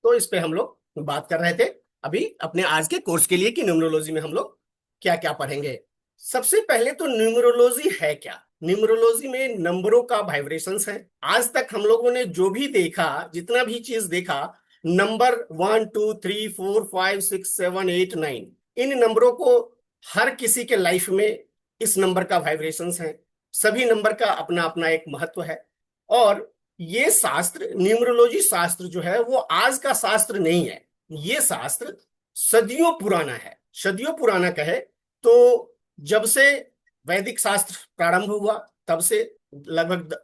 तो इस पे हम लोग बात कर रहे थे अभी अपने आज के कोर्स के लिए कि न्यूमरोलॉजी में हम लोग क्या क्या पढ़ेंगे। सबसे पहले तो न्यूमरोलॉजी है क्या। न्यूमरोलॉजी में नंबरों का वाइब्रेशंस है। आज तक हम लोगों ने जो भी देखा, जितना भी चीज देखा, नंबर 1 2 3 4 5 6 7 8 9, इन नंबरों को हर किसी के लाइफ में इस नंबर का वाइब्रेशंस है। सभी नंबर का अपना अपना एक महत्व है। और ये शास्त्र, न्यूमरोलॉजी शास्त्र जो है वो आज का शास्त्र नहीं है। ये शास्त्र सदियों पुराना है। सदियों पुराना कहे तो जब से वैदिक शास्त्र प्रारंभ हुआ तब से लगभग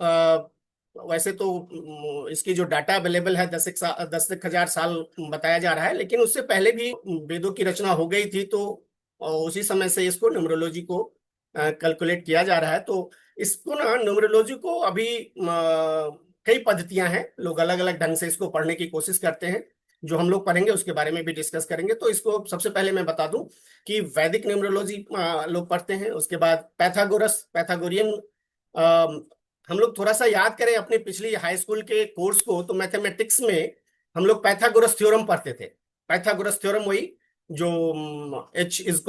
वैसे तो इसकी जो डाटा अवेलेबल है 10,000 साल बताया जा रहा है, लेकिन उससे पहले भी वेदों की रचना हो गई थी। तो उसी समय से इसको न्यूमरोलॉजी को कैलकुलेट किया जा रहा है। तो इसको ना, न्यूमरोलॉजी को अभी कई पद्धतियां हैं, लोग अलग अलग ढंग से इसको पढ़ने की कोशिश करते हैं। जो हम लोग पढ़ेंगे उसके बारे में भी डिस्कस करेंगे। तो इसको सबसे पहले मैं बता दूं कि वैदिक न्यूमरोलॉजी लोग पढ़ते हैं। उसके बाद पैथागोरियन। हम लोग थोड़ा सा याद करें अपने पिछली हाई स्कूल के कोर्स को, तो मैथमेटिक्स में हम लोग पाइथागोरस थ्योरम पढ़ते थे। पाइथागोरस थ्योरम वही जो H=P²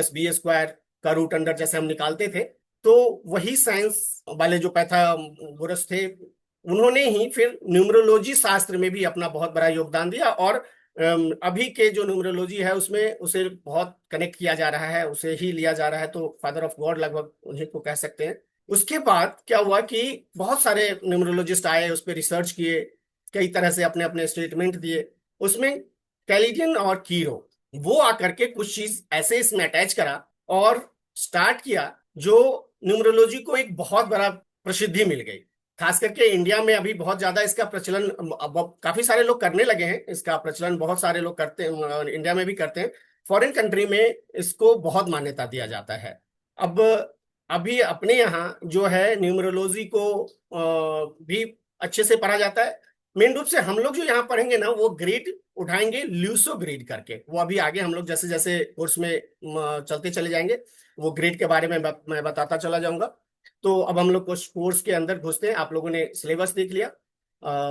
+ B² का रूट अंडर जैसे हम निकालते थे। तो वही साइंस वाले जो पाइथागोरस थे, उन्होंने ही फिर न्यूमरोलॉजी शास्त्र में भी अपना बहुत बड़ा योगदान दिया। और अभी के जो न्यूमरोलॉजी है उसमें उसे बहुत कनेक्ट किया जा रहा है, उसे ही लिया जा रहा है। तो फादर ऑफ गॉड लगभग उन्हीं को कह सकते हैं। उसके बाद क्या हुआ कि बहुत सारे न्यूमरोलॉजिस्ट आए, उस पर रिसर्च किए, कई तरह से अपने अपने स्टेटमेंट दिए। उसमें कैलिडियन और कीरो, वो आकर के कुछ चीज ऐसे इसमें अटैच करा और स्टार्ट किया, जो न्यूमरोलॉजी को एक बहुत बड़ा प्रसिद्धि मिल गई। खास करके इंडिया में अभी बहुत ज्यादा इसका प्रचलन, अब काफी सारे लोग करने लगे हैं। इसका प्रचलन बहुत सारे लोग करते हैं, इंडिया में भी करते हैं। फॉरेन कंट्री में इसको बहुत मान्यता दिया जाता है। अब अभी अपने यहाँ जो है न्यूमरोलॉजी को भी अच्छे से पढ़ा जाता है। मेन रूप से हम लोग जो यहाँ पढ़ेंगे ना, वो ग्रेड उठाएंगे ल्यूसो ग्रेड करके। वो अभी आगे हम लोग जैसे जैसे कोर्स में चलते चले जाएंगे, वो ग्रेड के बारे में मैं बताता चला जाऊंगा। तो अब हम लोग कोर्स के अंदर घुसते हैं। आप लोगों ने सिलेबस देख लिया।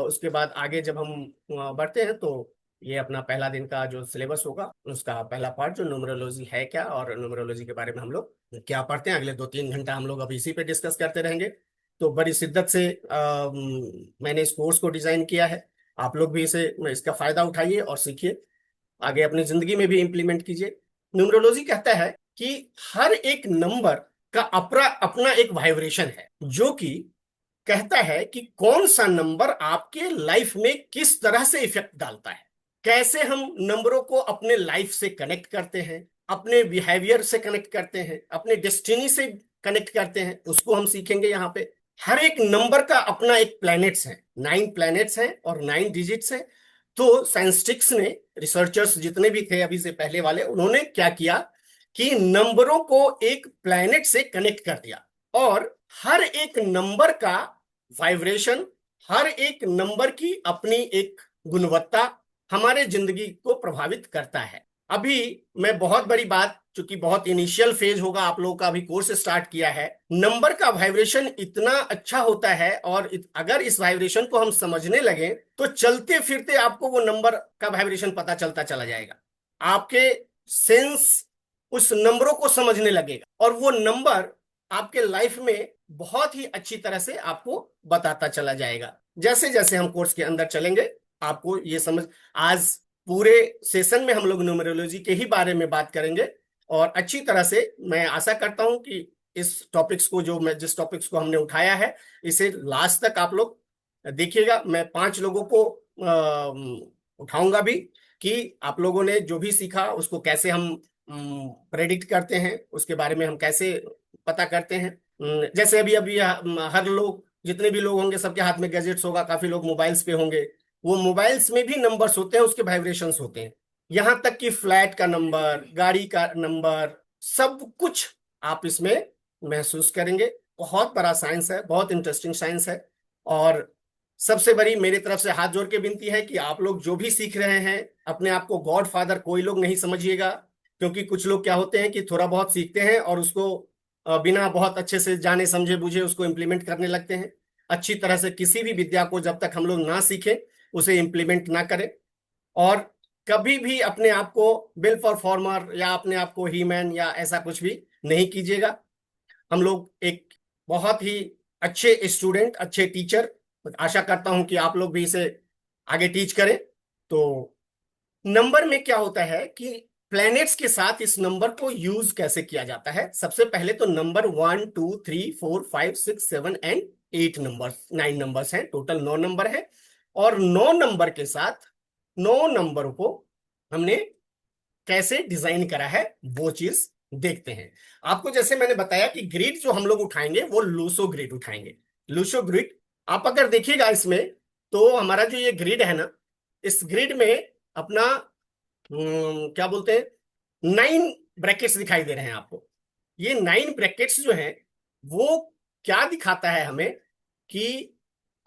उसके बाद आगे जब हम बढ़ते हैं तो ये अपना पहला दिन का जो सिलेबस होगा उसका पहला पार्ट, जो न्यूमरोलॉजी है क्या और न्यूमरोलॉजी के बारे में हम लोग क्या पढ़ते हैं, अगले 2-3 घंटा हम लोग अभी इसी पे डिस्कस करते रहेंगे। तो बड़ी शिद्दत से मैंने इस कोर्स को डिजाइन किया है। आप लोग भी इसका फायदा उठाइए और सीखिए, आगे अपनी जिंदगी में भी इंप्लीमेंट कीजिए। न्यूमरोलॉजी कहता है कि हर एक नंबर का अपना अपना एक वाइब्रेशन है, जो कि कहता है कि कौन सा नंबर आपके लाइफ में किस तरह से इफेक्ट डालता है। कैसे हम नंबरों को अपने लाइफ से कनेक्ट करते हैं, अपने बिहेवियर से कनेक्ट करते हैं, अपने डेस्टिनी से कनेक्ट करते हैं, उसको हम सीखेंगे यहाँ पे। हर एक नंबर का अपना एक प्लैनेट्स है, 9 प्लैनेट्स हैं और 9 डिजिट्स हैं। तो साइंटिस्ट्स ने, रिसर्चर्स जितने भी थे अभी से पहले वाले, उन्होंने क्या किया कि नंबरों को एक प्लैनेट से कनेक्ट कर दिया। और हर एक नंबर का वाइब्रेशन, हर एक नंबर की अपनी एक गुणवत्ता हमारे जिंदगी को प्रभावित करता है। अभी मैं बहुत बड़ी बात, चूंकि बहुत इनिशियल फेज होगा, आप लोगों का अभी कोर्स स्टार्ट किया है, नंबर का वाइब्रेशन इतना अच्छा होता है। और अगर इस वाइब्रेशन को हम समझने लगे तो चलते फिरते आपको वो नंबर का वाइब्रेशन पता चलता चला जाएगा। आपके सेंस उस नंबरों को समझने लगेगा और वो नंबर आपके लाइफ में बहुत ही अच्छी तरह से आपको बताता चला जाएगा। जैसे जैसे हम कोर्स के अंदर चलेंगे आपको ये समझ, आज पूरे सेशन में हम लोग न्यूमरोलॉजी के ही बारे में बात करेंगे। और अच्छी तरह से मैं आशा करता हूं कि इस टॉपिक्स को, जिस टॉपिक्स को हमने उठाया है, इसे लास्ट तक आप लोग देखिएगा। मैं 5 लोगों को उठाऊंगा भी कि आप लोगों ने जो भी सीखा उसको कैसे हम प्रेडिक्ट करते हैं, उसके बारे में हम कैसे पता करते हैं। जैसे अभी अभी हर लोग, जितने भी लोग होंगे, सबके हाथ में गैजेट्स होगा, काफी लोग मोबाइल्स पे होंगे। वो मोबाइल्स में भी नंबर्स होते हैं, उसके वाइब्रेशंस होते हैं। यहां तक कि फ्लैट का नंबर, गाड़ी का नंबर, सब कुछ आप इसमें महसूस करेंगे। बहुत बड़ा साइंस है, बहुत इंटरेस्टिंग साइंस है। और सबसे बड़ी मेरी तरफ से हाथ जोड़ के विनती है कि आप लोग जो भी सीख रहे हैं, अपने आप को गॉड फादर कोई लोग नहीं समझिएगा। क्योंकि कुछ लोग क्या होते हैं कि थोड़ा बहुत सीखते हैं और उसको बिना बहुत अच्छे से जाने समझे बूझे उसको इम्प्लीमेंट करने लगते हैं। अच्छी तरह से किसी भी विद्या को जब तक हम लोग ना सीखें, उसे इम्प्लीमेंट ना करें, और कभी भी अपने आप को बिल परफॉर्मर या अपने आप को ही मैन या ऐसा कुछ भी नहीं कीजिएगा। हम लोग एक बहुत ही अच्छे स्टूडेंट, अच्छे टीचर, आशा करता हूं कि आप लोग भी इसे आगे टीच करें। तो नंबर में क्या होता है कि प्लैनेट्स के साथ इस नंबर को यूज कैसे किया जाता है। सबसे पहले तो नंबर 1 2 3 4 5 6 7 एंड 8 नंबर्स, 9 नंबर्स हैं, टोटल 9 नंबर है। और 9 नंबर के साथ 9 नंबर को हमने कैसे डिजाइन करा है वो चीज देखते हैं। आपको जैसे मैंने बताया कि ग्रिड जो हम लोग उठाएंगे वो लूसो ग्रिड उठाएंगे। लूसो ग्रिड आप अगर देखिएगा इसमें, तो हमारा जो ये ग्रिड है ना, इस ग्रिड में अपना क्या बोलते हैं, 9 ब्रैकेट्स दिखाई दे रहे हैं आपको। ये 9 ब्रैकेट्स जो हैं वो क्या दिखाता है हमें कि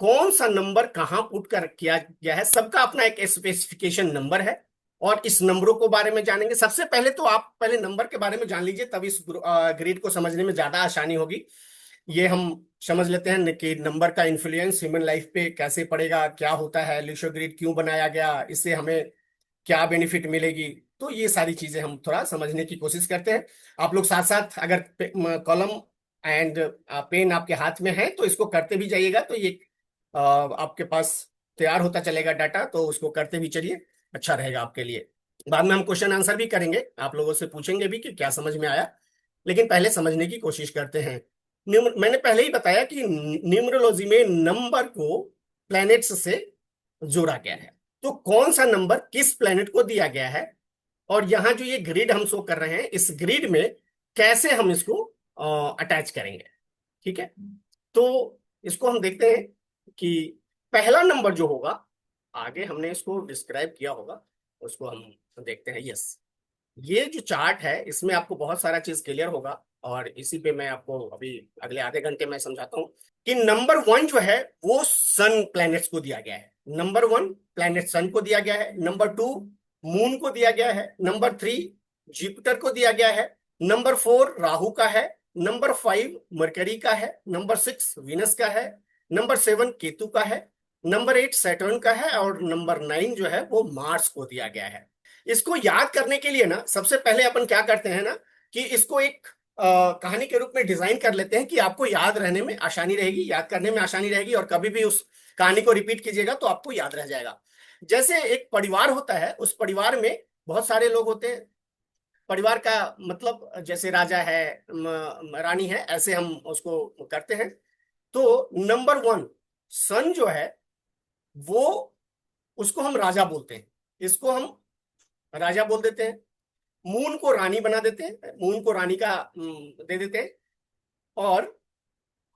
कौन सा नंबर कहां पुट कर किया गया है। सबका अपना एक स्पेसिफिकेशन नंबर है, और इस नंबरों को बारे में जानेंगे। सबसे पहले तो आप पहले नंबर के बारे में जान लीजिए, तब इस ग्रिड को समझने में ज्यादा आसानी होगी। ये हम समझ लेते हैं कि नंबर का इन्फ्लुएंस ह्यूमन लाइफ पे कैसे पड़ेगा, क्या होता है, ल्यूशो ग्रिड क्यों बनाया गया, इससे हमें क्या बेनिफिट मिलेगी। तो ये सारी चीजें हम थोड़ा समझने की कोशिश करते हैं। आप लोग साथ साथ अगर कॉलम एंड पेन आपके हाथ में है तो इसको करते भी जाइएगा, तो ये आपके पास तैयार होता चलेगा डाटा, तो उसको करते भी चलिए, अच्छा रहेगा आपके लिए। बाद में हम क्वेश्चन आंसर भी करेंगे, आप लोगों से पूछेंगे भी कि क्या समझ में आया, लेकिन पहले समझने की कोशिश करते हैं। मैंने पहले ही बताया कि न्यूमरोलॉजी में नंबर को प्लैनेट्स से जोड़ा गया है। तो कौन सा नंबर किस प्लैनेट को दिया गया है, और यहाँ जो ये ग्रिड हम शो कर रहे हैं, इस ग्रिड में कैसे हम इसको अटैच करेंगे। ठीक है, तो इसको हम देखते हैं कि पहला नंबर जो होगा, आगे हमने इसको डिस्क्राइब किया होगा, उसको हम देखते हैं। यस, ये जो चार्ट है इसमें आपको बहुत सारा चीज क्लियर होगा, और इसी पे मैं आपको अभी अगले आधे घंटे में समझाता हूँ कि नंबर 1 जो है वो सन प्लैनेट्स को दिया गया है। नंबर 1 प्लैनेट सन को दिया गया है। नंबर 2 मून को दिया गया है। नंबर 3 जुपिटर को दिया गया है। नंबर 4 राहु का है। नंबर 5 मरकरी का है। नंबर 6 वीनस का है। नंबर 7 केतु का है। नंबर 8 सैटर्न का है। और नंबर 9 जो है वो मार्स को दिया गया है। इसको याद करने के लिए ना, सबसे पहले अपन क्या करते हैं ना, कि इसको एक कहानी के रूप में डिजाइन कर लेते हैं कि आपको याद रहने में आसानी रहेगी, याद करने में आसानी रहेगी, और कभी भी उस कहानी को रिपीट कीजिएगा तो आपको याद रह जाएगा। जैसे एक परिवार होता है, उस परिवार में बहुत सारे लोग होते हैं। परिवार का मतलब जैसे राजा है, रानी है, ऐसे हम उसको करते हैं। तो नंबर 1 सन जो है वो, उसको हम राजा बोलते हैं, इसको हम राजा बोल देते हैं। मून को रानी बना देते हैं, मून को रानी का दे देते हैं। और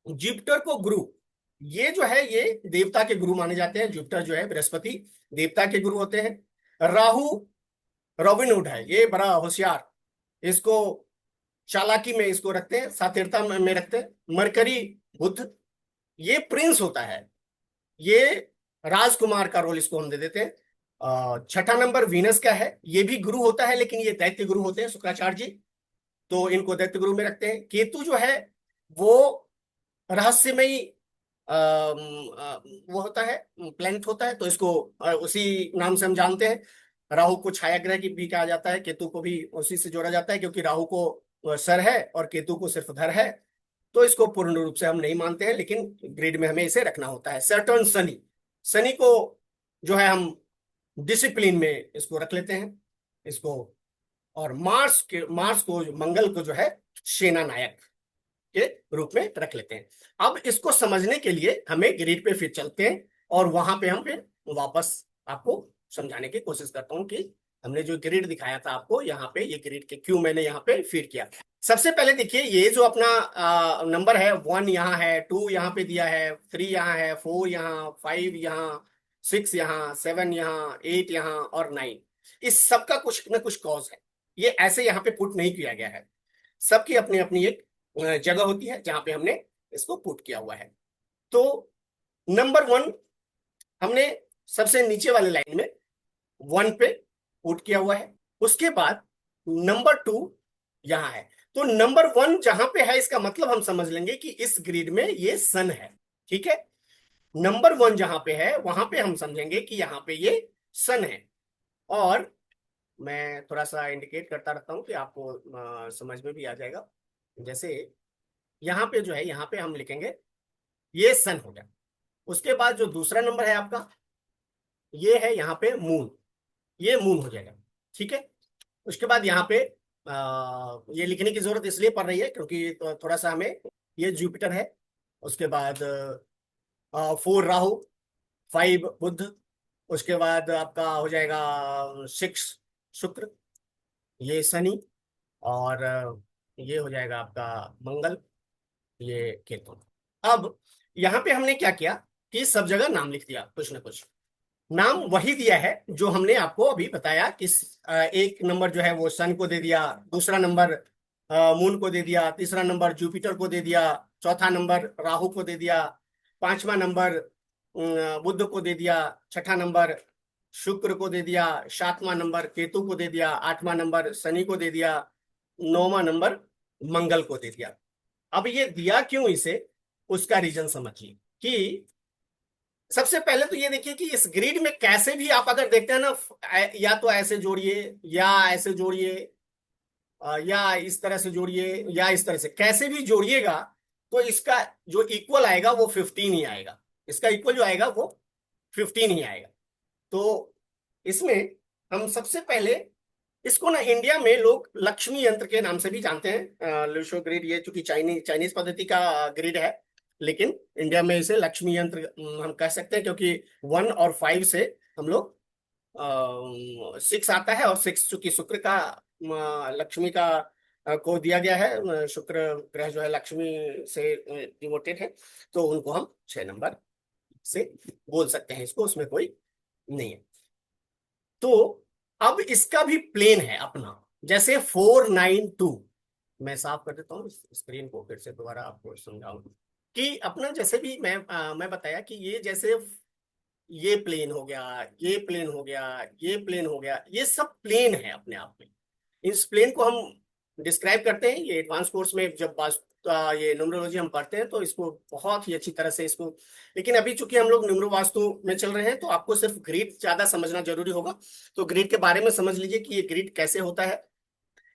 जुपिटर को गुरु, ये जो है ये देवता के गुरु माने जाते हैं। जुपिटर जो है बृहस्पति, देवता के गुरु होते हैं। राहु रॉबिनहुड है, ये बड़ा होशियार, इसको चालाकी में इसको रखते हैं, साथिरता में रखते हैं। मरकरी बुध, ये प्रिंस होता है, ये राजकुमार का रोल इसको हम दे देते हैं। छठा नंबर वीनस का है, ये भी गुरु होता है, लेकिन ये दैत्य गुरु होते हैं शुक्राचार्य जी, तो इनको दैत्य गुरु में रखते हैं। केतु जो है वो रहस्यमयी वो होता है, प्लैनेट होता है, तो इसको उसी नाम से हम जानते हैं। राहु को छाया ग्रह की भी कहा जाता है, केतु को भी उसी से जोड़ा जाता है, क्योंकि राहु को सर है और केतु को सिर्फ धर है। तो इसको पूर्ण रूप से हम नहीं मानते हैं, लेकिन ग्रिड में हमें इसे रखना होता है। सैटर्न शनि, शनि को जो है हम डिसिप्लिन में इसको रख लेते हैं इसको। और मार्स को, मंगल को जो है सेना नायक के रूप में रख लेते हैं। अब इसको समझने के लिए हमें ग्रिड पे फिर चलते हैं, और वहां पे हम फिर वापस आपको समझाने की कोशिश करता हूं कि हमने जो ग्रिड दिखाया था आपको यहाँ पे, ये ग्रिड के क्यों मैंने यहाँ पे फीड किया। सबसे पहले देखिए, ये जो अपना नंबर है, 1 यहाँ है, 2 यहाँ पे दिया है, 3 यहाँ है, 4 यहाँ, 5 यहाँ, 6 यहाँ, 7 यहाँ, 8 यहाँ और 9, इस सबका कुछ ना कुछ कॉज है। ये ऐसे यहाँ पे पुट नहीं किया गया है, सबकी अपनी अपनी एक जगह होती है जहां पे हमने इसको पुट किया हुआ है। तो नंबर 1 हमने सबसे नीचे वाले लाइन में 1 पे पुट किया हुआ है। उसके बाद नंबर 2 यहां है। तो नंबर 1 जहां पे है, इसका मतलब हम समझ लेंगे कि इस ग्रिड में ये सन है। ठीक है, नंबर वन जहां पे है वहां पे हम समझेंगे कि यहाँ पे ये सन है। और मैं थोड़ा सा इंडिकेट करता रहता हूँ कि आपको समझ में भी आ जाएगा। जैसे यहाँ पे जो है, यहाँ पे हम लिखेंगे ये सन हो गया। उसके बाद जो दूसरा नंबर है आपका, ये है यहाँ पे मून, ये मून हो जाएगा। ठीक है। उसके बाद यहाँ पे ये लिखने की जरूरत इसलिए पड़ रही है क्योंकि थोड़ा सा हमें, ये जुपिटर है। उसके बाद 4 राहु, 5 बुध। उसके बाद आपका हो जाएगा 6 शुक्र, ये शनि। और ये हो जाएगा आपका मंगल, ये केतु। अब यहाँ पे हमने क्या किया कि सब जगह नाम लिख दिया, कुछ ना कुछ नाम वही दिया है जो हमने आपको अभी बताया कि एक नंबर जो है वो सन को दे दिया, दूसरा नंबर मून को दे दिया, तीसरा नंबर जुपिटर को दे दिया, चौथा नंबर राहु को दे दिया, पांचवा नंबर बुध को दे दिया, छठा नंबर शुक्र को दे दिया, सातवां नंबर केतु को दे दिया, आठवां नंबर शनि को दे दिया, नौवां नंबर मंगल को दे दिया। अब ये दिया क्यों इसे, उसका रीजन समझिए कि सबसे पहले तो ये देखिए कि इस ग्रिड में कैसे भी आप अगर देखते हैं ना, या तो ऐसे जोड़िए या ऐसे जोड़िए, या इस तरह से जोड़िए या इस तरह से, कैसे भी जोड़िएगा तो इसका जो इक्वल आएगा वो 15 ही आएगा। इसका इक्वल जो आएगा वो 15 ही आएगा। तो इसमें हम सबसे पहले इसको ना इंडिया में लोग लक्ष्मी यंत्र के नाम से भी जानते हैं। लुशो ग्रिड, ये चूंकि चाइनीज पद्धति का ग्रिड है, लेकिन इंडिया में इसे लक्ष्मी यंत्र हम कह सकते हैं क्योंकि 1 और 5 से हम लोग 6 आता है, और 6 चूंकि शुक्र का लक्ष्मी का को दिया गया है, शुक्र ग्रह जो है लक्ष्मी से डिवोटेड है, तो उनको हम 6 नंबर से बोल सकते हैं, इसको उसमें कोई नहीं है। तो अब इसका भी प्लेन है अपना, जैसे 492। मैं साफ कर देता हूँ स्क्रीन को फिर से दोबारा आपको समझाऊं कि अपना जैसे भी मैं बताया कि ये जैसे ये प्लेन हो गया, ये प्लेन हो गया, ये प्लेन हो गया, ये सब प्लेन है अपने आप में। इस प्लेन को हम डिस्क्राइब करते हैं, ये एडवांस कोर्स में जब ये न्यूमरोलॉजी हम पढ़ते हैं तो इसको बहुत ही अच्छी तरह से इसको, लेकिन अभी चूंकि हम लोग न्यूमरो वास्तु में चल रहे हैं तो आपको सिर्फ ग्रिड ज्यादा समझना जरूरी होगा। तो ग्रिड के बारे में समझ लीजिए कि ये ग्रिड कैसे होता है।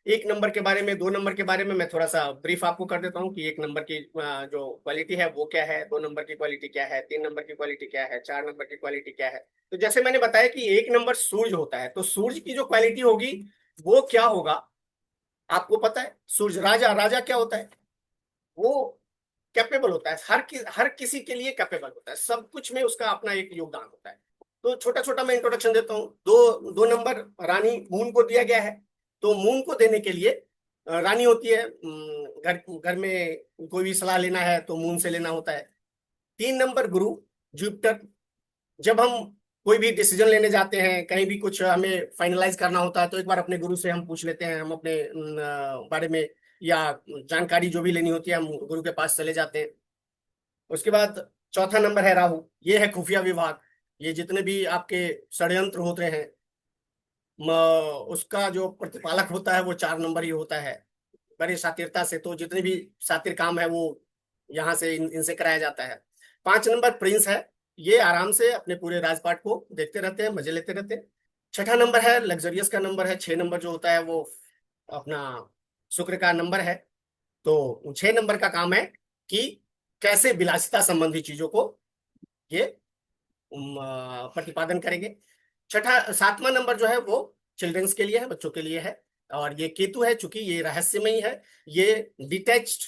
एक नंबर के बारे में, दो नंबर के बारे में मैं थोड़ा सा ब्रीफ आपको कर देता हूँ कि एक नंबर की जो क्वालिटी है वो क्या है, दो नंबर की क्वालिटी क्या है, तीन नंबर की क्वालिटी क्या है, चार नंबर की क्वालिटी क्या है। तो जैसे मैंने बताया कि एक नंबर सूर्य होता है, तो सूर्य की जो क्वालिटी होगी वो क्या होगा, आपको पता है। सूर्य राजा, राजा क्या होता है, वो कैपेबल होता है, हर किसी के लिए कैपेबल होता है, सब कुछ में उसका अपना एक योगदान होता है। तो छोटा छोटा मैं इंट्रोडक्शन देता हूँ। दो दो नंबर रानी मून को दिया गया है, तो मून को देने के लिए रानी होती है। घर घर में कोई भी सलाह लेना है तो मून से लेना होता है। तीन नंबर गुरु, जुपिटर। जब हम कोई भी डिसीजन लेने जाते हैं, कहीं भी कुछ हमें फाइनलाइज करना होता है, तो एक बार अपने गुरु से हम पूछ लेते हैं, हम अपने बारे में या जानकारी जो भी लेनी होती है हम गुरु के पास चले जाते हैं। उसके बाद चौथा नंबर है राहु, ये है खुफिया विभाग। ये जितने भी आपके षड्यंत्र होते हैं, म, उसका जो प्रतिपालक होता है वो 4 नंबर ही होता है, बड़े शातिरता से। तो जितने भी शातिर काम है वो यहाँ से इनसे कराया जाता है। 5 नंबर प्रिंस है, ये आराम से अपने पूरे राजपाट को देखते रहते हैं, मजे लेते रहते हैं। छठा नंबर है लग्जरियस का नंबर है। 6 नंबर जो होता है वो अपना शुक्र का नंबर है। तो 6 नंबर का काम है कि कैसे विलासिता संबंधी चीजों को ये प्रतिपादन करेंगे। छठा सातवां नंबर जो है वो चिल्ड्रंस के लिए है, बच्चों के लिए है। और ये केतु है, चूंकि ये रहस्यमयी है, ये डिटेच्ड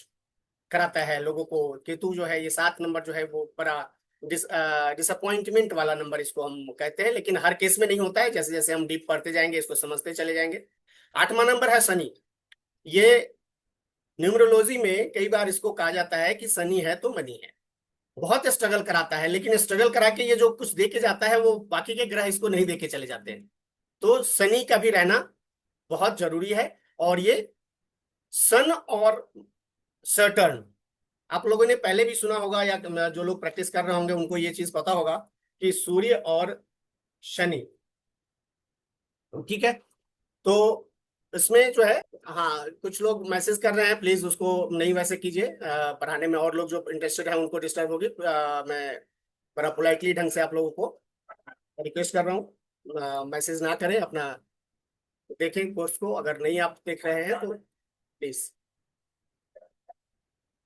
कराता है लोगों को। केतु जो है, ये 7 नंबर जो है वो बड़ा डिसअपॉइंटमेंट वाला नंबर इसको हम कहते हैं, लेकिन हर केस में नहीं होता है। जैसे जैसे हम डीप पढ़ते जाएंगे इसको समझते चले जाएंगे। 8वां नंबर है शनि। ये न्यूमरोलॉजी में कई बार इसको कहा जाता है कि शनि है तो मनी है, बहुत स्ट्रगल कराता है, लेकिन स्ट्रगल करा के ये जो कुछ दे के जाता है वो बाकी के ग्रह इसको नहीं दे के चले जाते हैं। तो शनि का भी रहना बहुत जरूरी है। और ये सन और सटर्न, आप लोगों ने पहले भी सुना होगा या जो लोग प्रैक्टिस कर रहे होंगे उनको ये चीज पता होगा कि सूर्य और शनि, ठीक है। तो इसमें जो है, हाँ कुछ लोग मैसेज कर रहे हैं, प्लीज उसको नहीं वैसे कीजिए। पढ़ाने में और लोग जो इंटरेस्टेड है उनको डिस्टर्ब होगी। मैं बड़ा पोलाइटली ढंग से आप लोगों को रिक्वेस्ट कर रहा हूँ, मैसेज ना करें, अपना देखें कोर्स को, अगर नहीं आप देख रहे हैं तो प्लीज।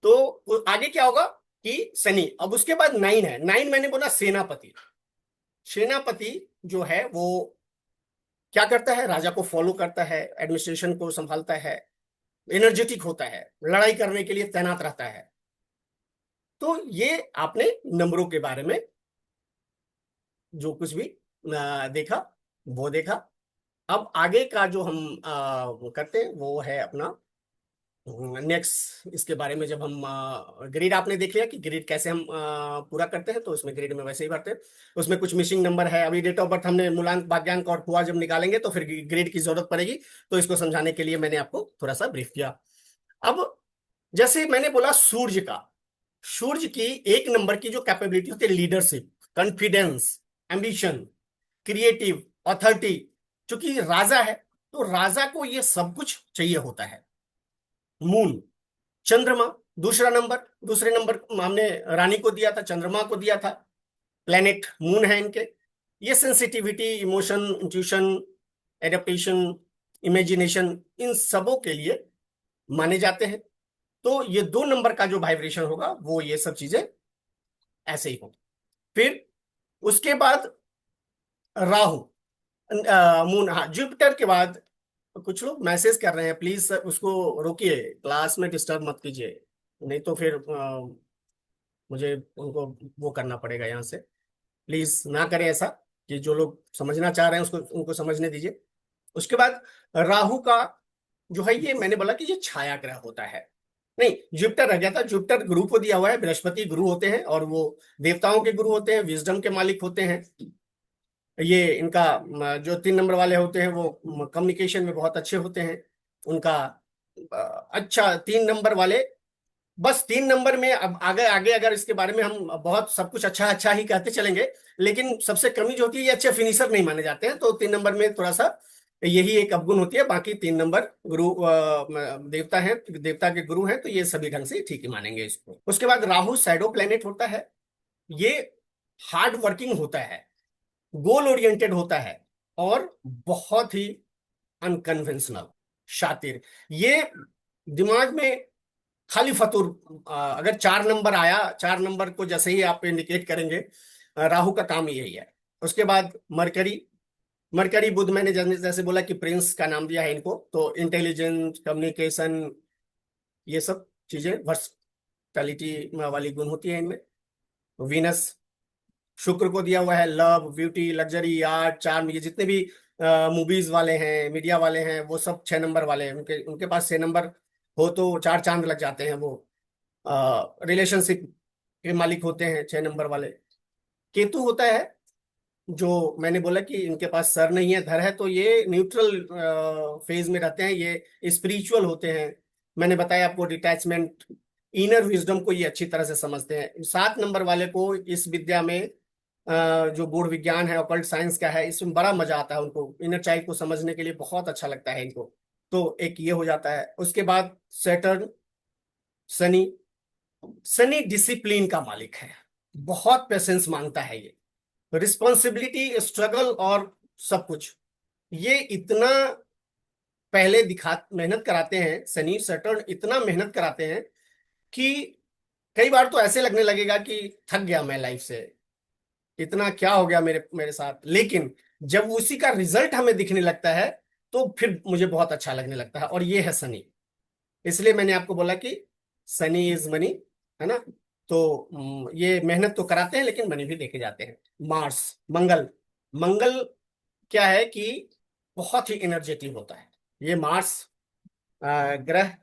तो आगे क्या होगा कि शनि, अब उसके बाद 9 है। 9 मैंने बोला सेनापति। सेनापति जो है वो क्या करता है, राजा को फॉलो करता है, एडमिनिस्ट्रेशन को संभालता है, एनर्जेटिक होता है, लड़ाई करने के लिए तैनात रहता है। तो ये आपने नंबरों के बारे में जो कुछ भी देखा वो देखा। अब आगे का जो हम वो करते हैं वो है अपना नेक्स्ट। इसके बारे में जब हम ग्रिड आपने देख लिया कि ग्रिड कैसे हम पूरा करते हैं, तो उसमें ग्रिड में वैसे ही भरते हैं। उसमें कुछ मिसिंग नंबर है, अभी डेट ऑफ बर्थ हमने मूलांक भाग्यांक और हुआ जब निकालेंगे तो फिर ग्रिड की जरूरत पड़ेगी। तो इसको समझाने के लिए मैंने आपको थोड़ा सा ब्रीफ किया। अब जैसे मैंने बोला सूर्य का, सूर्य की एक नंबर की जो कैपेबिलिटी होती है, leadership, confidence, ambition, creative, authority. चूंकि राजा है तो राजा को ये सब कुछ चाहिए होता है। मून, चंद्रमा, दूसरा नंबर, दूसरे नंबर हमने रानी को दिया था, चंद्रमा को दिया था। प्लेनेट मून है इनके। ये sensitivity, emotion, intuition, adaptation, imagination, इन सबों के लिए माने जाते हैं। तो ये 2 नंबर का जो वाइब्रेशन होगा वो ये सब चीजें ऐसे ही होगी। फिर उसके बाद राहु, मून, हाँ जुपिटर के बाद। कुछ लोग मैसेज कर रहे हैं, प्लीज उसको रोकिए, क्लास में डिस्टर्ब मत कीजिए, नहीं तो फिर मुझे उनको वो करना पड़ेगा यहाँ से। प्लीज ना करें ऐसा, कि जो लोग समझना चाह रहे हैं उसको उनको समझने दीजिए। उसके बाद राहु का जो है, ये मैंने बोला कि ये छाया ग्रह होता है। नहीं, जुपिटर रह गया था। जुपिटर गुरु को दिया हुआ है, बृहस्पति गुरु होते हैं और वो देवताओं के गुरु होते हैं, विजडम के मालिक होते हैं। ये इनका जो 3 नंबर वाले होते हैं वो कम्युनिकेशन में बहुत अच्छे होते हैं। उनका अच्छा 3 नंबर वाले, बस 3 नंबर में। अब आगे आगे अगर इसके बारे में हम बहुत सब कुछ अच्छा अच्छा ही कहते चलेंगे, लेकिन सबसे कमी जो होती है, ये अच्छे फिनिशर नहीं माने जाते हैं। तो 3 नंबर में थोड़ा सा यही एक अवगुण होती है। बाकी 3 नंबर गुरु देवता हैं, देवता के गुरु हैं, तो ये सभी ढंग से ठीक ही मानेंगे इसको। उसके बाद राहु शैडो प्लेनेट होता है। ये हार्ड वर्किंग होता है, गोल ओरिएंटेड होता है और बहुत ही अनकन्वेंशनल, शातिर। ये दिमाग में खाली फतूर, अगर 4 नंबर आया, 4 नंबर को जैसे ही आप इंडिकेट करेंगे, राहु का काम यही है। उसके बाद मरकरी, मरकरी बुध, मैंने जैसे बोला कि प्रिंस का नाम दिया है इनको, तो इंटेलिजेंस, कम्युनिकेशन, ये सब चीजें, वर्सटैलिटी वाली गुण होती है इनमें। वीनस, शुक्र को दिया हुआ है love, beauty, luxury, art, charm. ये जितने भी मूवीज वाले हैं, मीडिया वाले हैं, वो सब 6 नंबर वाले हैं। उनके उनके पास 6 नंबर हो तो 4 चांद लग जाते हैं। वो रिलेशनशिप के मालिक होते हैं 6 नंबर वाले। केतु होता है, जो मैंने बोला कि इनके पास सर नहीं है, धर है, तो ये न्यूट्रल फेज में रहते हैं, ये स्पिरिचुअल होते हैं। मैंने बताया आपको डिटैचमेंट, इनर विजडम को ये अच्छी तरह से समझते हैं। 7 नंबर वाले को इस विद्या में जो गूढ़ विज्ञान है, ऑकल्ट साइंस का है, इसमें बड़ा मजा आता है उनको। इनर चाइल्ड को समझने के लिए बहुत अच्छा लगता है इनको। तो एक ये हो जाता है। उसके बाद सैटर्न, शनि। शनि डिसिप्लिन का मालिक है, बहुत पेशेंस मांगता है ये, रिस्पॉन्सिबिलिटी, स्ट्रगल और सब कुछ। ये इतना पहले दिखा, मेहनत कराते हैं, शनि सैटर्न इतना मेहनत कराते हैं कि कई बार तो ऐसे लगने लगेगा कि थक गया मैं लाइफ से, इतना क्या हो गया मेरे मेरे साथ। लेकिन जब उसी का रिजल्ट हमें दिखने लगता है तो फिर मुझे बहुत अच्छा लगने लगता है, और ये है शनि। इसलिए मैंने आपको बोला कि शनि इज मनी, है ना। तो ये मेहनत तो कराते हैं लेकिन मनी भी देके जाते हैं। मार्स, मंगल, मंगल क्या है कि बहुत ही एनर्जेटिक होता है ये मार्स ग्रह।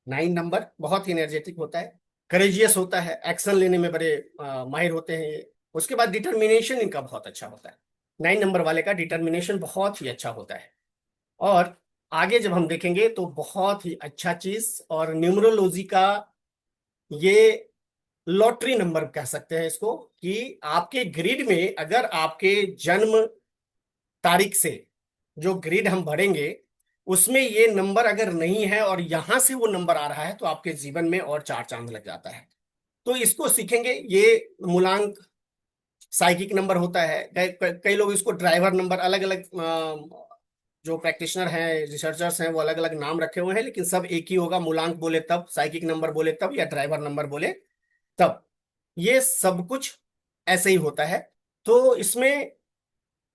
9 नंबर बहुत ही एनर्जेटिक होता है, करेजियस होता है, एक्शन लेने में बड़े माहिर होते हैं ये। उसके बाद डिटर्मिनेशन इनका बहुत अच्छा होता है। 9 नंबर वाले का डिटर्मिनेशन बहुत ही अच्छा होता है। और आगे जब हम देखेंगे तो बहुत ही अच्छा चीज, और न्यूमरोलॉजी का ये लॉटरी नंबर कह सकते हैं इसको, कि आपके ग्रिड में अगर आपके जन्म तारीख से जो ग्रिड हम भरेंगे उसमें ये नंबर अगर नहीं है और यहां से वो नंबर आ रहा है, तो आपके जीवन में और 4 चांद लग जाता है। तो इसको सीखेंगे, ये मूलांक साइकिक नंबर होता है, कई लोग इसको ड्राइवर नंबर, अलग अलग जो प्रैक्टिशनर हैं, रिसर्चर्स हैं, वो अलग अलग नाम रखे हुए हैं, लेकिन सब एक ही होगा। मूलांक बोले तब, साइकिक नंबर बोले तब, या ड्राइवर नंबर बोले तब, ये सब कुछ ऐसे ही होता है। तो इसमें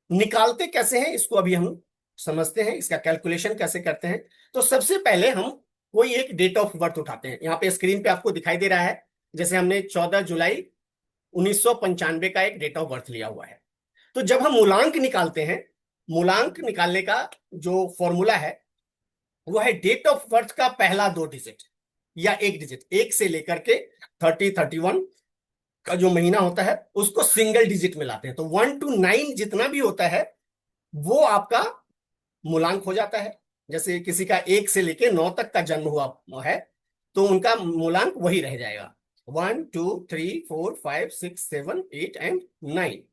निकालते कैसे हैं इसको अभी हम समझते हैं, इसका कैलकुलेशन कैसे करते हैं। तो सबसे पहले हम कोई एक डेट ऑफ बर्थ उठाते हैं। यहाँ पे स्क्रीन पे आपको दिखाई दे रहा है, जैसे हमने 14 जुलाई 1995 का एक डेट ऑफ बर्थ लिया हुआ है। तो जब हम मूलांक निकालते हैं, मूलांक निकालने का जो फॉर्मूला है वो है डेट ऑफ बर्थ का पहला 2 डिजिट या एक डिजिट, एक से लेकर के 30, 31 का जो महीना होता है उसको सिंगल डिजिट में लाते हैं। तो 1 to 9 जितना भी होता है वो आपका मूलांक हो जाता है। जैसे किसी का 1 से लेके 9 तक का जन्म हुआ है तो उनका मूलांक वही रह जाएगा, 1, 2, 3, 4, 5, 6, 7, 8 एंड 9।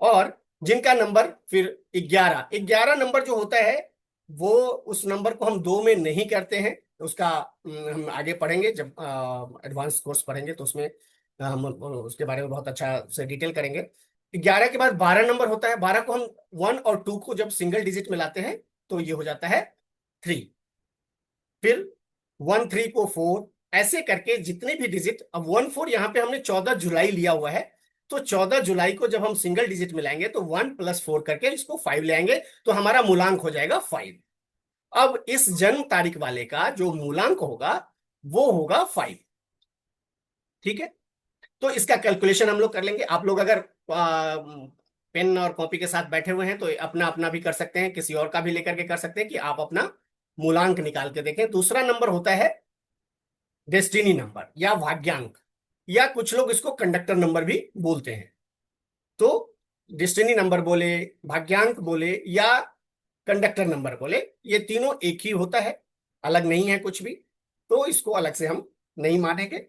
और जिनका नंबर फिर 11 नंबर जो होता है वो, उस नंबर को हम दो में नहीं करते हैं। उसका हम आगे पढ़ेंगे, जब एडवांस कोर्स पढ़ेंगे तो उसमें हम उसके बारे में बहुत अच्छा से डिटेल करेंगे। 11 के बाद 12 नंबर होता है। 12 को हम 1 और 2 को जब सिंगल डिजिट में लाते हैं तो ये हो जाता है 3। फिर 1, 3 को 4, ऐसे करके जितने भी डिजिट। अब 1, 4 यहाँ पे हमने 14 जुलाई लिया हुआ है, तो 14 जुलाई को जब हम सिंगल डिजिट मिलाएंगे तो 1 + 4 करके इसको 5 ले आएंगे, तो हमारा मूलांक हो जाएगा 5। अब इस जन्म तारीख वाले का जो मूलांक होगा वो होगा 5। ठीक है, तो इसका कैलकुलेशन हम लोग कर लेंगे। आप लोग अगर पेन और कॉपी के साथ बैठे हुए हैं तो अपना अपना भी कर सकते हैं, किसी और का भी लेकर के कर सकते हैं कि आप अपना मूलांक निकाल के देखें। दूसरा नंबर होता है डेस्टिनी नंबर या भाग्यांक, या कुछ लोग इसको कंडक्टर नंबर भी बोलते हैं। तो डेस्टिनी नंबर बोले, भाग्यांक बोले या कंडक्टर नंबर बोले, ये तीनों एक ही होता है, अलग नहीं है कुछ भी। तो इसको अलग से हम नहीं मानेंगे।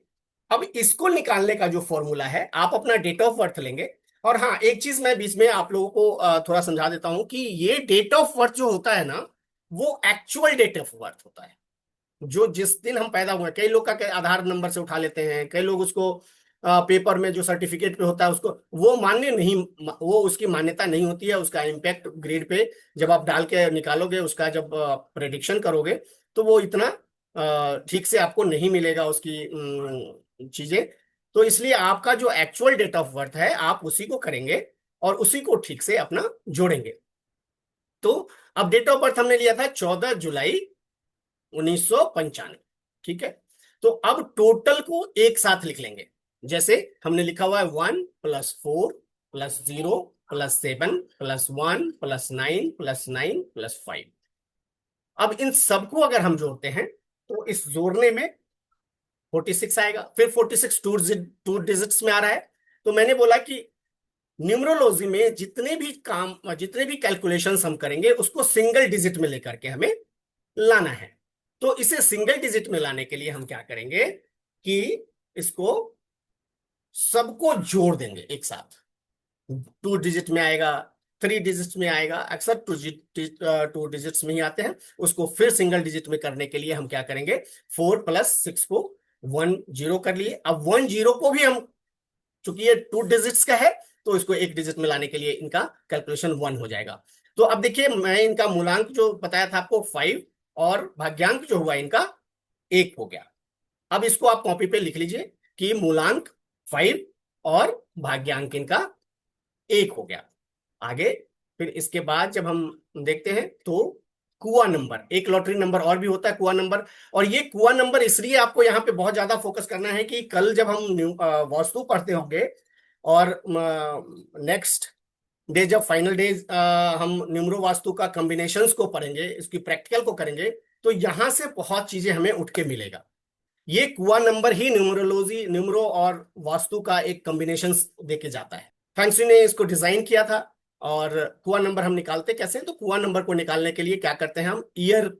अब इसको निकालने का जो फॉर्मूला है, आप अपना डेट ऑफ बर्थ लेंगे। और हाँ, एक चीज मैं बीच में आप लोगों को थोड़ा समझा देता हूं कि ये डेट ऑफ बर्थ जो होता है ना, वो एक्चुअल डेट ऑफ बर्थ होता है, जो जिस दिन हम पैदा हुए। कई लोग का आधार नंबर से उठा लेते हैं, कई लोग उसको पेपर में जो सर्टिफिकेट पे होता है उसको, वो मान्य नहीं, वो उसकी मान्यता नहीं होती है। उसका इम्पैक्ट ग्रेड पे जब आप डाल के निकालोगे, उसका जब प्रेडिक्शन करोगे तो वो इतना ठीक से आपको नहीं मिलेगा उसकी चीजें। तो इसलिए आपका जो एक्चुअल डेट ऑफ बर्थ है आप उसी को करेंगे और उसी को ठीक से अपना जोड़ेंगे। तो अब डेट ऑफ बर्थ हमने लिया था 14 जुलाई 1995। ठीक है, तो अब टोटल को एक साथ लिख लेंगे। जैसे हमने लिखा हुआ है 1 + 4 + 0 + 7 + 1 + 9 + 9 + 5। अब इन सबको अगर हम जोड़ते हैं तो इस जोड़ने में 46 आएगा। फिर 46 टू डिजिट्स में आ रहा है। तो मैंने बोला कि न्यूमरोलॉजी में जितने भी काम, जितने भी कैलकुलेशंस हम करेंगे उसको सिंगल डिजिट में लेकर के हमें लाना है। तो इसे सिंगल डिजिट में लाने के लिए हम क्या करेंगे कि इसको सबको जोड़ देंगे एक साथ। 2 डिजिट में आएगा, 3 डिजिट्स में आएगा, अक्सर 2 डिजिट्स में ही आते हैं। उसको फिर सिंगल डिजिट में करने के लिए हम क्या करेंगे, 4 + 6 को 10 कर लिए। अब 10 को भी हम, चूंकि ये 2 डिजिट्स का है तो इसको एक डिजिट में लाने के लिए इनका कैलकुलेशन 1 हो जाएगा। तो अब देखिए, मैं इनका मूलांक जो बताया था आपको 5, और भाग्यांक जो हुआ इनका 1 हो गया। अब इसको आप कॉपी पे लिख लीजिए कि मूलांक 5 और भाग्यांक इनका 1 हो गया। आगे फिर इसके बाद जब हम देखते हैं तो कुआ नंबर, एक लॉटरी नंबर और भी होता है, कुआ नंबर। और ये कुआ नंबर इसलिए आपको यहाँ पे बहुत ज्यादा फोकस करना है कि कल जब हम वास्तु पढ़ते होंगे और नेक्स्ट डे, जब फाइनल डे हम न्यूमरो वास्तु का कॉम्बिनेशंस को पढ़ेंगे, इसकी प्रैक्टिकल को करेंगे, तो यहां से बहुत चीजें हमें उठ के मिलेगा। ये कुआ नंबर ही न्यूमरोलॉजी, न्यूमरो और वास्तु का एक कॉम्बिनेशन देके जाता है। फैंसी ने इसको डिजाइन किया था। और कुआ नंबर हम निकालते कैसे हैं, तो कुआ नंबर को निकालने के लिए क्या करते हैं हम, ईयर,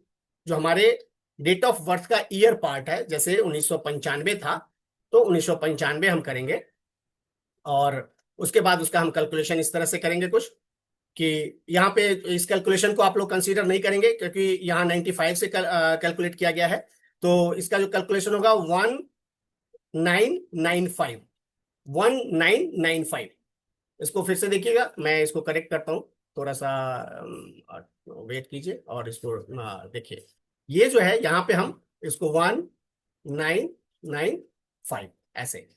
जो हमारे डेट ऑफ बर्थ का ईयर पार्ट है, जैसे 1995 था तो 1995 हम करेंगे। और उसके बाद उसका हम कैलकुलेशन इस तरह से करेंगे कुछ, कि यहाँ पे इस कैलकुलेशन को आप लोग कंसीडर नहीं करेंगे क्योंकि यहाँ 95 से कैलकुलेट किया गया है। तो इसका जो कैलकुलेशन होगा 1995, 1995। इसको फिर से देखिएगा, मैं इसको करेक्ट करता हूँ, थोड़ा सा वेट कीजिए और इसको देखिए। ये जो है यहाँ पे हम इसको 1995 ऐसे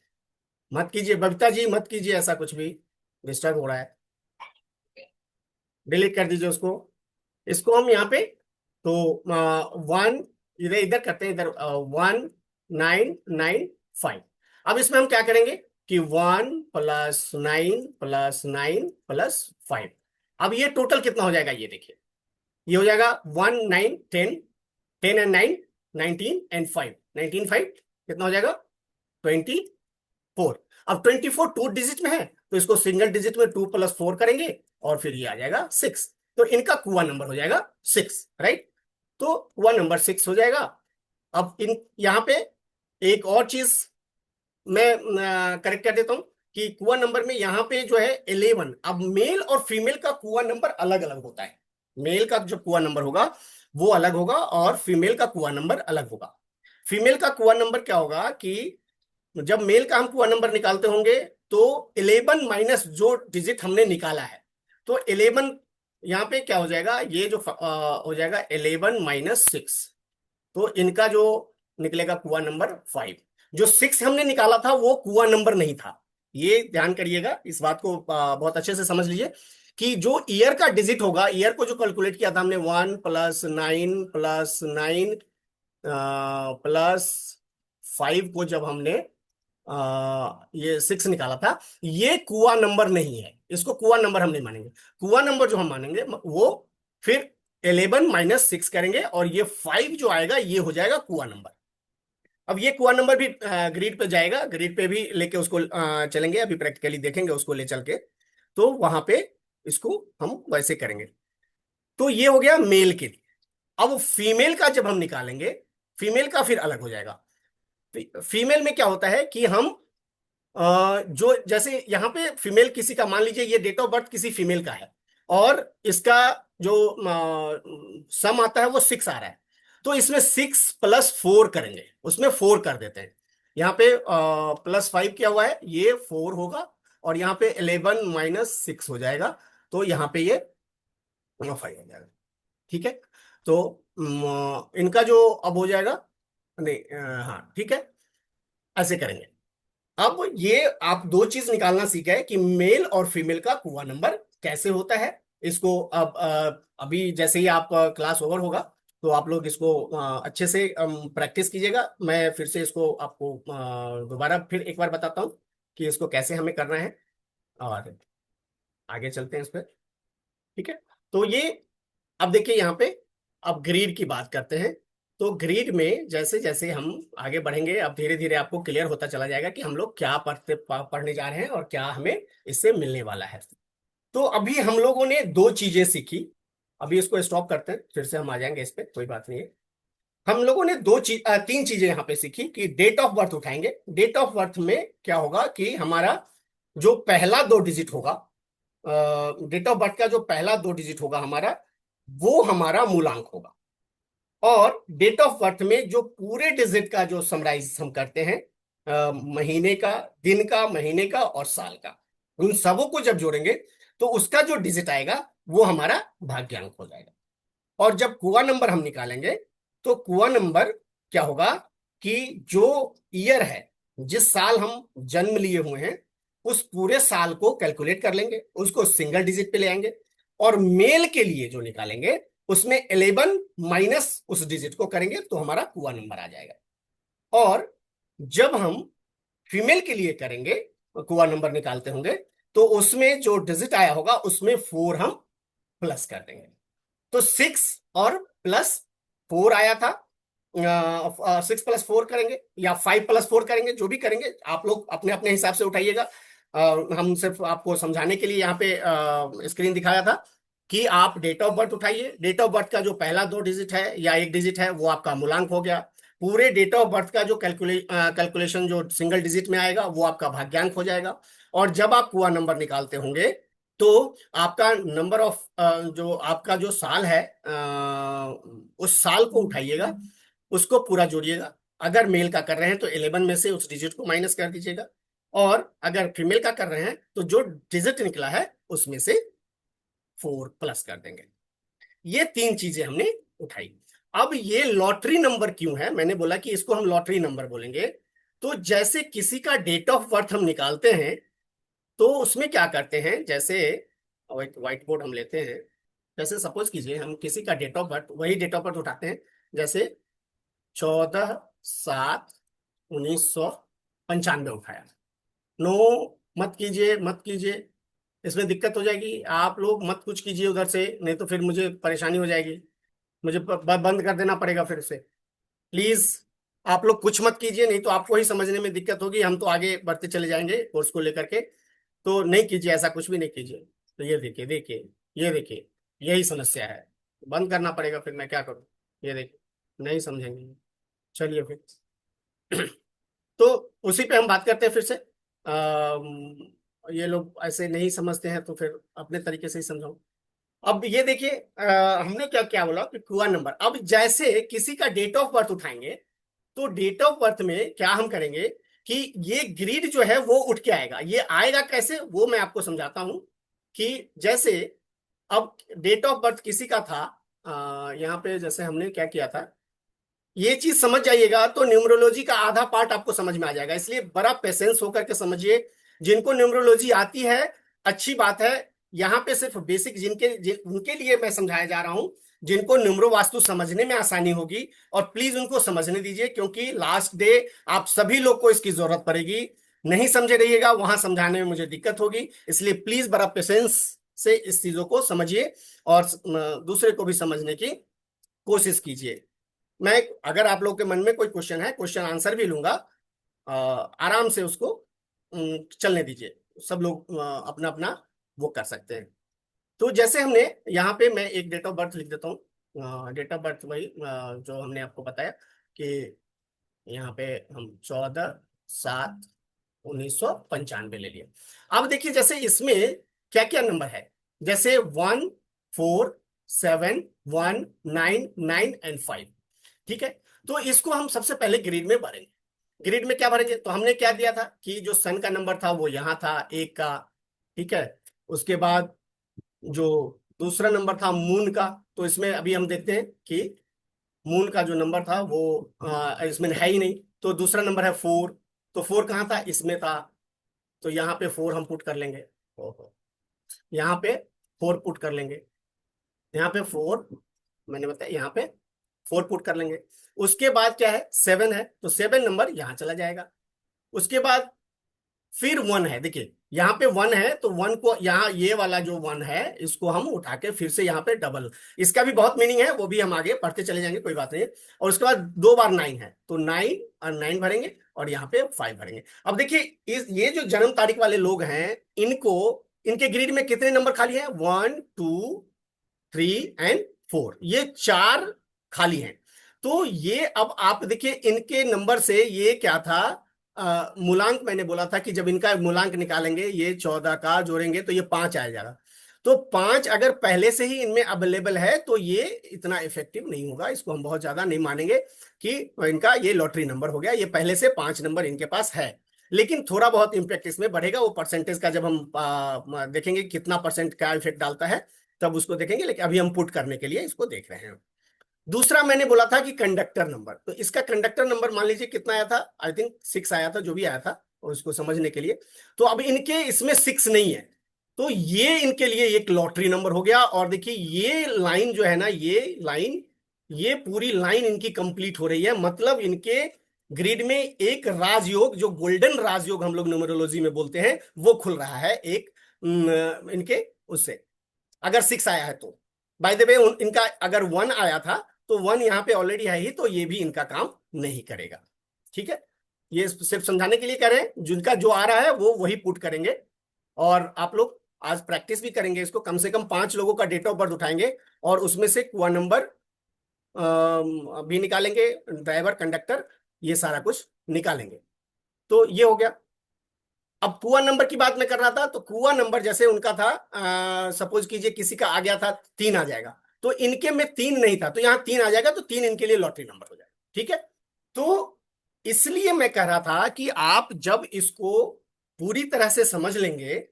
मत कीजिए बबीता जी, मत कीजिए ऐसा कुछ भी, डिस्टर्ब हो रहा है, डिलीट कर दीजिए उसको। इसको हम यहाँ पे तो वन इधर इधर करते हैं, इधर 1995। अब इसमें हम क्या करेंगे कि 1 + 9 + 9 + 5। अब ये टोटल कितना हो जाएगा, ये देखिए, ये हो जाएगा 19 10, 10 and 9 19 and 5, 19 5 कितना हो जाएगा 24। अब 24 टू डिजिट में है, तो इसको सिंगल डिजिट में 2 + 4 करेंगे और फिर ये आ जाएगा 6। तो इनका कुआ नंबर हो जाएगा 6, राइट। तो कुआ नंबर 6 हो जाएगा। अब इन यहाँ पे एक और चीज मैं करेक्ट कर देता हूं कि कुआ नंबर में यहाँ पे जो है 11। अब मेल और फीमेल का कुआ नंबर अलग अलग होता है। मेल का जो कुआ नंबर होगा वो अलग होगा और फीमेल का कुआ नंबर अलग होगा। फीमेल का कुआ नंबर क्या होगा कि जब मेल का हम कुआ नंबर निकालते होंगे तो 11 माइनस जो डिजिट हमने निकाला है, तो 11 यहाँ पे क्या हो जाएगा, ये जो हो जाएगा 11 - 6। तो इनका जो निकलेगा कुआ नंबर 5। जो 6 हमने निकाला था वो कुआ नंबर नहीं था। ये ध्यान करिएगा, इस बात को बहुत अच्छे से समझ लीजिए कि जो ईयर का डिजिट होगा, ईयर को जो कैलकुलेट किया था हमने 1 + 9 + 9 +5 को जब हमने ये 6 निकाला था, ये कुआ नंबर नहीं है, इसको कुआ नंबर हम नहीं मानेंगे। कुआ नंबर जो हम मानेंगे वो फिर 11 - 6 करेंगे और ये 5 जो आएगा ये हो जाएगा कुआ नंबर। अब ये कुआ नंबर भी ग्रिड पे जाएगा, ग्रिड पे भी लेके उसको चलेंगे, अभी प्रैक्टिकली देखेंगे उसको ले चल के, तो वहां पे इसको हम वैसे करेंगे। तो ये हो गया मेल के लिए। अब फीमेल का जब हम निकालेंगे, फीमेल का फिर अलग हो जाएगा। फीमेल में क्या होता है कि हम जो जैसे यहाँ पे फीमेल किसी का, मान लीजिए ये डेट ऑफ बर्थ किसी फीमेल का है और इसका जो सम आता है वो 6 आ रहा है, तो इसमें 6 + 4 करेंगे, उसमें 4 कर देते हैं। यहाँ पे +5 क्या हुआ है, ये 4 होगा और यहाँ पे 11 - 6 हो जाएगा, तो यहाँ पे ये 5 हो जाएगा। ठीक है। तो इनका जो अब हो जाएगा, नहीं हाँ ठीक है, ऐसे करेंगे। अब ये आप दो चीज निकालना सीखा है कि मेल और फीमेल का कुआ नंबर कैसे होता है। इसको अब अभी जैसे ही आप क्लास ओवर होगा तो आप लोग इसको अच्छे से प्रैक्टिस कीजिएगा। मैं फिर से इसको आपको दोबारा फिर एक बार बताता हूँ कि इसको कैसे हमें करना है और आगे चलते हैं इस पर। ठीक है। तो ये अब देखिए यहाँ पे, अब ग्रीड की बात करते हैं। तो ग्रीड में जैसे जैसे हम आगे बढ़ेंगे, अब धीरे धीरे आपको क्लियर होता चला जाएगा कि हम लोग क्या पढ़ने जा रहे हैं और क्या हमें इससे मिलने वाला है। तो अभी हम लोगों ने दो चीजें सीखी, अभी इसको स्टॉप करते हैं, फिर से हम आ जाएंगे इस पे, कोई बात नहीं है। हम लोगों ने तीन चीजें यहाँ पे सीखी कि डेट ऑफ बर्थ उठाएंगे। डेट ऑफ बर्थ में क्या होगा कि हमारा जो पहला 2 डिजिट होगा, डेट ऑफ बर्थ का जो पहला 2 डिजिट होगा हमारा, वो हमारा मूलांक होगा। और डेट ऑफ बर्थ में जो पूरे डिजिट का जो समराइज हम करते हैं, महीने का, दिन का, महीने का और साल का, उन सबों को जब जोड़ेंगे तो उसका जो डिजिट आएगा वो हमारा भाग्यांक हो जाएगा। और जब कुआ नंबर हम निकालेंगे तो कुआ नंबर क्या होगा कि जो ईयर है, जिस साल हम जन्म लिए हुए हैं, उस पूरे साल को कैलकुलेट कर लेंगे, उसको सिंगल डिजिट पे ले आएंगे और मेल के लिए जो निकालेंगे उसमें 11 माइनस उस डिजिट को करेंगे तो हमारा कुआ नंबर आ जाएगा। और जब हम फीमेल के लिए करेंगे, कुआ नंबर निकालते होंगे, तो उसमें जो डिजिट आया होगा उसमें 4 हम प्लस कर देंगे। तो 6 और +4 आया था, 6 + 4 करेंगे या 5 + 4 करेंगे, जो भी करेंगे आप लोग अपने अपने हिसाब से उठाइएगा। हम सिर्फ आपको समझाने के लिए यहाँ पे स्क्रीन दिखाया था कि आप डेट ऑफ बर्थ उठाइए। डेट ऑफ बर्थ का जो पहला 2 डिजिट है या 1 डिजिट है वो आपका मूलांक हो गया। पूरे डेट ऑफ बर्थ का जो कैलकुलेशन जो सिंगल डिजिट में आएगा वो आपका भाग्यांक हो जाएगा। और जब आप कुआ नंबर निकालते होंगे तो आपका नंबर ऑफ जो आपका जो साल है, उस साल को उठाइएगा, उसको पूरा जोड़िएगा। अगर मेल का कर रहे हैं तो 11 में से उस डिजिट को माइनस कर दीजिएगा। और अगर फीमेल का कर रहे हैं तो जो डिजिट निकला है उसमें से 4 प्लस कर देंगे। ये 3 चीजें हमने उठाई। अब ये लॉटरी नंबर क्यों है, मैंने बोला कि इसको हम लॉटरी नंबर बोलेंगे। तो जैसे किसी का डेट ऑफ बर्थ हम निकालते हैं तो उसमें क्या करते हैं, जैसे व्हाइट बोर्ड हम लेते हैं, जैसे सपोज कीजिए हम किसी का डेट ऑफ बर्थ, वही डेट ऑफ बर्थ उठाते हैं, जैसे 14/7/1995 उठाया। नो, मत कीजिए मत कीजिए, इसमें दिक्कत हो जाएगी। आप लोग मत कुछ कीजिए उधर से, नहीं तो फिर मुझे परेशानी हो जाएगी, मुझे बंद कर देना पड़ेगा फिर से। प्लीज आप लोग कुछ मत कीजिए, नहीं तो आपको ही समझने में दिक्कत होगी, हम तो आगे बढ़ते चले जाएंगे कोर्स को लेकर के। तो नहीं कीजिए, ऐसा कुछ भी नहीं कीजिए। तो ये देखिए देखिए, ये देखिए, यही समस्या है, बंद करना पड़ेगा, फिर मैं क्या करूं। ये देखिए, नहीं समझेंगे। चलिए फिर तो उसी पे हम बात करते हैं फिर से। ये लोग ऐसे नहीं समझते हैं तो फिर अपने तरीके से ही समझाओ। अब ये देखिए, हमने क्या क्या बोला कि कुआ नंबर। अब जैसे किसी का डेट ऑफ बर्थ उठाएंगे तो डेट ऑफ बर्थ में क्या हम करेंगे कि ये ग्रिड जो है वो उठ के आएगा। ये आएगा कैसे वो मैं आपको समझाता हूं। कि जैसे अब डेट ऑफ बर्थ किसी का था, यहाँ पे जैसे हमने क्या किया था, ये चीज समझ जाइएगा तो न्यूमरोलॉजी का आधा पार्ट आपको समझ में आ जाएगा। इसलिए बड़ा पेशेंस होकर के समझिए। जिनको न्यूमरोलॉजी आती है अच्छी बात है, यहाँ पे सिर्फ बेसिक उनके लिए मैं समझाया जा रहा हूं। जिनको न्यूमरो वास्तु समझने में आसानी होगी, और प्लीज उनको समझने दीजिए, क्योंकि लास्ट डे आप सभी लोग को इसकी जरूरत पड़ेगी। नहीं समझे रहिएगा वहां समझाने में मुझे दिक्कत होगी, इसलिए प्लीज बड़ा पेशेंस से इस चीजों को समझिए और दूसरे को भी समझने की कोशिश कीजिए। मैं, अगर आप लोग के मन में कोई क्वेश्चन है, क्वेश्चन आंसर भी लूंगा। आराम से उसको चलने दीजिए। सब लोग अपना अपना वो कर सकते हैं। तो जैसे हमने यहाँ पे, मैं एक डेट ऑफ बर्थ लिख देता हूँ। डेट ऑफ बर्थ वही जो हमने आपको बताया कि यहाँ पे हम 14/7/1995 ले लिया। अब देखिए जैसे इसमें क्या क्या नंबर है, जैसे 1 4 7 1 9 9 एंड 5। ठीक है, तो इसको हम सबसे पहले ग्रिड में भरेंगे। ग्रिड में क्या भरेंगे, तो हमने क्या दिया था कि जो सन का नंबर था वो यहाँ था 1 का। ठीक है, उसके बाद जो दूसरा नंबर था मून का, तो इसमें अभी हम देखते हैं कि मून का जो नंबर था वो इसमें है ही नहीं। तो दूसरा नंबर है 4, तो 4 कहाँ था, इसमें था। तो यहाँ पे 4 हम पुट कर लेंगे। ओहो, यहाँ पे 4 पुट कर लेंगे। यहाँ पे 4, मैंने बताया यहाँ पे 4 पुट कर लेंगे। उसके बाद क्या है, 7 है, तो 7 नंबर यहाँ चला जाएगा। उसके बाद फिर 1 है, देखिए यहाँ पे 1 है, तो 1 को यहाँ, ये वाला जो 1 है इसको हम उठा के फिर से यहाँ पे डबल, इसका भी बहुत मीनिंग है, वो भी हम आगे पढ़ते चले जाएंगे, कोई बात नहीं। और उसके बाद 2 बार 9 है, तो 9 और 9 भरेंगे, और यहाँ पे 5 भरेंगे। अब देखिए ये जो जन्म तारीख वाले लोग हैं, इनको, इनके ग्रिड में कितने नंबर खाली है, 1 2 3 एंड 4, ये 4 खाली हैं। तो ये अब आप देखिए इनके नंबर से ये क्या था, मूलांक मैंने बोला था कि जब इनका मूलांक निकालेंगे, ये 14 का जोड़ेंगे तो ये 5 आ जाएगा। तो 5 अगर पहले से ही इनमें अवेलेबल है तो ये इतना इफेक्टिव नहीं होगा, इसको हम बहुत ज्यादा नहीं मानेंगे कि इनका ये लॉटरी नंबर हो गया। ये पहले से 5 नंबर इनके पास है, लेकिन थोड़ा बहुत इम्पैक्ट इसमें बढ़ेगा। वो परसेंटेज का जब हम देखेंगे कितना परसेंट का इफेक्ट डालता है, तब उसको देखेंगे, लेकिन अभी हम पुट करने के लिए इसको देख रहे हैं। दूसरा मैंने बोला था कि कंडक्टर नंबर, तो इसका कंडक्टर नंबर मान लीजिए कितना आया था, आई थिंक 6 आया था, जो भी आया था, और इसको समझने के लिए। तो अब इनके इसमें 6 नहीं है, तो ये इनके लिए एक लॉटरी नंबर हो गया। और देखिए ये लाइन जो है ना, ये लाइन, ये पूरी लाइन इनकी कंप्लीट हो रही है, मतलब इनके ग्रिड में एक राजयोग, जो गोल्डन राजयोग हम लोग न्यूमरोलॉजी में बोलते हैं, वो खुल रहा है एक इनके उससे, अगर 6 आया है तो। बाय द वे इनका अगर 1 आया था तो 1 यहाँ पे ऑलरेडी है ही, तो ये भी इनका काम नहीं करेगा। ठीक है, ये सिर्फ समझाने के लिए कह रहे हैं, जिनका जो आ रहा है वो वही पुट करेंगे। और आप लोग आज प्रैक्टिस भी करेंगे इसको, कम से कम 5 लोगों का डेट ऑफ बर्थ उठाएंगे, और उसमें से कुआ नंबर भी निकालेंगे, ड्राइवर कंडक्टर ये सारा कुछ निकालेंगे। तो ये हो गया। अब कुआ नंबर की बात मैं कर रहा था, तो कुआ नंबर जैसे उनका था, सपोज कीजिए किसी का आ गया था 3 आ जाएगा, तो इनके में 3 नहीं था, तो यहाँ 3 आ जाएगा, तो 3 इनके लिए लॉटरी नंबर हो जाएगा। ठीक है, तो इसलिए मैं कह रहा था कि आप जब इसको पूरी तरह से समझ लेंगे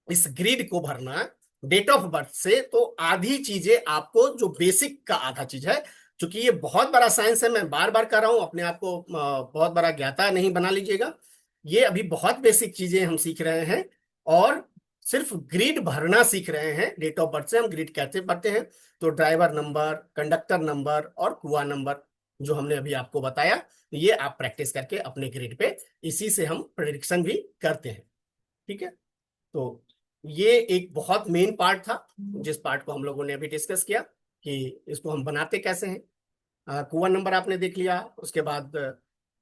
इस ग्रिड को भरना डेट ऑफ बर्थ से, तो आधी चीजें आपको, जो बेसिक का आधा चीज है, क्योंकि ये बहुत बड़ा साइंस है, मैं बार बार कर रहा हूं, अपने आप को बहुत बड़ा ज्ञाता नहीं बना लीजिएगा। ये अभी बहुत बेसिक चीजें हम सीख रहे हैं, और सिर्फ ग्रिड भरना सीख रहे हैं। डेट ऑफ बर्थ से हम ग्रिड कैसे भरते हैं, तो ड्राइवर नंबर, कंडक्टर नंबर और कुआ नंबर जो हमने अभी आपको बताया, ये आप प्रैक्टिस करके अपने ग्रिड पे, इसी से हम प्रेडिक्शन भी करते हैं। ठीक है, तो ये एक बहुत मेन पार्ट था, जिस पार्ट को हम लोगों ने अभी डिस्कस किया कि इसको हम बनाते कैसे हैं। कुआ नंबर आपने देख लिया, उसके बाद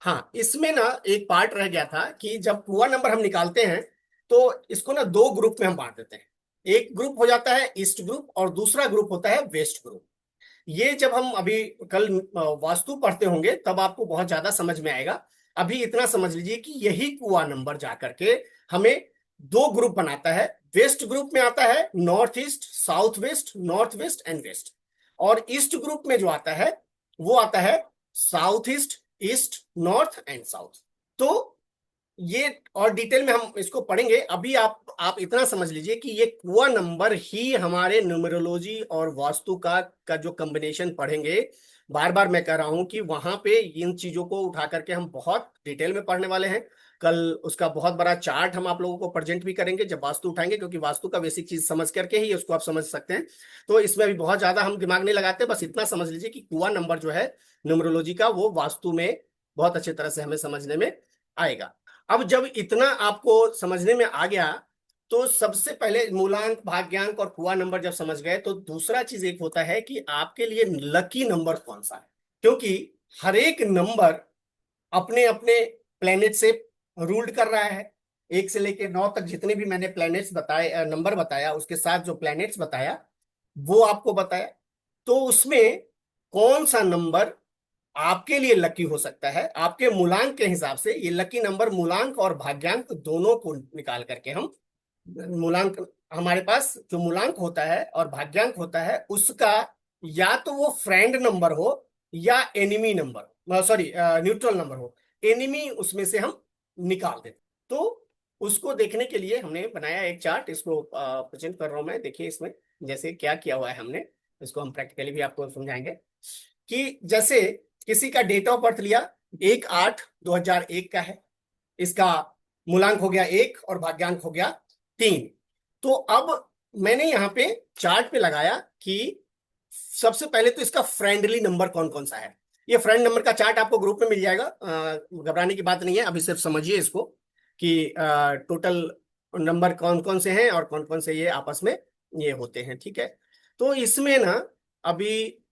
हाँ, इसमें ना एक पार्ट रह गया था कि जब कुआ नंबर हम निकालते हैं तो इसको ना दो ग्रुप में हम बांट देते हैं। एक ग्रुप हो जाता है ईस्ट ग्रुप और दूसरा ग्रुप होता है वेस्ट ग्रुप। ये जब हम अभी कल वास्तु पढ़ते होंगे तब आपको बहुत ज्यादा समझ में आएगा। अभी इतना समझ लीजिए कि यही कुआ नंबर जाकर के हमें दो ग्रुप बनाता है। वेस्ट ग्रुप में आता है north east, south west, north west and west, और ईस्ट ग्रुप में जो आता है वो आता है south east, east, north and south. तो ये और डिटेल में हम इसको पढ़ेंगे। अभी आप इतना समझ लीजिए कि ये कुआ नंबर ही हमारे न्यूमरोलॉजी और वास्तु का जो कॉम्बिनेशन पढ़ेंगे, बार बार मैं कह रहा हूं कि वहां पे इन चीजों को उठा करके हम बहुत डिटेल में पढ़ने वाले हैं। कल उसका बहुत बड़ा चार्ट हम आप लोगों को प्रेजेंट भी करेंगे जब वास्तु उठाएंगे, क्योंकि वास्तु का बेसिक चीज समझ करके ही उसको आप समझ सकते हैं। तो इसमें भी बहुत ज्यादा हम दिमाग नहीं लगाते, बस इतना समझ लीजिए कि कुआ नंबर जो है न्यूमरोलॉजी का, वो वास्तु में बहुत अच्छी तरह से हमें समझने में आएगा। अब जब इतना आपको समझने में आ गया, तो सबसे पहले मूलांक, भाग्यांक और कुआ नंबर जब समझ गए, तो दूसरा चीज एक होता है कि आपके लिए लकी नंबर कौन सा है। क्योंकि हर एक नंबर अपने अपने प्लेनेट से रूल्ड कर रहा है। एक से लेके 9 तक जितने भी मैंने प्लैनेट्स बताए, नंबर बताया, उसके साथ जो प्लैनेट्स बताया वो आपको बताया। तो उसमें कौन सा नंबर आपके लिए लकी हो सकता है, आपके मूलांक के हिसाब से। ये लकी नंबर मूलांक और भाग्यांक दोनों को निकाल करके हम, मूलांक, हमारे पास जो मूलांक होता है और भाग्यांक होता है उसका, या तो वो फ्रेंड नंबर हो या enemy number, sorry neutral number हो, एनिमी उसमें से हम निकाल देते। तो उसको देखने के लिए हमने बनाया एक चार्ट, इसको प्रेजेंट कर रहा हूं मैं। देखिए इसमें जैसे क्या किया हुआ है हमने, इसको हम प्रैक्टिकली भी आपको समझाएंगे। कि जैसे किसी का डेट ऑफ बर्थ लिया, 1/8/2001 का है, इसका मूलांक हो गया 1 और भाग्यांक हो गया 3। तो अब मैंने यहाँ पे चार्ट पे लगाया कि सबसे पहले तो इसका फ्रेंडली नंबर कौन कौन सा है। ये फ्रेंड नंबर का चार्ट आपको ग्रुप में मिल जाएगा, घबराने की बात नहीं है, अभी सिर्फ समझिए इसको कि टोटल नंबर कौन कौन से हैं और कौन कौन से ये आपस में ये होते हैं। ठीक है, तो इसमें ना अभी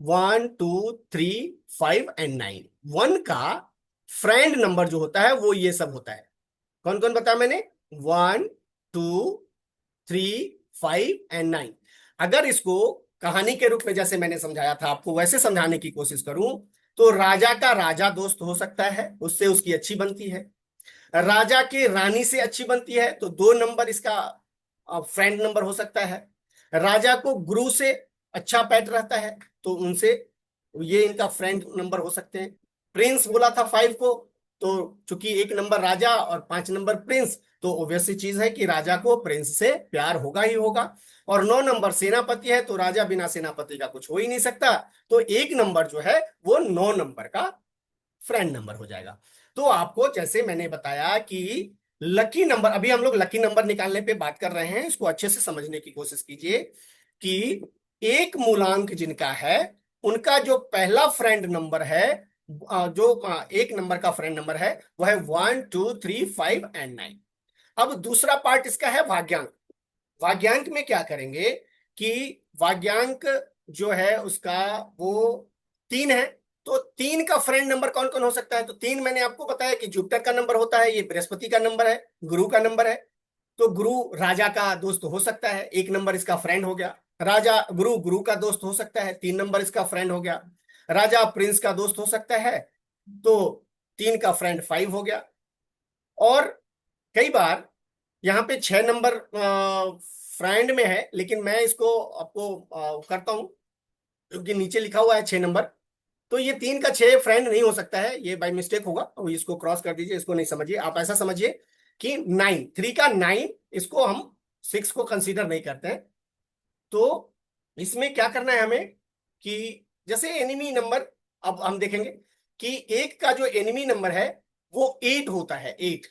1 2 3 5 एंड 9, 1 का फ्रेंड नंबर जो होता है वो ये सब होता है। कौन कौन बताया मैंने, 1 2 3 5 एंड 9। अगर इसको कहानी के रूप में जैसे मैंने समझाया था आपको वैसे समझाने की कोशिश करूं, तो राजा का राजा दोस्त हो सकता है, उससे उसकी अच्छी बनती है। राजा की रानी से अच्छी बनती है, तो 2 नंबर इसका फ्रेंड नंबर हो सकता है। राजा को गुरु से अच्छा पैठ रहता है, तो उनसे ये इनका फ्रेंड नंबर हो सकते हैं। प्रिंस बोला था 5 को, तो चूंकि 1 नंबर राजा और 5 नंबर प्रिंस, तो ऑब्वियस चीज है कि राजा को प्रिंस से प्यार होगा ही होगा। और 9 नंबर सेनापति है, तो राजा बिना सेनापति का कुछ हो ही नहीं सकता। तो 1 नंबर जो है वो 9 नंबर का फ्रेंड नंबर हो जाएगा। तो आपको जैसे मैंने बताया कि लकी नंबर, अभी हम लोग लकी नंबर निकालने पे बात कर रहे हैं, इसको अच्छे से समझने की कोशिश कीजिए कि एक मूलांक जिनका है उनका जो पहला फ्रेंड नंबर है, जो 1 नंबर का फ्रेंड नंबर है, वो है 1 2 3 5 एंड 9। अब दूसरा पार्ट इसका है भाग्यांक। वाग्यांक में क्या करेंगे कि वाग्यांक जो है उसका वो 3 है। तो 3 का फ्रेंड नंबर कौन कौन हो सकता है, तो 3 मैंने आपको बताया कि जुपिटर का नंबर होता है, ये बृहस्पति का नंबर है, गुरु का नंबर है। तो गुरु राजा का दोस्त हो सकता है, 1 नंबर इसका फ्रेंड हो गया। राजा गुरु गुरु का दोस्त हो सकता है, 3 नंबर इसका फ्रेंड हो गया। राजा प्रिंस का दोस्त हो सकता है, तो 3 का फ्रेंड 5 हो गया। और कई बार यहाँ पे 6 नंबर फ्रेंड में है, लेकिन मैं इसको आपको करता हूं क्योंकि नीचे लिखा हुआ है 6 नंबर। तो ये 3 का 6 फ्रेंड नहीं हो सकता है, ये बाय मिस्टेक होगा, और इसको क्रॉस कर दीजिए, इसको नहीं समझिए। आप ऐसा समझिए कि 9, 3 का 9, इसको हम 6 को कंसीडर नहीं करते हैं। तो इसमें क्या करना है हमें कि जैसे एनिमी नंबर, अब हम देखेंगे कि एक का जो एनिमी नंबर है वो 8 होता है, 8।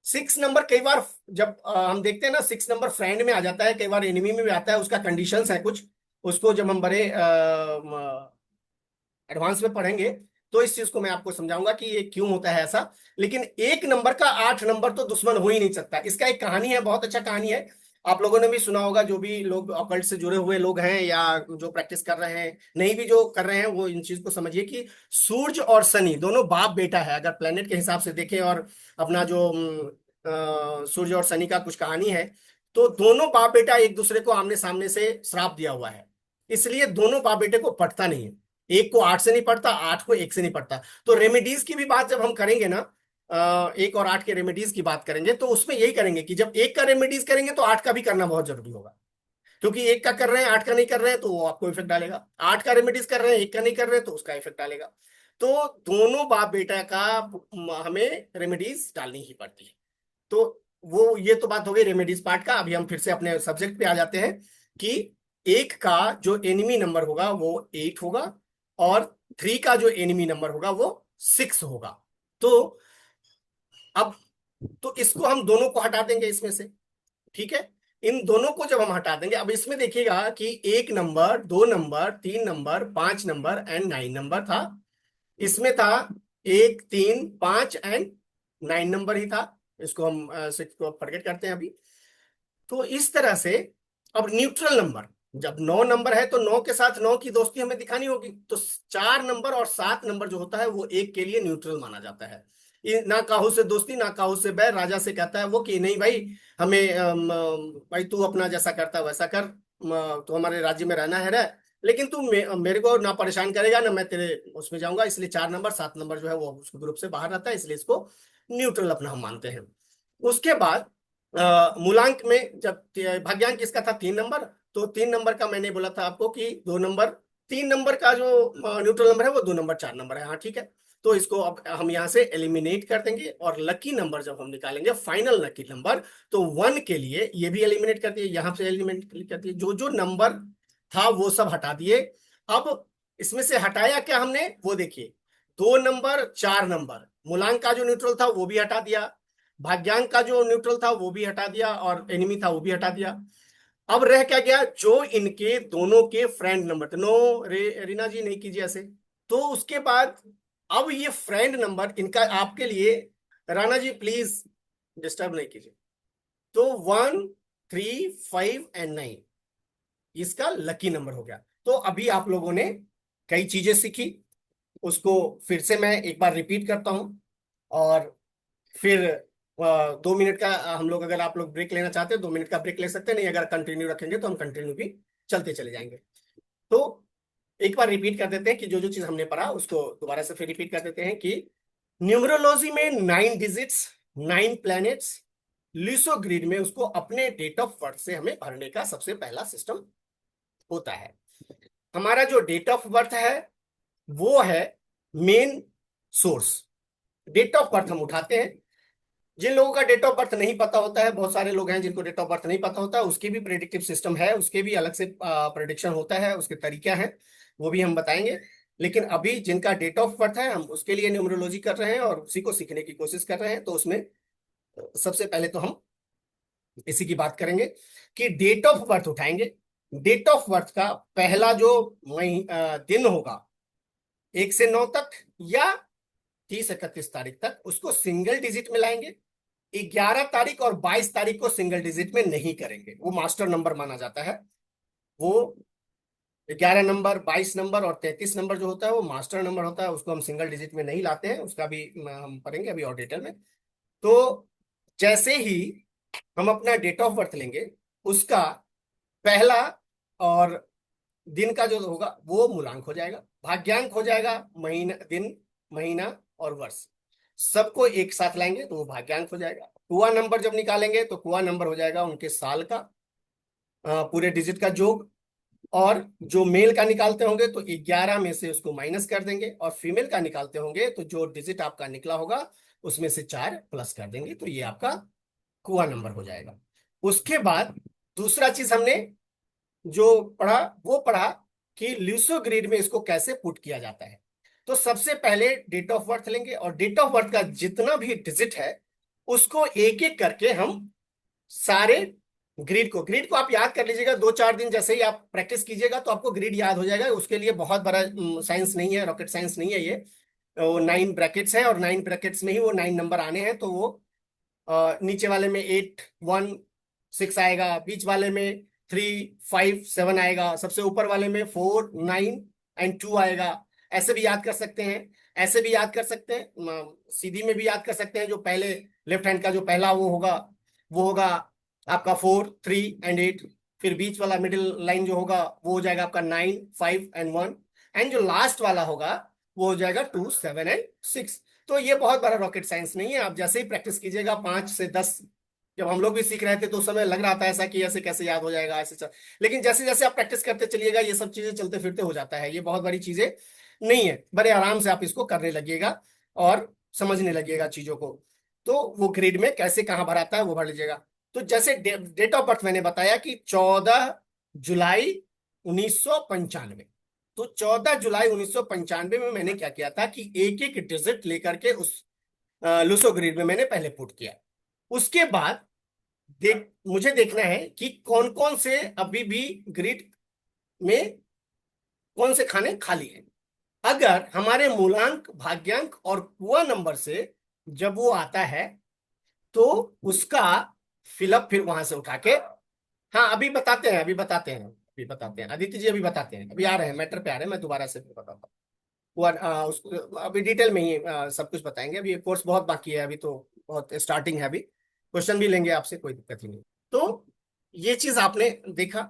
6 नंबर कई बार जब हम देखते हैं ना, 6 नंबर फ्रेंड में आ जाता है, कई बार एनिमी में भी आता है, उसका कंडीशंस है कुछ, उसको जब हम बड़े एडवांस में पढ़ेंगे तो इस चीज को मैं आपको समझाऊंगा कि ये क्यों होता है ऐसा। लेकिन एक नंबर का 8 नंबर तो दुश्मन हो ही नहीं सकता। इसका एक कहानी है, बहुत अच्छा कहानी है, आप लोगों ने भी सुना होगा, जो भी लोग ऑकल्ट से जुड़े हुए लोग हैं या जो प्रैक्टिस कर रहे हैं, नहीं भी जो कर रहे हैं, वो इन चीज को समझिए कि सूरज और शनि दोनों बाप बेटा है। अगर प्लेनेट के हिसाब से देखें और अपना जो सूरज और शनि का कुछ कहानी है, तो दोनों बाप बेटा एक दूसरे को आमने सामने से श्राप दिया हुआ है, इसलिए दोनों बाप बेटे को पटता नहीं है। एक को 8 से नहीं पड़ता, 8 को 1 से नहीं पड़ता। तो रेमेडीज की भी बात जब हम करेंगे ना, 1 और 8 के रेमेडीज की बात करेंगे, तो उसमें यही करेंगे कि जब 1 का रेमेडीज करेंगे तो 8 का भी करना बहुत जरूरी होगा, क्योंकि 1 का कर रहे हैं 8 का नहीं कर रहे हैं तो वो आपको इफेक्ट डालेगा। 8 का रेमेडीज कर रहे हैं 1 का नहीं कर रहे हैं तो उसका इफेक्ट डालेगा। तो दोनों बाप बेटा का हमें रेमेडीज डालनी ही पड़ती है। तो वो ये तो बात हो गई रेमेडीज पार्ट का। अभी हम फिर से अपने सब्जेक्ट पे आ जाते हैं कि 1 का जो एनिमी नंबर होगा वो 8 होगा, और 3 का जो एनिमी नंबर होगा वो 6 होगा। तो अब तो इसको हम दोनों को हटा देंगे इसमें से, ठीक है। इन दोनों को जब हम हटा देंगे, अब इसमें देखिएगा कि 1 number, 2 number, 3 number, 5 number and 9 number था। इसमें था 1, 3, 5 एंड 9 नंबर ही था। इसको हम 6 को फॉरगेट करते हैं अभी। तो इस तरह से अब न्यूट्रल नंबर, जब 9 नंबर है तो 9 के साथ 9 की दोस्ती हमें दिखानी होगी, तो 4 नंबर और 7 नंबर जो होता है वो 1 के लिए न्यूट्रल माना जाता है। ना काहू से दोस्ती ना काहू से बैर, राजा से कहता है वो कि नहीं भाई, हमें भाई तू अपना जैसा करता है वैसा कर, तो हमारे राज्य में रहना है रह, लेकिन तू मेरे को ना परेशान करेगा ना मैं तेरे उसमें जाऊंगा। इसलिए 4 नंबर 7 नंबर जो है वो उसके ग्रुप से बाहर रहता है, इसलिए इसको न्यूट्रल अपना हम मानते हैं। उसके बाद मूलांक में जब भाग्यांक इसका था 3 नंबर, तो 3 नंबर का मैंने बोला था आपको कि 2 नंबर, 3 नंबर का जो न्यूट्रल नंबर है वो 2 नंबर 4 नंबर है। हाँ ठीक है। तो इसको अब हम यहाँ से एलिमिनेट कर देंगे, और लकी नंबर जब हम निकालेंगे, फाइनल लकी नंबर, तो 1 के लिए ये भी एलिमिनेट कर दिए, यहाँ से एलिमिनेट कर दिए, जो जो नंबर था वो सब हटा दिए। अब इसमें से हटाया क्या हमने वो देखिए, 2 नंबर 4 नंबर, मूलांक का जो न्यूट्रल था वो भी हटा दिया, भाग्यांक का जो न्यूट्रल था वो भी हटा दिया, और एनिमी था वो भी हटा दिया। अब रह क्या गया, जो इनके दोनों के फ्रेंड नंबर थे। नो रीना जी नहीं कीजिए ऐसे। तो उसके बाद अब ये फ्रेंड नंबर इनका आपके लिए, राणा जी प्लीज डिस्टर्ब नहीं कीजिए। तो 1, 3, 5 एंड 9 इसका लकी नंबर हो गया। तो अभी आप लोगों ने कई चीजें सीखी, उसको फिर से मैं एक बार रिपीट करता हूं, और फिर 2 मिनट का हम लोग, अगर आप लोग ब्रेक लेना चाहते हैं 2 मिनट का ब्रेक ले सकते हैं, नहीं अगर कंटिन्यू रखेंगे तो हम कंटिन्यू भी चलते चले जाएंगे। तो एक बार रिपीट कर देते हैं कि जो जो चीज हमने पढ़ा उसको दोबारा से फिर रिपीट कर देते हैं कि न्यूमरोलॉजी में 9 डिजिट्स, 9 प्लैनेट्स, लिसो ग्रिड में उसको अपने डेट ऑफ बर्थ से हमें भरने का सबसे पहला सिस्टम होता है। हमारा जो डेट ऑफ बर्थ है वो है main source. Date of birth हम उठाते हैं। जिन लोगों का डेट ऑफ बर्थ नहीं पता होता है, बहुत सारे लोग हैं जिनको डेट ऑफ बर्थ नहीं पता होता है, उसकी भी प्रेडिक्टिव सिस्टम है, उसके भी अलग से प्रेडिक्शन होता है, उसके तरीका है, वो भी हम बताएंगे। लेकिन अभी जिनका डेट ऑफ बर्थ है हम उसके लिए न्यूमरोलॉजी कर रहे हैं और उसी को सीखने की कोशिश कर रहे हैं। तो उसमें सबसे पहले तो हम इसी की बात करेंगे कि डेट ऑफ बर्थ उठाएंगे। डेट ऑफ बर्थ का पहला जो दिन होगा 1 से 9 तक, या 30, 31 तारीख तक, उसको सिंगल डिजिट में लाएंगे। 11 तारीख और 22 तारीख को सिंगल डिजिट में नहीं करेंगे, वो मास्टर नंबर माना जाता है। वो 11 नंबर, 22 नंबर और 33 नंबर जो होता है वो मास्टर नंबर होता है, उसको हम सिंगल डिजिट में नहीं लाते हैं, उसका भी हम पढ़ेंगे अभी और डिटेल में। तो जैसे ही हम अपना डेट ऑफ बर्थ लेंगे, उसका पहला और दिन का जो होगा वो मूलांक हो जाएगा, भाग्यांक हो जाएगा, महीना, दिन, महीना और वर्ष सबको एक साथ लाएंगे तो वो भाग्यांक हो जाएगा। कुआ नंबर जब निकालेंगे तो कुआ नंबर हो जाएगा उनके साल का पूरे डिजिट का जोग। और जो मेल का निकालते होंगे तो 11 में से उसको माइनस कर देंगे, और फीमेल का निकालते होंगे तो जो डिजिट आपका निकला होगा उसमें से 4 प्लस कर देंगे, तो ये आपका कुआ नंबर हो जाएगा। उसके बाद दूसरा चीज हमने जो पढ़ा वो पढ़ा कि ल्यूसो ग्रिड में इसको कैसे पुट किया जाता है। तो सबसे पहले डेट ऑफ बर्थ लेंगे और डेट ऑफ बर्थ का जितना भी डिजिट है उसको एक एक करके हम सारे ग्रिड को आप याद कर लीजिएगा। 2-4 दिन जैसे ही आप प्रैक्टिस कीजिएगा तो आपको ग्रिड याद हो जाएगा। उसके लिए बहुत बड़ा साइंस नहीं है, रॉकेट साइंस नहीं है ये। वो 9 ब्रैकेट्स है और 9 ब्रैकेट्स में ही वो 9 नंबर आने हैं। तो वो नीचे वाले में 8, 1, 6 आएगा, बीच वाले में 3, 5, 7 आएगा, सबसे ऊपर वाले में 4, 9 एंड 2 आएगा। ऐसे भी याद कर सकते हैं, ऐसे भी याद कर सकते हैं, सीधी में भी याद कर सकते हैं। जो पहले लेफ्ट हैंड का जो पहला वो होगा आपका 4, 3 एंड 8। फिर बीच वाला मिडिल लाइन जो होगा वो हो जाएगा आपका 9, 5 एंड 1। एंड जो लास्ट वाला होगा वो हो जाएगा 2, 7 एंड 6। तो ये बहुत बड़ा रॉकेट साइंस नहीं है। आप जैसे ही प्रैक्टिस कीजिएगा 5 से 10, जब हम लोग भी सीख रहे थे तो उस समय लग रहा था ऐसा कि ऐसे कैसे याद हो जाएगा, लेकिन जैसे जैसे आप प्रैक्टिस करते चलिएगा ये सब चीजें चलते फिरते हो जाता है। ये बहुत बड़ी चीजें नहीं है, बड़े आराम से आप इसको करने लगिएगा और समझने लगिएगा चीजों को। तो वो ग्रिड में कैसे कहाँ भराता है वो भर लीजिएगा। तो जैसे डेट ऑफ बर्थ मैंने बताया कि 14 जुलाई 1995। तो 14 जुलाई 1995 में मैंने क्या किया था कि एक एक डिजिट लेकर के उस लूसो ग्रिड में मैंने पहले पुट किया। उसके बाद मुझे देखना है कि कौन कौन से अभी भी ग्रिड में कौन से खाने खाली हैं। अगर हमारे मूलांक भाग्यांक और कुआ नंबर से जब वो आता है तो उसका फिलअप फिर वहां से उठा के, हाँ अभी बताते हैं, अदिति जी अभी बताते हैं, अभी आ रहे हैं, मैटर पे आ रहे हैं, मैं दोबारा से फिर बताता हूँ। उसको अभी डिटेल में ही सब कुछ बताएंगे। अभी कोर्स बहुत बाकी है, अभी तो बहुत स्टार्टिंग है। अभी क्वेश्चन भी लेंगे आपसे, कोई दिक्कत ही नहीं। तो ये चीज आपने देखा,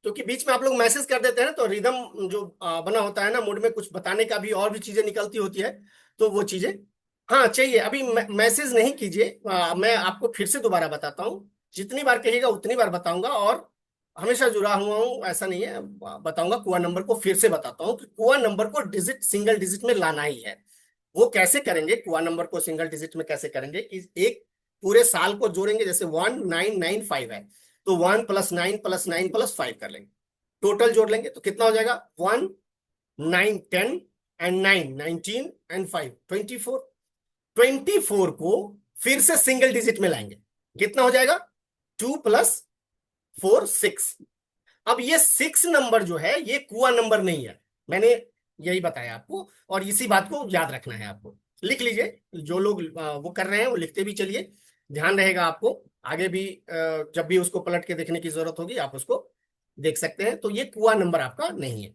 क्योंकि बीच में आप लोग मैसेज कर देते हैं तो रिदम जो बना होता है ना मूड में, कुछ बताने का भी और भी चीजें निकलती होती है। तो वो चीजें हाँ चाहिए। अभी मैसेज नहीं कीजिए, मैं आपको फिर से दोबारा बताता हूँ। जितनी बार कहिएगा उतनी बार बताऊंगा और हमेशा जुड़ा हुआ हूँ ऐसा नहीं है। बताऊंगा कुआ नंबर को, फिर से बताता हूँ कि कुआ नंबर को सिंगल डिजिट में लाना ही है। वो कैसे करेंगे, कुआ नंबर को सिंगल डिजिट में कैसे करेंगे, एक पूरे साल को जोड़ेंगे। जैसे 1995 है तो 1 + 9 + 9 + 5 कर लेंगे, टोटल जोड़ लेंगे तो कितना हो जाएगा। 1, 9, 10 एंड 9, 19 एंड 5, 24। 24 को फिर से सिंगल डिजिट में लाएंगे, कितना हो जाएगा 2 + 4, 6। अब ये 6 नंबर जो है ये कुआ नंबर नहीं है, मैंने यही बताया आपको। और इसी बात को याद रखना है आपको, लिख लीजिए। जो लोग वो कर रहे हैं वो लिखते भी चलिए, ध्यान रहेगा आपको। आगे भी जब भी उसको पलट के देखने की जरूरत होगी आप उसको देख सकते हैं। तो ये कुआ नंबर आपका नहीं है।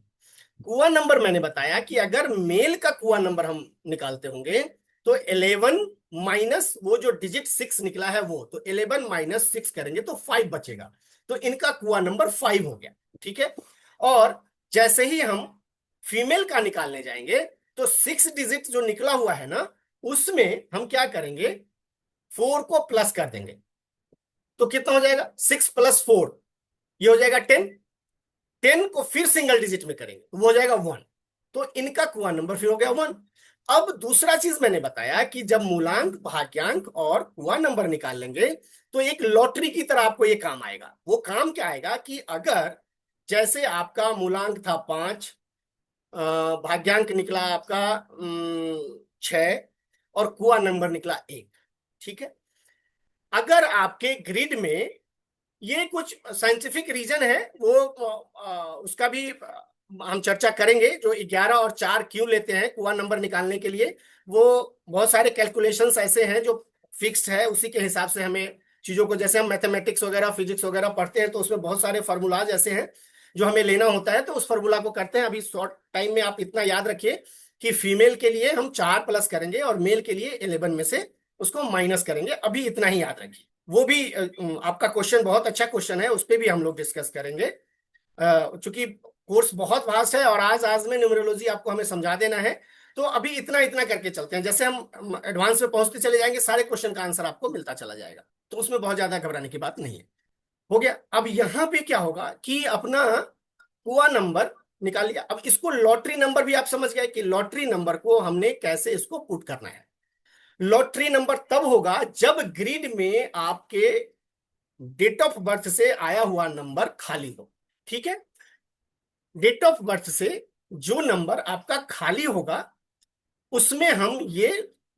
कुआ नंबर मैंने बताया कि अगर मेल का कुआ नंबर हम निकालते होंगे तो 11 माइनस वो जो डिजिट 6 निकला है वो, तो 11 - 6 करेंगे तो 5 बचेगा। तो इनका कुआ नंबर 5 हो गया, ठीक है। और जैसे ही हम फीमेल का निकालने जाएंगे तो 6 डिजिट जो निकला हुआ है ना उसमें हम क्या करेंगे, 4 को प्लस कर देंगे। तो कितना हो जाएगा 6 + 4, ये हो जाएगा 10। 10 को फिर सिंगल डिजिट में करेंगे तो वो हो जाएगा 1। तो इनका कुआ नंबर फिर हो गया 1। अब दूसरा चीज मैंने बताया कि जब मूलांक भाग्यांक और कुआ नंबर निकाल लेंगे तो एक लॉटरी की तरह आपको ये काम आएगा। वो काम क्या आएगा कि अगर जैसे आपका मूलांक था 5, भाग्यांक निकला आपका 6 और कुआ नंबर निकला 1, ठीक है। अगर आपके ग्रिड में ये कुछ साइंटिफिक रीजन है वो उसका भी हम चर्चा करेंगे। जो 11 और 4 क्यों लेते हैं कुआ नंबर निकालने के लिए, वो बहुत सारे कैलकुलेशंस ऐसे हैं जो फिक्स्ड है, उसी के हिसाब से हमें चीजों को, जैसे हम मैथमेटिक्स वगैरह फिजिक्स वगैरह पढ़ते हैं तो उसमें बहुत सारे फार्मूलाज ऐसे हैं जो हमें लेना होता है, तो उस फार्मूला को करते हैं। अभी शॉर्ट टाइम में आप इतना याद रखिए कि फीमेल के लिए हम 4 प्लस करेंगे और मेल के लिए 11 में से उसको माइनस करेंगे। अभी इतना ही याद रखिए। वो भी आपका क्वेश्चन बहुत अच्छा क्वेश्चन है, उस पर भी हम लोग डिस्कस करेंगे। चूंकि कोर्स बहुत वास्ट है और आज आज में न्यूमरोलॉजी आपको हमें समझा देना है, तो अभी इतना इतना करके चलते हैं। जैसे हम एडवांस में पहुंचते चले जाएंगे सारे क्वेश्चन का आंसर आपको मिलता चला जाएगा, तो उसमें बहुत ज्यादा घबराने की बात नहीं है। हो गया। अब यहाँ पे क्या होगा कि अपना हुआ नंबर निकाल लिया। अब इसको लॉटरी नंबर भी आप समझ गए कि लॉटरी नंबर को हमने कैसे इसको पुट करना है। लॉटरी नंबर तब होगा जब ग्रिड में आपके डेट ऑफ बर्थ से आया हुआ नंबर खाली हो। ठीक है, डेट ऑफ बर्थ से जो नंबर आपका खाली होगा उसमें हम ये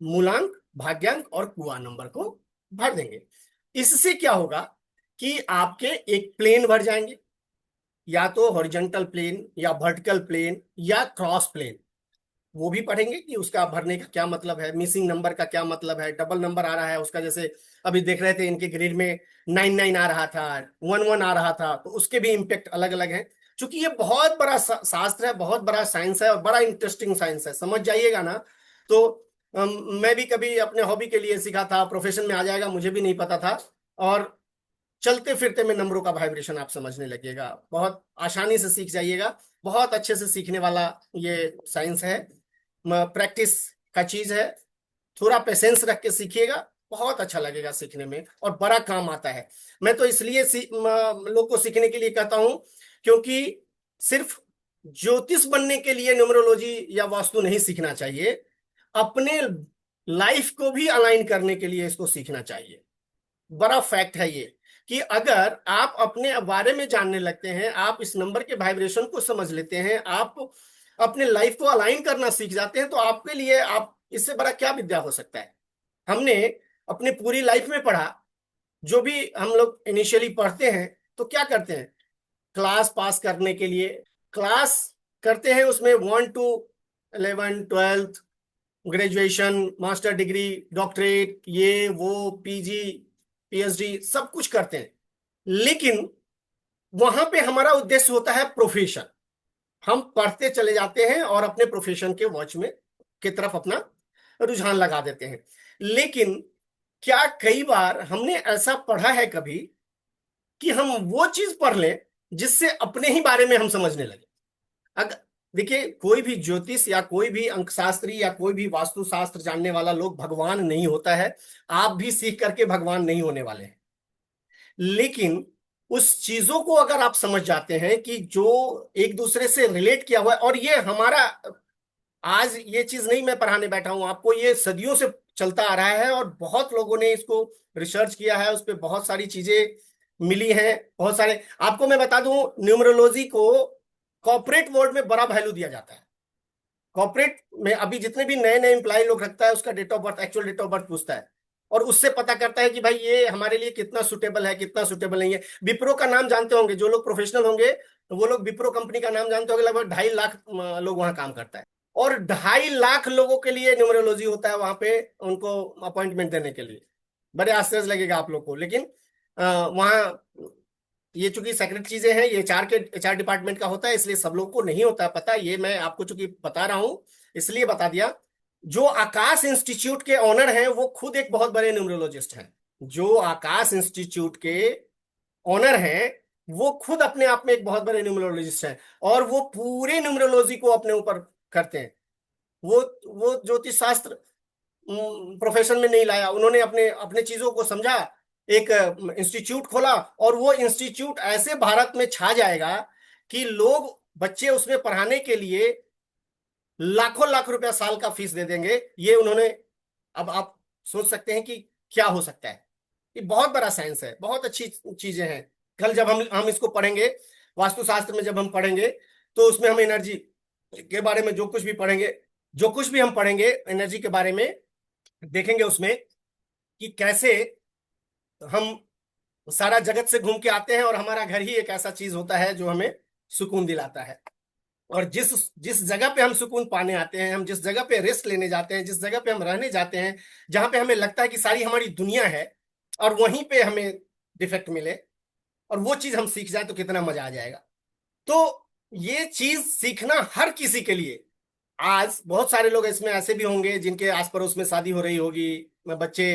मूलांक, भाग्यांक और पूर्णांक नंबर को भर देंगे। इससे क्या होगा कि आपके एक प्लेन भर जाएंगे, या तो हॉरिजॉन्टल प्लेन या वर्टिकल प्लेन या क्रॉस प्लेन। वो भी पढ़ेंगे कि उसका भरने का क्या मतलब है, मिसिंग नंबर का क्या मतलब है, डबल नंबर आ रहा है उसका, जैसे अभी देख रहे थे इनके ग्रेड में 99 आ रहा था, 11 आ रहा था, तो उसके भी इम्पेक्ट अलग अलग हैं। क्योंकि ये बहुत बड़ा शास्त्र है, बहुत बड़ा साइंस है और बड़ा इंटरेस्टिंग साइंस है, समझ जाइएगा ना। तो मैं भी कभी अपने हॉबी के लिए सीखा था, प्रोफेशन में आ जाएगा मुझे भी नहीं पता था। और चलते फिरते में नंबरों का वाइब्रेशन आप समझने लगेगा, बहुत आसानी से सीख जाइएगा। बहुत अच्छे से सीखने वाला ये साइंस है, प्रैक्टिस का चीज है। थोड़ा पेशेंस रख के सीखिएगा, बहुत अच्छा लगेगा सीखने में और बड़ा काम आता है। मैं तो इसलिए लोग को सीखने के लिए कहता हूं, क्योंकि सिर्फ ज्योतिष बनने के लिए न्यूमरोलॉजी या वास्तु नहीं सीखना चाहिए, अपने लाइफ को भी अलाइन करने के लिए इसको सीखना चाहिए। बड़ा फैक्ट है ये, कि अगर आप अपने बारे में जानने लगते हैं, आप इस नंबर के वाइब्रेशन को समझ लेते हैं, आप अपने लाइफ को अलाइन करना सीख जाते हैं, तो आपके लिए आप इससे बड़ा क्या विद्या हो सकता है। हमने अपनी पूरी लाइफ में पढ़ा, जो भी हम लोग इनिशियली पढ़ते हैं तो क्या करते हैं, क्लास पास करने के लिए क्लास करते हैं, उसमें 1 to 11, 12th, graduation, master degree, doctorate, ये वो, पीजी, पीएचडी, सब कुछ करते हैं। लेकिन वहां पे हमारा उद्देश्य होता है प्रोफेशन। हम पढ़ते चले जाते हैं और अपने प्रोफेशन के वॉच में की तरफ अपना रुझान लगा देते हैं। लेकिन क्या कई बार हमने ऐसा पढ़ा है कभी कि हम वो चीज पढ़ लें जिससे अपने ही बारे में हम समझने लगे। अगर देखिए, कोई भी ज्योतिष या कोई भी अंकशास्त्री या कोई भी वास्तुशास्त्र जानने वाला लोग भगवान नहीं होता है। आप भी सीख करके भगवान नहीं होने वाले हैं। लेकिन उस चीजों को अगर आप समझ जाते हैं कि जो एक दूसरे से रिलेट किया हुआ है, और ये हमारा आज ये चीज नहीं मैं पढ़ाने बैठा हूं आपको, ये सदियों से चलता आ रहा है और बहुत लोगों ने इसको रिसर्च किया है, उस पर बहुत सारी चीजें मिली हैं। बहुत सारे आपको मैं बता दूं, न्यूमरोलॉजी को कॉर्पोरेट वर्ल्ड में बड़ा वैल्यू दिया जाता है। कॉर्पोरेट में अभी जितने भी नए नए एम्प्लॉय लोग रखता है, उसका date of birth, actual date of birth पूछता है, और उससे पता करता है कि भाई ये हमारे लिए कितना सुटेबल है, कितना सुटेबल नहीं है। विप्रो का नाम जानते होंगे, जो लोग प्रोफेशनल होंगे वो लोग विप्रो कंपनी का नाम जानते होंगे। लगभग 2.5 लाख लोग वहां काम करता है, और 2.5 लाख लोगों के लिए न्यूमरोलॉजी होता है वहां पे, उनको अपॉइंटमेंट देने के लिए। बड़े आश्चर्य लगेगा आप लोग को, लेकिन वहाँ ये चूंकि सेक्रेट चीजें हैं, ये एचआर डिपार्टमेंट का होता है, इसलिए सब लोगों को नहीं होता पता। ये मैं आपको चूंकि बता रहा हूं इसलिए बता दिया। जो आकाश इंस्टीट्यूट के ऑनर हैं वो खुद एक बहुत बड़े न्यूमरोलॉजिस्ट हैं। जो आकाश इंस्टीट्यूट के ऑनर हैं वो खुद अपने आप में एक बहुत बड़े न्यूमरोलॉजिस्ट हैं, और वो पूरे न्यूमरोलॉजी को अपने ऊपर करते हैं। वो ज्योतिष शास्त्र प्रोफेशन में नहीं लाया, उन्होंने अपने अपने चीजों को समझा, एक इंस्टीट्यूट खोला, और वो इंस्टीट्यूट ऐसे भारत में छा जाएगा कि लोग, बच्चे उसमें पढ़ाने के लिए लाखों लाख रुपया साल का फीस दे देंगे। ये उन्होंने, अब आप सोच सकते हैं कि क्या हो सकता है। ये बहुत बड़ा साइंस है, बहुत अच्छी चीजें हैं। कल जब हम इसको पढ़ेंगे, वास्तुशास्त्र में जब हम पढ़ेंगे, तो उसमें हम एनर्जी के बारे में जो कुछ भी पढ़ेंगे, जो कुछ भी हम पढ़ेंगे एनर्जी के बारे में देखेंगे उसमें, कि कैसे हम सारा जगत से घूम के आते हैं और हमारा घर ही एक ऐसा चीज होता है जो हमें सुकून दिलाता है। और जिस जिस जगह पे हम सुकून पाने आते हैं, हम जिस जगह पे रेस्ट लेने जाते हैं, जिस जगह पे हम रहने जाते हैं, जहां पे हमें लगता है कि सारी हमारी दुनिया है, और वहीं पे हमें डिफेक्ट मिले और वो चीज हम सीख जाए तो कितना मजा आ जाएगा। तो ये चीज सीखना हर किसी के लिए। आज बहुत सारे लोग इसमें ऐसे भी होंगे जिनके आस पड़ोस में शादी हो रही होगी, बच्चे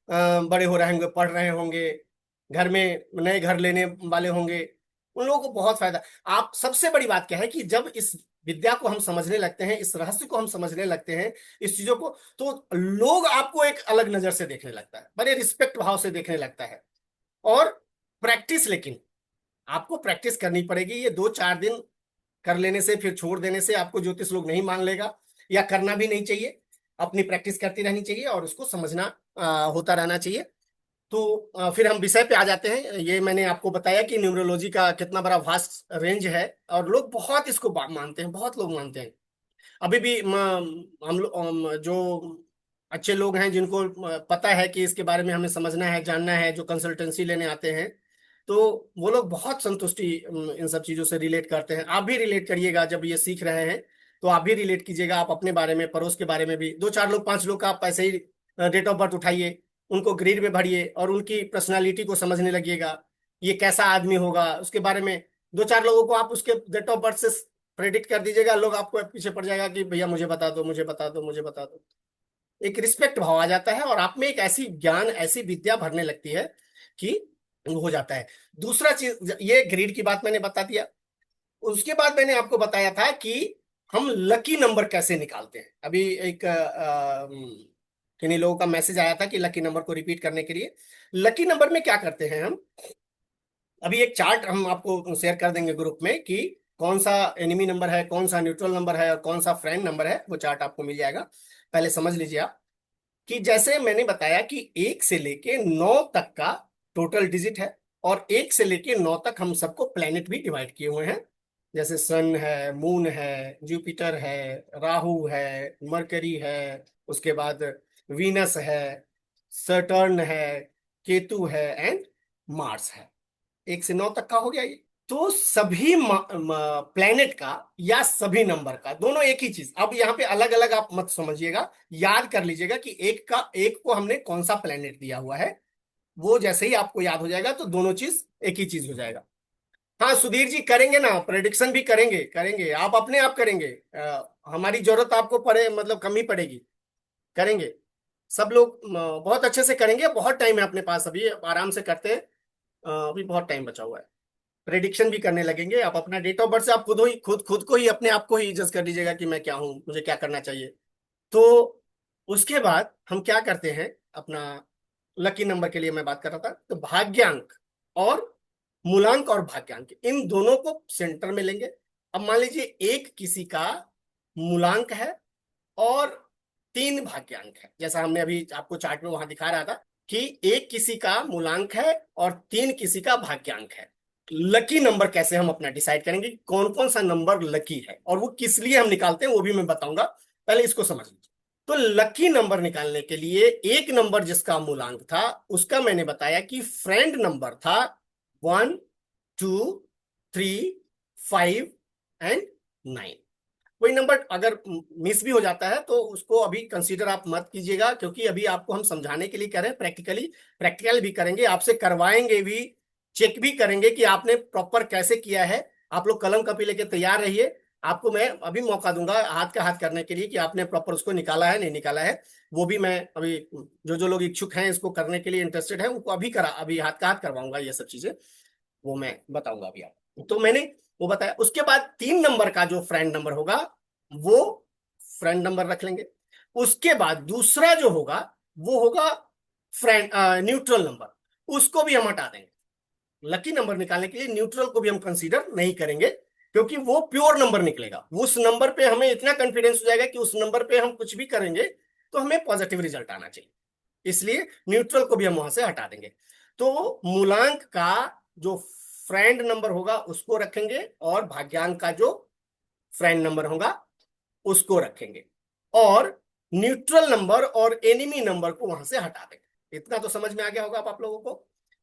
बड़े हो रहे होंगे, पढ़ रहे होंगे, घर में नए घर लेने वाले होंगे, उन लोगों को बहुत फायदा। आप, सबसे बड़ी बात क्या है कि जब इस विद्या को हम समझने लगते हैं, इस रहस्य को हम समझने लगते हैं, इस चीजों को, तो लोग आपको एक अलग नजर से देखने लगता है, बड़े रिस्पेक्ट भाव से देखने लगता है। और प्रैक्टिस, लेकिन आपको प्रैक्टिस करनी पड़ेगी। ये 2-4 दिन कर लेने से, फिर छोड़ देने से आपको ज्योतिष लोग नहीं मान लेगा, या करना भी नहीं चाहिए। अपनी प्रैक्टिस करती रहनी चाहिए और उसको समझना होता रहना चाहिए। तो फिर हम विषय पे आ जाते हैं। ये मैंने आपको बताया कि न्यूमरोलॉजी का कितना बड़ा वास्ट रेंज है, और लोग बहुत इसको मानते हैं, बहुत लोग मानते हैं। अभी भी हम लोग जो अच्छे लोग हैं जिनको पता है कि इसके बारे में हमें समझना है, जानना है, जो कंसल्टेंसी लेने आते हैं, तो वो लोग बहुत संतुष्टि इन सब चीजों से रिलेट करते हैं। आप भी रिलेट करिएगा, जब ये सीख रहे हैं तो आप भी रिलेट कीजिएगा। आप अपने बारे में, पड़ोस के बारे में भी, दो चार लोग, पांच लोग का आप ऐसे ही डेट ऑफ बर्थ उठाइए, उनको ग्रिड में भरिए और उनकी पर्सनालिटी को समझने लगिएगा, ये कैसा आदमी होगा उसके बारे में। दो चार लोगों को आप उसके डेट ऑफ बर्थ से प्रेडिक्ट कर दीजिएगा, लोग आपको पीछे पड़ जाएगा कि भैया मुझे बता दो, मुझे बता दो, मुझे बता दो। एक रिस्पेक्ट भाव आ जाता है और आप में एक ऐसी ज्ञान, ऐसी विद्या भरने लगती है कि वो हो जाता है। दूसरा चीज, ये ग्रीड की बात मैंने बता दिया। उसके बाद मैंने आपको बताया था कि हम लकी नंबर कैसे निकालते हैं। अभी एक किन्हीं लोगों का मैसेज आया था कि लकी नंबर को रिपीट करने के लिए। लकी नंबर में क्या करते हैं हम, अभी एक चार्ट हम आपको शेयर कर देंगे ग्रुप में कि कौन सा एनिमी नंबर है, कौन सा न्यूट्रल नंबर है और कौन सा फ्रेंड नंबर है। वो चार्ट आपको मिल जाएगा, पहले समझ लीजिए आप। कि जैसे मैंने बताया कि 1 से लेके 9 तक का टोटल डिजिट है, और 1 से लेके 9 तक हम सबको प्लेनेट भी डिवाइड किए हुए हैं। जैसे सन है, मून है, जुपिटर है, राहु है, मरकरी है, उसके बाद वीनस है, सटर्न है, केतु है एंड मार्स है। 1 से 9 तक का हो गया ये। तो सभी प्लेनेट का या सभी नंबर का, दोनों एक ही चीज। अब यहाँ पे अलग अलग आप मत समझिएगा, याद कर लीजिएगा कि एक को हमने कौन सा प्लेनेट दिया हुआ है। वो जैसे ही आपको याद हो जाएगा तो दोनों चीज एक ही चीज हो जाएगा। हाँ सुधीर जी, करेंगे ना, प्रेडिक्शन भी करेंगे, करेंगे, आप अपने आप करेंगे। हमारी जरूरत आपको पड़े, मतलब कम ही पड़ेगी, करेंगे। सब लोग बहुत अच्छे से करेंगे। बहुत टाइम है अपने पास, अभी आराम से करते हैं। अभी बहुत टाइम बचा हुआ है। प्रेडिक्शन भी करने लगेंगे। आप अपना डेट ऑफ बर्थ से आप खुद को ही, अपने आप को ही जज कर लीजिएगा कि मैं क्या हूं, मुझे क्या करना चाहिए। तो उसके बाद हम क्या करते हैं, अपना लकी नंबर के लिए मैं बात कर रहा था, तो भाग्यांक और मूलांक और भाग्यांक इन दोनों को सेंटर में लेंगे। अब मान लीजिए एक किसी का मूलांक है और 3 भाग्यांक है, जैसा हमने अभी आपको चार्ट में वहां दिखा रहा था कि एक किसी का मूलांक है और 3 किसी का भाग्यांक है। लकी नंबर कैसे हम अपना डिसाइड करेंगे, कौन कौन सा नंबर लकी है और वो किस लिए हम निकालते हैं, वो भी मैं बताऊंगा। पहले इसको समझ लीजिए। तो लकी नंबर निकालने के लिए एक नंबर जिसका मूलांक था, उसका मैंने बताया कि फ्रेंड नंबर था 1, 2, 3, 5 एंड 9। कोई नंबर अगर मिस भी हो जाता है तो उसको अभी कंसीडर आप मत कीजिएगा, क्योंकि अभी आपको हम समझाने के लिए कह रहे हैं। प्रैक्टिकल भी करेंगे, आपसे करवाएंगे भी, चेक भी करेंगे कि आपने प्रॉपर कैसे किया है। आप लोग कलम कॉपी लेके तैयार रहिए। आपको मैं अभी मौका दूंगा हाथ का हाथ करने के लिए कि आपने प्रॉपर उसको निकाला है नहीं निकाला है। वो भी मैं अभी, जो जो लोग इच्छुक हैं इसको करने के लिए, इंटरेस्टेड है, उनको अभी हाथ का हाथ करवाऊंगा। ये सब चीजें वो मैं बताऊंगा अभी आपको। तो मैंने वो बताया। उसके बाद 3 नंबर का जो फ्रेंड नंबर होगा वो फ्रेंड नंबर रख लेंगे। उसके बाद दूसरा जो होगा वो होगा फ्रेंड न्यूट्रल नंबर, उसको भी हम हटा देंगे। लकी नंबर निकालने के लिए न्यूट्रल को भी हम कंसीडर नहीं करेंगे, क्योंकि वो प्योर नंबर निकलेगा। उस नंबर पे हमें इतना कॉन्फिडेंस हो जाएगा कि उस नंबर पे हम कुछ भी करेंगे तो हमें पॉजिटिव रिजल्ट आना चाहिए, इसलिए न्यूट्रल को भी हम वहां से हटा देंगे। तो मूलांक का जो फ्रेंड नंबर होगा उसको रखेंगे, और भाग्यांक का जो फ्रेंड नंबर होगा उसको रखेंगे, और न्यूट्रल नंबर और एनिमी नंबर को वहां से हटा देंगे। इतना तो समझ में आ गया होगा आप लोगों को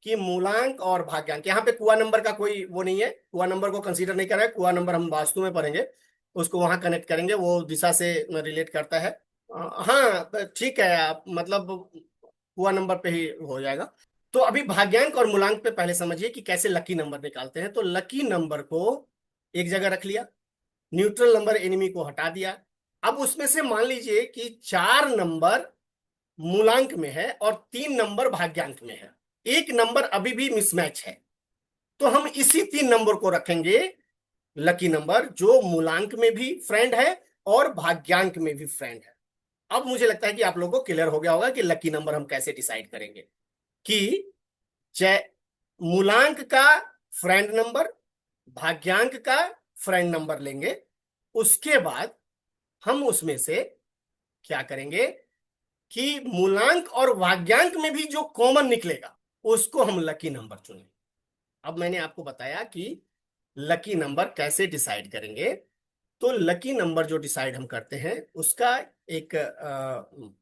कि मूलांक और भाग्यांक। यहाँ पे कुआ नंबर का कोई वो नहीं है, कुआ नंबर को कंसीडर नहीं कर रहा है। कुआ नंबर हम वास्तु में पढ़ेंगे, उसको वहां कनेक्ट करेंगे, वो दिशा से रिलेट करता है। हाँ तो ठीक है, आप मतलब कुआ नंबर पे ही हो जाएगा। तो अभी भाग्यांक और मूलांक पे पहले समझिए कि कैसे लकी नंबर निकालते हैं। तो लकी नंबर को एक जगह रख लिया, न्यूट्रल नंबर एनिमी को हटा दिया। अब उसमें से मान लीजिए कि 4 नंबर मूलांक में है और 3 नंबर भाग्यांक में है, एक नंबर अभी भी मिसमैच है, तो हम इसी 3 नंबर को रखेंगे लकी नंबर, जो मूलांक में भी फ्रेंड है और भाग्यांक में भी फ्रेंड है। अब मुझे लगता है कि आप लोगों को क्लियर हो गया होगा कि लकी नंबर हम कैसे डिसाइड करेंगे। कि जय मूलांक का फ्रेंड नंबर, भाग्यांक का फ्रेंड नंबर लेंगे। उसके बाद हम उसमें से क्या करेंगे कि मूलांक और भाग्यांक में भी जो कॉमन निकलेगा उसको हम लकी नंबर चुनेंगे। अब मैंने आपको बताया कि लकी नंबर कैसे डिसाइड करेंगे। तो लकी नंबर जो डिसाइड हम करते हैं उसका एक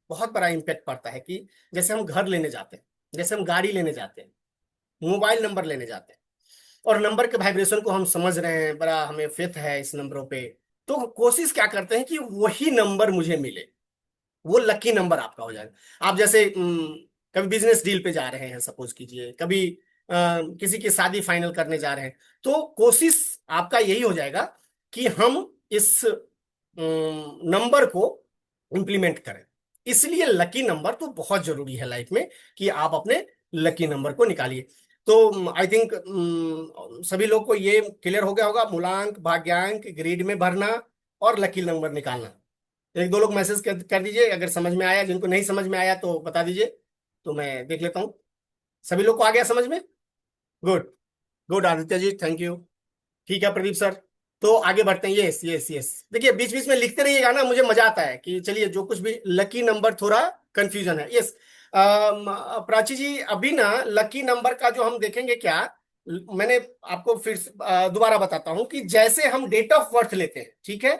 बहुत बड़ा इम्पैक्ट पड़ता है कि जैसे हम घर लेने जाते हैं, जैसे हम गाड़ी लेने जाते हैं, मोबाइल नंबर लेने जाते हैं, और नंबर के वाइब्रेशन को हम समझ रहे हैं, बड़ा हमें फेथ है इस नंबरों पे, तो कोशिश क्या करते हैं कि वही नंबर मुझे मिले, वो लकी नंबर आपका हो जाएगा। आप जैसे कभी बिजनेस डील पे जा रहे हैं, सपोज कीजिए, कभी किसी की शादी फाइनल करने जा रहे हैं, तो कोशिश आपका यही हो जाएगा कि हम इस नंबर को इम्प्लीमेंट करें। इसलिए लकी नंबर तो बहुत जरूरी है लाइफ में, कि आप अपने लकी नंबर को निकालिए। तो आई थिंक सभी लोग को ये क्लियर हो गया होगा, मूलांक, भाग्यांक, ग्रिड में भरना और लकी नंबर निकालना। एक दो लोग मैसेज कर दीजिए अगर समझ में आया, जिनको नहीं समझ में आया तो बता दीजिए, तो मैं देख लेता हूँ। सभी लोग को आ गया समझ में? Good. Good Aditya ji, thank you. ठीक है प्रदीप सर, तो आगे बढ़ते हैं। यस यस यस, देखिए बीच बीच में लिखते रहिएगा ना, मुझे मजा आता है कि चलिए जो कुछ भी लकी नंबर थोड़ा कंफ्यूजन है। यस, प्राची जी, अभी ना लकी नंबर का जो हम देखेंगे क्या, मैंने आपको फिर दोबारा बताता हूं कि जैसे हम डेट ऑफ बर्थ लेते हैं, ठीक है,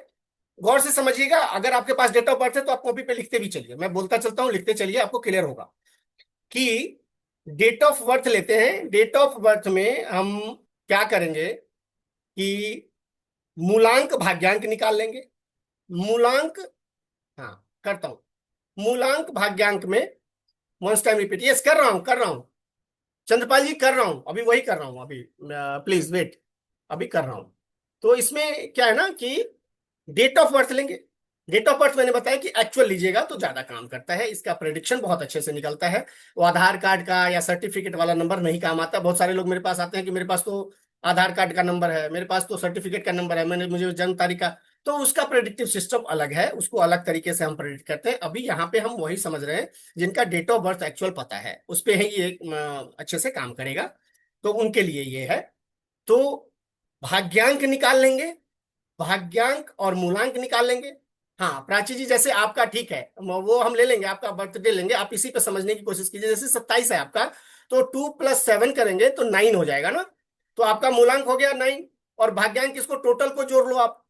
गौर से समझिएगा। अगर आपके पास डेट ऑफ बर्थ है तो आप कॉपी पे लिखते भी चलिए, मैं बोलता चलता हूं, लिखते चलिए, आपको क्लियर होगा कि डेट ऑफ बर्थ लेते हैं। डेट ऑफ बर्थ में हम क्या करेंगे कि मूलांक भाग्यांक निकाल लेंगे। मूलांक, हाँ करता हूं, मूलांक भाग्यांक में वंस टाइम रिपीट, यस कर रहा हूं, कर रहा हूं चंद्रपाल जी, कर रहा हूं, अभी वही कर रहा हूं अभी, प्लीज वेट, अभी कर रहा हूं। तो इसमें क्या है ना कि डेट ऑफ बर्थ लेंगे। डेट ऑफ बर्थ मैंने बताया कि एक्चुअल लीजिएगा तो ज्यादा काम करता है, इसका प्रेडिक्शन बहुत अच्छे से निकलता है। वो आधार कार्ड का या सर्टिफिकेट वाला नंबर नहीं काम आता। बहुत सारे लोग मेरे पास आते हैं कि मेरे पास तो आधार कार्ड का नंबर है, मेरे पास तो सर्टिफिकेट का नंबर है, मैंने मुझे जन्म तारीख का, तो उसका प्रेडिक्टिव सिस्टम अलग है, उसको अलग तरीके से हम प्रेडिक्ट करते हैं। अभी यहाँ पे हम वही समझ रहे हैं जिनका डेट ऑफ बर्थ एक्चुअल पता है, उस पे ही ये अच्छे से काम करेगा, तो उनके लिए ये है। तो भाग्यांक निकाल लेंगे, भाग्यांक और मूलांक निकाल लेंगे। हाँ प्राची जी, जैसे आपका ठीक है, वो हम ले लेंगे, आपका बर्थडे लेंगे, आप इसी पे समझने की कोशिश कीजिए। जैसे 27 है आपका, तो 2 + 7 करेंगे तो 9 हो जाएगा ना, तो आपका मूलांक हो गया 9, और भाग्यांक इसको टोटल को जोड़ लो आप,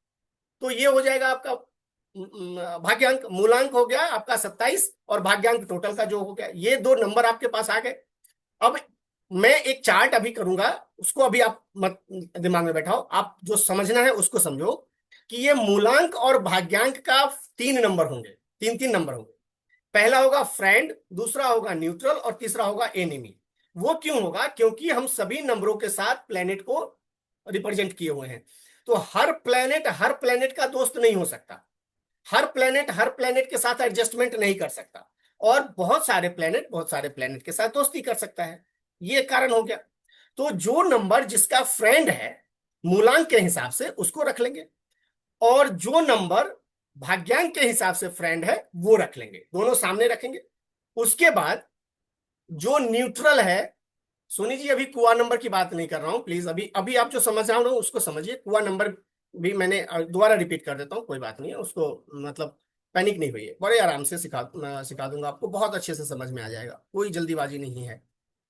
तो ये हो जाएगा आपका भाग्यांक। मूलांक हो गया आपका 27 और भाग्यांक टोटल का जो हो गया, ये दो नंबर आपके पास आ गए। अब मैं एक चार्ट अभी करूंगा, उसको अभी आप मत दिमाग में बैठाओ, आप जो समझना है उसको समझो कि ये मूलांक और भाग्यांक का 3 नंबर होंगे, 3 3 नंबर होंगे। पहला होगा फ्रेंड, दूसरा होगा न्यूट्रल और तीसरा होगा एनिमी। वो क्यों होगा? क्योंकि हम सभी नंबरों के साथ प्लेनेट को रिप्रेजेंट किए हुए हैं। तो हर प्लेनेट का दोस्त नहीं हो सकता, हर प्लेनेट के साथ एडजस्टमेंट नहीं कर सकता, और बहुत सारे प्लेनेट के साथ दोस्ती कर सकता है, ये कारण हो गया। तो जो नंबर जिसका फ्रेंड है मूलांक के हिसाब से उसको रख लेंगे, और जो नंबर भाग्यांक के हिसाब से फ्रेंड है वो रख लेंगे, दोनों सामने रखेंगे। उसके बाद जो न्यूट्रल है, सोनी जी अभी कुआ नंबर की बात नहीं कर रहा हूं प्लीज, अभी अभी आप जो समझ रहा हूं उसको समझिए। कुआ नंबर भी मैंने दोबारा रिपीट कर देता हूँ, कोई बात नहीं है उसको, मतलब पैनिक नहीं हुई है, बड़े आराम से सिखा दूंगा आपको, बहुत अच्छे से समझ में आ जाएगा, कोई जल्दीबाजी नहीं है।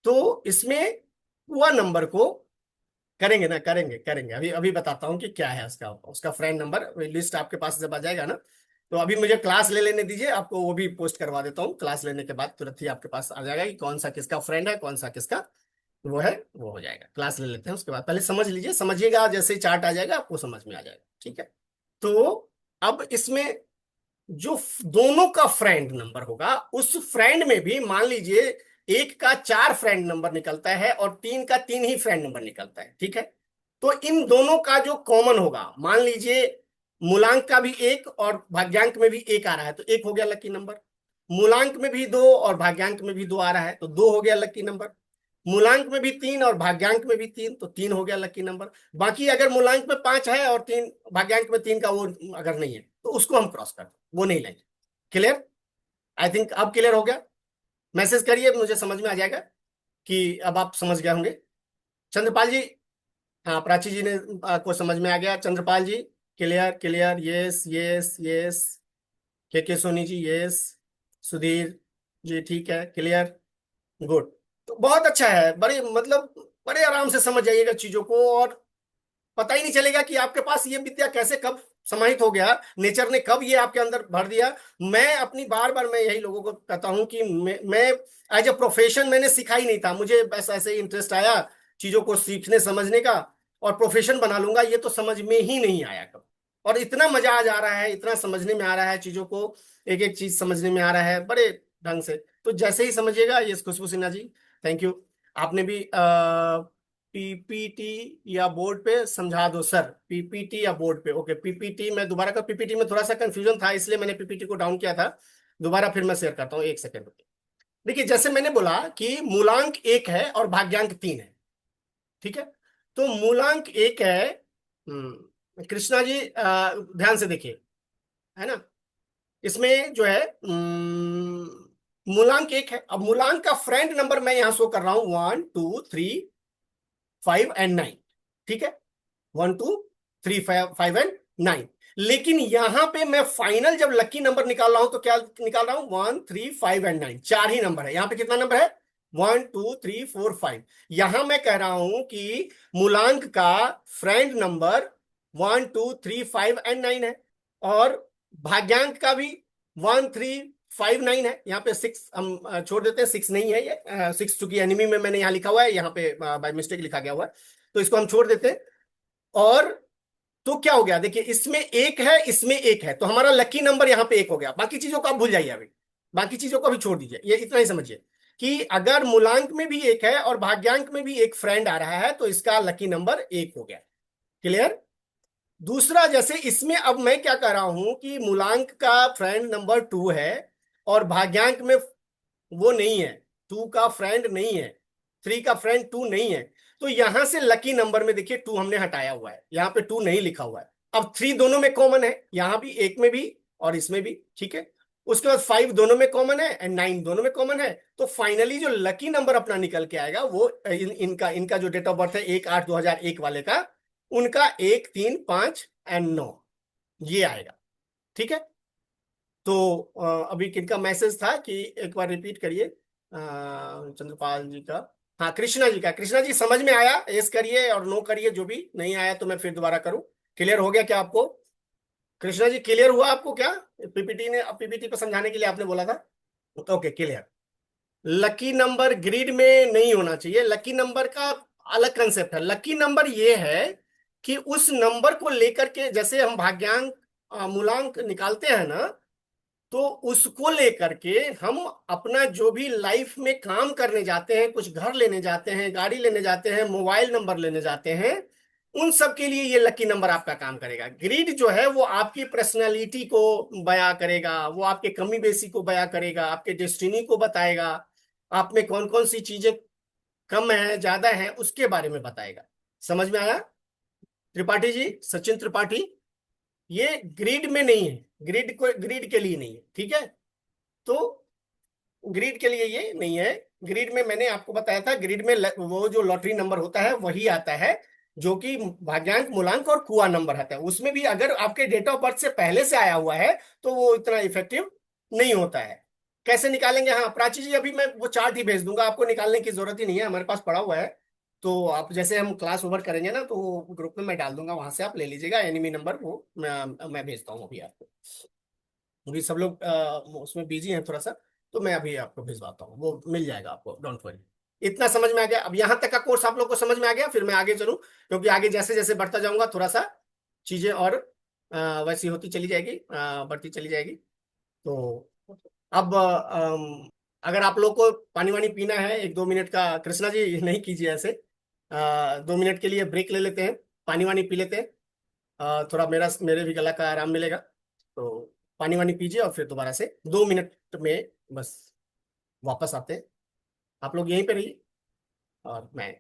तो इसमें कुआ नंबर को करेंगे ना, करेंगे करेंगे, अभी अभी बताता हूँ कि क्या है उसका उसका फ्रेंड नंबर, लिस्ट आपके पास जब आ जाएगा ना, तो अभी मुझे क्लास ले लेने दीजिए, आपको वो भी पोस्ट करवा देता हूँ। क्लास लेने के बाद तुरंत ही आपके पास आ जाएगा कि कौन सा किसका फ्रेंड है, कौन सा किसका वो है, वो हो जाएगा। क्लास ले लेते हैं उसके बाद, पहले समझ लीजिए, समझिएगा, जैसे ही चार्ट आ जाएगा आपको समझ में आ जाएगा, ठीक है। तो अब इसमें जो दोनों का फ्रेंड नंबर होगा, उस फ्रेंड में भी मान लीजिए एक का 4 फ्रेंड नंबर निकलता है और 3 का 3 ही फ्रेंड नंबर निकलता है, ठीक है। तो इन दोनों का जो कॉमन होगा, मान लीजिए मूलांक का भी एक और भाग्यांक में भी एक आ रहा है, तो एक हो गया लकी नंबर। मूलांक में भी 2 और भाग्यांक में भी 2 आ रहा है, तो 2 हो गया लकी नंबर। मूलांक में भी 3 और भाग्यांक में भी 3, तो 3 हो गया लकी नंबर। बाकी अगर मूलांक में 5 है और 3 भाग्यांक में 3 का वो अगर नहीं है तो उसको हम क्रॉस कर, वो नहीं लेंगे। क्लियर? आई थिंक अब क्लियर हो गया। मैसेज करिए, मुझे समझ में आ जाएगा कि अब आप समझ गए होंगे। चंद्रपाल जी, हाँ प्राची जी ने को समझ में आ गया। Chandrapal ji, clear clear, yes yes yes. K Soni ji, yes. Sudhir ji, ठीक है, क्लियर, गुड। तो बहुत अच्छा है, बड़े मतलब बड़े आराम से समझ जाइएगा चीजों को, और पता ही नहीं चलेगा कि आपके पास ये विद्या कैसे कब समाहित हो गया, नेचर ने कब ये आपके अंदर भर दिया। मैं अपनी बार बार मैं यही लोगों को कहता हूं कि मैं एज ए प्रोफेशन मैंने सीखा ही नहीं था, मुझे बस ऐसे ही इंटरेस्ट आया चीजों को सीखने समझने का, और प्रोफेशन बना लूंगा ये तो समझ में ही नहीं आया कब। और इतना मजा आ जा रहा है, इतना समझने में आ रहा है चीजों को, एक एक चीज समझने में आ रहा है बड़े ढंग से। तो जैसे ही समझिएगा, ये खुशबू सिन्हा जी, थैंक यू। आपने भी पीपीटी या बोर्ड पे समझा दो सर, पीपीटी या बोर्ड पे, ओके। पीपीटी मैं दोबारा का, पीपीटी में थोड़ा सा कंफ्यूजन था इसलिए मैंने पीपीटी को डाउन किया था। दोबारा फिर मैं शेयर करता हूँ, एक सेकंड। देखिए, जैसे मैंने बोला कि मूलांक एक है और भाग्यांक तीन है, ठीक है। तो मूलांक एक है, कृष्णा जी ध्यान से देखिए, है ना। इसमें जो है मूलांक एक है। अब मूलांक का फ्रेंड नंबर मैं यहां शो कर रहा हूं, 1 2 3 5 एंड 9, ठीक है। 1 2 3 5 एंड 9। लेकिन यहां पे मैं फाइनल जब लकी नंबर निकाल रहा हूं तो क्या निकाल रहा हूं, 1 3 5 एंड 9, चार ही नंबर है। यहां पे कितना नंबर है, 1 2 3 4 5। यहां मैं कह रहा हूं कि मूलांक का फ्रेंड नंबर 1 2 3 5 एंड 9 है, और भाग्यांक का भी 1 3 5 9 है। यहाँ पे सिक्स हम छोड़ देते हैं, सिक्स नहीं है ये, सिक्स चूंकि एनिमी में मैंने यहाँ लिखा हुआ है, यहाँ पे बाय मिस्टेक लिखा गया हुआ है, तो इसको हम छोड़ देते हैं। और तो क्या हो गया, देखिए इसमें एक है, इसमें एक है, तो हमारा लकी नंबर यहाँ पे एक हो गया। बाकी चीजों को आप भूल जाइए अभी, बाकी चीजों को अभी छोड़ दीजिए, ये इतना ही समझिए कि अगर मूलांक में भी एक है और भाग्यांक में भी एक फ्रेंड आ रहा है तो इसका लकी नंबर एक हो गया। क्लियर। दूसरा, जैसे इसमें अब मैं क्या कर रहा हूं कि मूलांक का फ्रेंड नंबर 2 है और भाग्यांक में वो नहीं है, 2 का फ्रेंड नहीं है, 3 का फ्रेंड 2 नहीं है। तो यहां से लकी नंबर में देखिए 2 हमने हटाया हुआ है, यहां पे 2 नहीं लिखा हुआ है। अब 3 दोनों में कॉमन है, यहां भी, एक में भी और इसमें भी, ठीक है। उसके बाद 5 दोनों में कॉमन है एंड 9 दोनों में कॉमन है। तो फाइनली जो लकी नंबर अपना निकल के आएगा वो इनका इनका जो डेट ऑफ बर्थ है 1 8 2001 वाले का, उनका 1 3 5 एंड 9, ये आएगा, ठीक है। तो अभी किनका मैसेज था कि एक बार रिपीट करिए, चंद्रपाल जी का, हाँ कृष्णा जी का। कृष्णा जी समझ में आया, यस करिए और नो करिए, जो भी नहीं आया तो मैं फिर दोबारा करूं। क्लियर हो गया क्या आपको, कृष्णा जी क्लियर हुआ आपको क्या, पीपीटी ने, पीपीटी पर समझाने के लिए आपने बोला था, okay clear. Lucky number grid में नहीं होना चाहिए, लकी नंबर का अलग कंसेप्ट है। लकी नंबर ये है कि उस नंबर को लेकर के, जैसे हम भाग्यांक मूलांक निकालते हैं ना, तो उसको लेकर के हम अपना जो भी लाइफ में काम करने जाते हैं, कुछ घर लेने जाते हैं, गाड़ी लेने जाते हैं, मोबाइल नंबर लेने जाते हैं, उन सब के लिए ये लकी नंबर आपका काम करेगा। ग्रिड जो है वो आपकी पर्सनालिटी को बयां करेगा, वो आपके कमी बेसी को बयां करेगा, आपके डेस्टिनी को बताएगा, आप में कौन कौन सी चीजें कम है ज्यादा है उसके बारे में बताएगा। समझ में आया त्रिपाठी जी, सचिन त्रिपाठी। ये ग्रिड में नहीं है, ग्रिड को, ग्रिड के लिए नहीं है, ठीक है। तो ग्रिड के लिए ये नहीं है। ग्रिड में मैंने आपको बताया था, ग्रिड में वो जो लॉटरी नंबर होता है वही आता है, जो कि भाग्यांक मूलांक और कुआ नंबर आता है। उसमें भी अगर आपके डेट ऑफ बर्थ से पहले से आया हुआ है तो वो इतना इफेक्टिव नहीं होता है। कैसे निकालेंगे, हाँ प्राची जी, अभी मैं वो चार्ट ही भेज दूंगा, आपको निकालने की जरूरत ही नहीं है, हमारे पास पड़ा हुआ है। तो आप जैसे हम क्लास ओवर करेंगे ना, तो ग्रुप में मैं डाल दूंगा, वहां से आप ले लीजिएगा एनिमी नंबर, वो मैं भेजता हूँ अभी आपको। अभी सब लोग उसमें बिजी हैं थोड़ा सा, तो मैं अभी आपको भिजवाता हूँ, वो मिल जाएगा आपको, डोंट वरी। इतना समझ में आ गया, अब यहाँ तक का कोर्स आप लोग को समझ में आ गया, फिर मैं आगे चलूँ, क्योंकि आगे जैसे जैसे बढ़ता जाऊंगा थोड़ा सा चीजें और वैसी होती चली जाएगी, बढ़ती चली जाएगी। तो अब अगर आप लोग को पानी वानी पीना है, 1 2 मिनट का, कृष्णा जी नहीं कीजिए ऐसे, 2 मिनट के लिए ब्रेक ले लेते हैं, पानी वानी पी लेते हैं, थोड़ा मेरे भी गला का आराम मिलेगा। तो पानी वानी पीजिए और फिर दोबारा से 2 मिनट में बस वापस आते हैं। आप लोग यहीं पे रहिए और मैं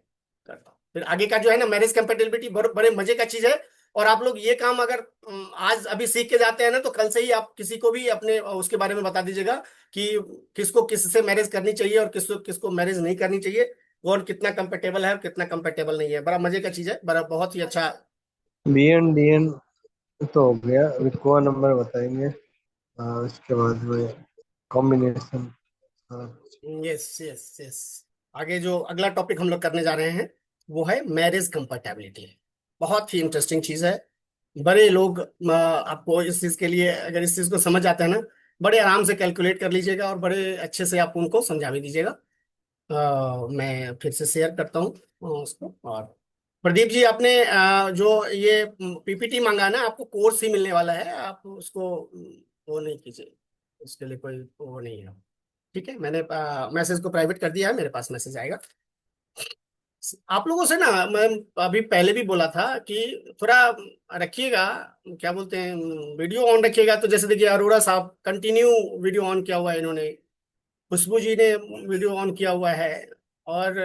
करता हूँ फिर आगे का जो है ना, मैरिज कंपेटिबिलिटी बड़े मजे का चीज है। और आप लोग ये काम अगर आज अभी सीख के जाते हैं ना, तो कल से ही आप किसी को भी अपने उसके बारे में बता दीजिएगा कि किसको किससे मैरिज करनी चाहिए और किसको किसको मैरिज नहीं करनी चाहिए, कौन कितना कंपेटेबल है और कितना कंपेटेबल नहीं है। बड़ा मजे का चीज है, बड़ा बहुत ही अच्छा। बी एन डी एन तो हो गया, अभी कुआ नंबर बताएंगे। उसके बाद में कॉम्बिनेशन सारा कुछ। Yes yes yes. आगे जो अगला टॉपिक हम लोग करने जा रहे हैं वो है मैरिज कंपैटिबिलिटी। बहुत ही इंटरेस्टिंग चीज है। बड़े लोग आपको इस चीज के लिए, अगर इस चीज को समझ आते हैं ना, बड़े आराम से कैलकुलेट कर लीजिएगा और बड़े अच्छे से आप उनको समझा भी दीजिएगा। मैं फिर से शेयर करता हूँ उसको। और प्रदीप जी, आपने जो ये पीपीटी मांगा है ना, आपको कोर्स ही मिलने वाला है। आप उसको वो नहीं कीजिए, उसके लिए कोई वो नहीं है। ठीक है, मैंने मैसेज को प्राइवेट कर दिया है, मेरे पास मैसेज आएगा। आप लोगों से ना मैं अभी पहले भी बोला था कि थोड़ा रखिएगा, क्या बोलते हैं, वीडियो ऑन रखिएगा। तो जैसे देखिए, अरोड़ा साहब कंटिन्यू वीडियो ऑन किया हुआ है इन्होंने, खुशबू जी ने वीडियो ऑन किया हुआ है। और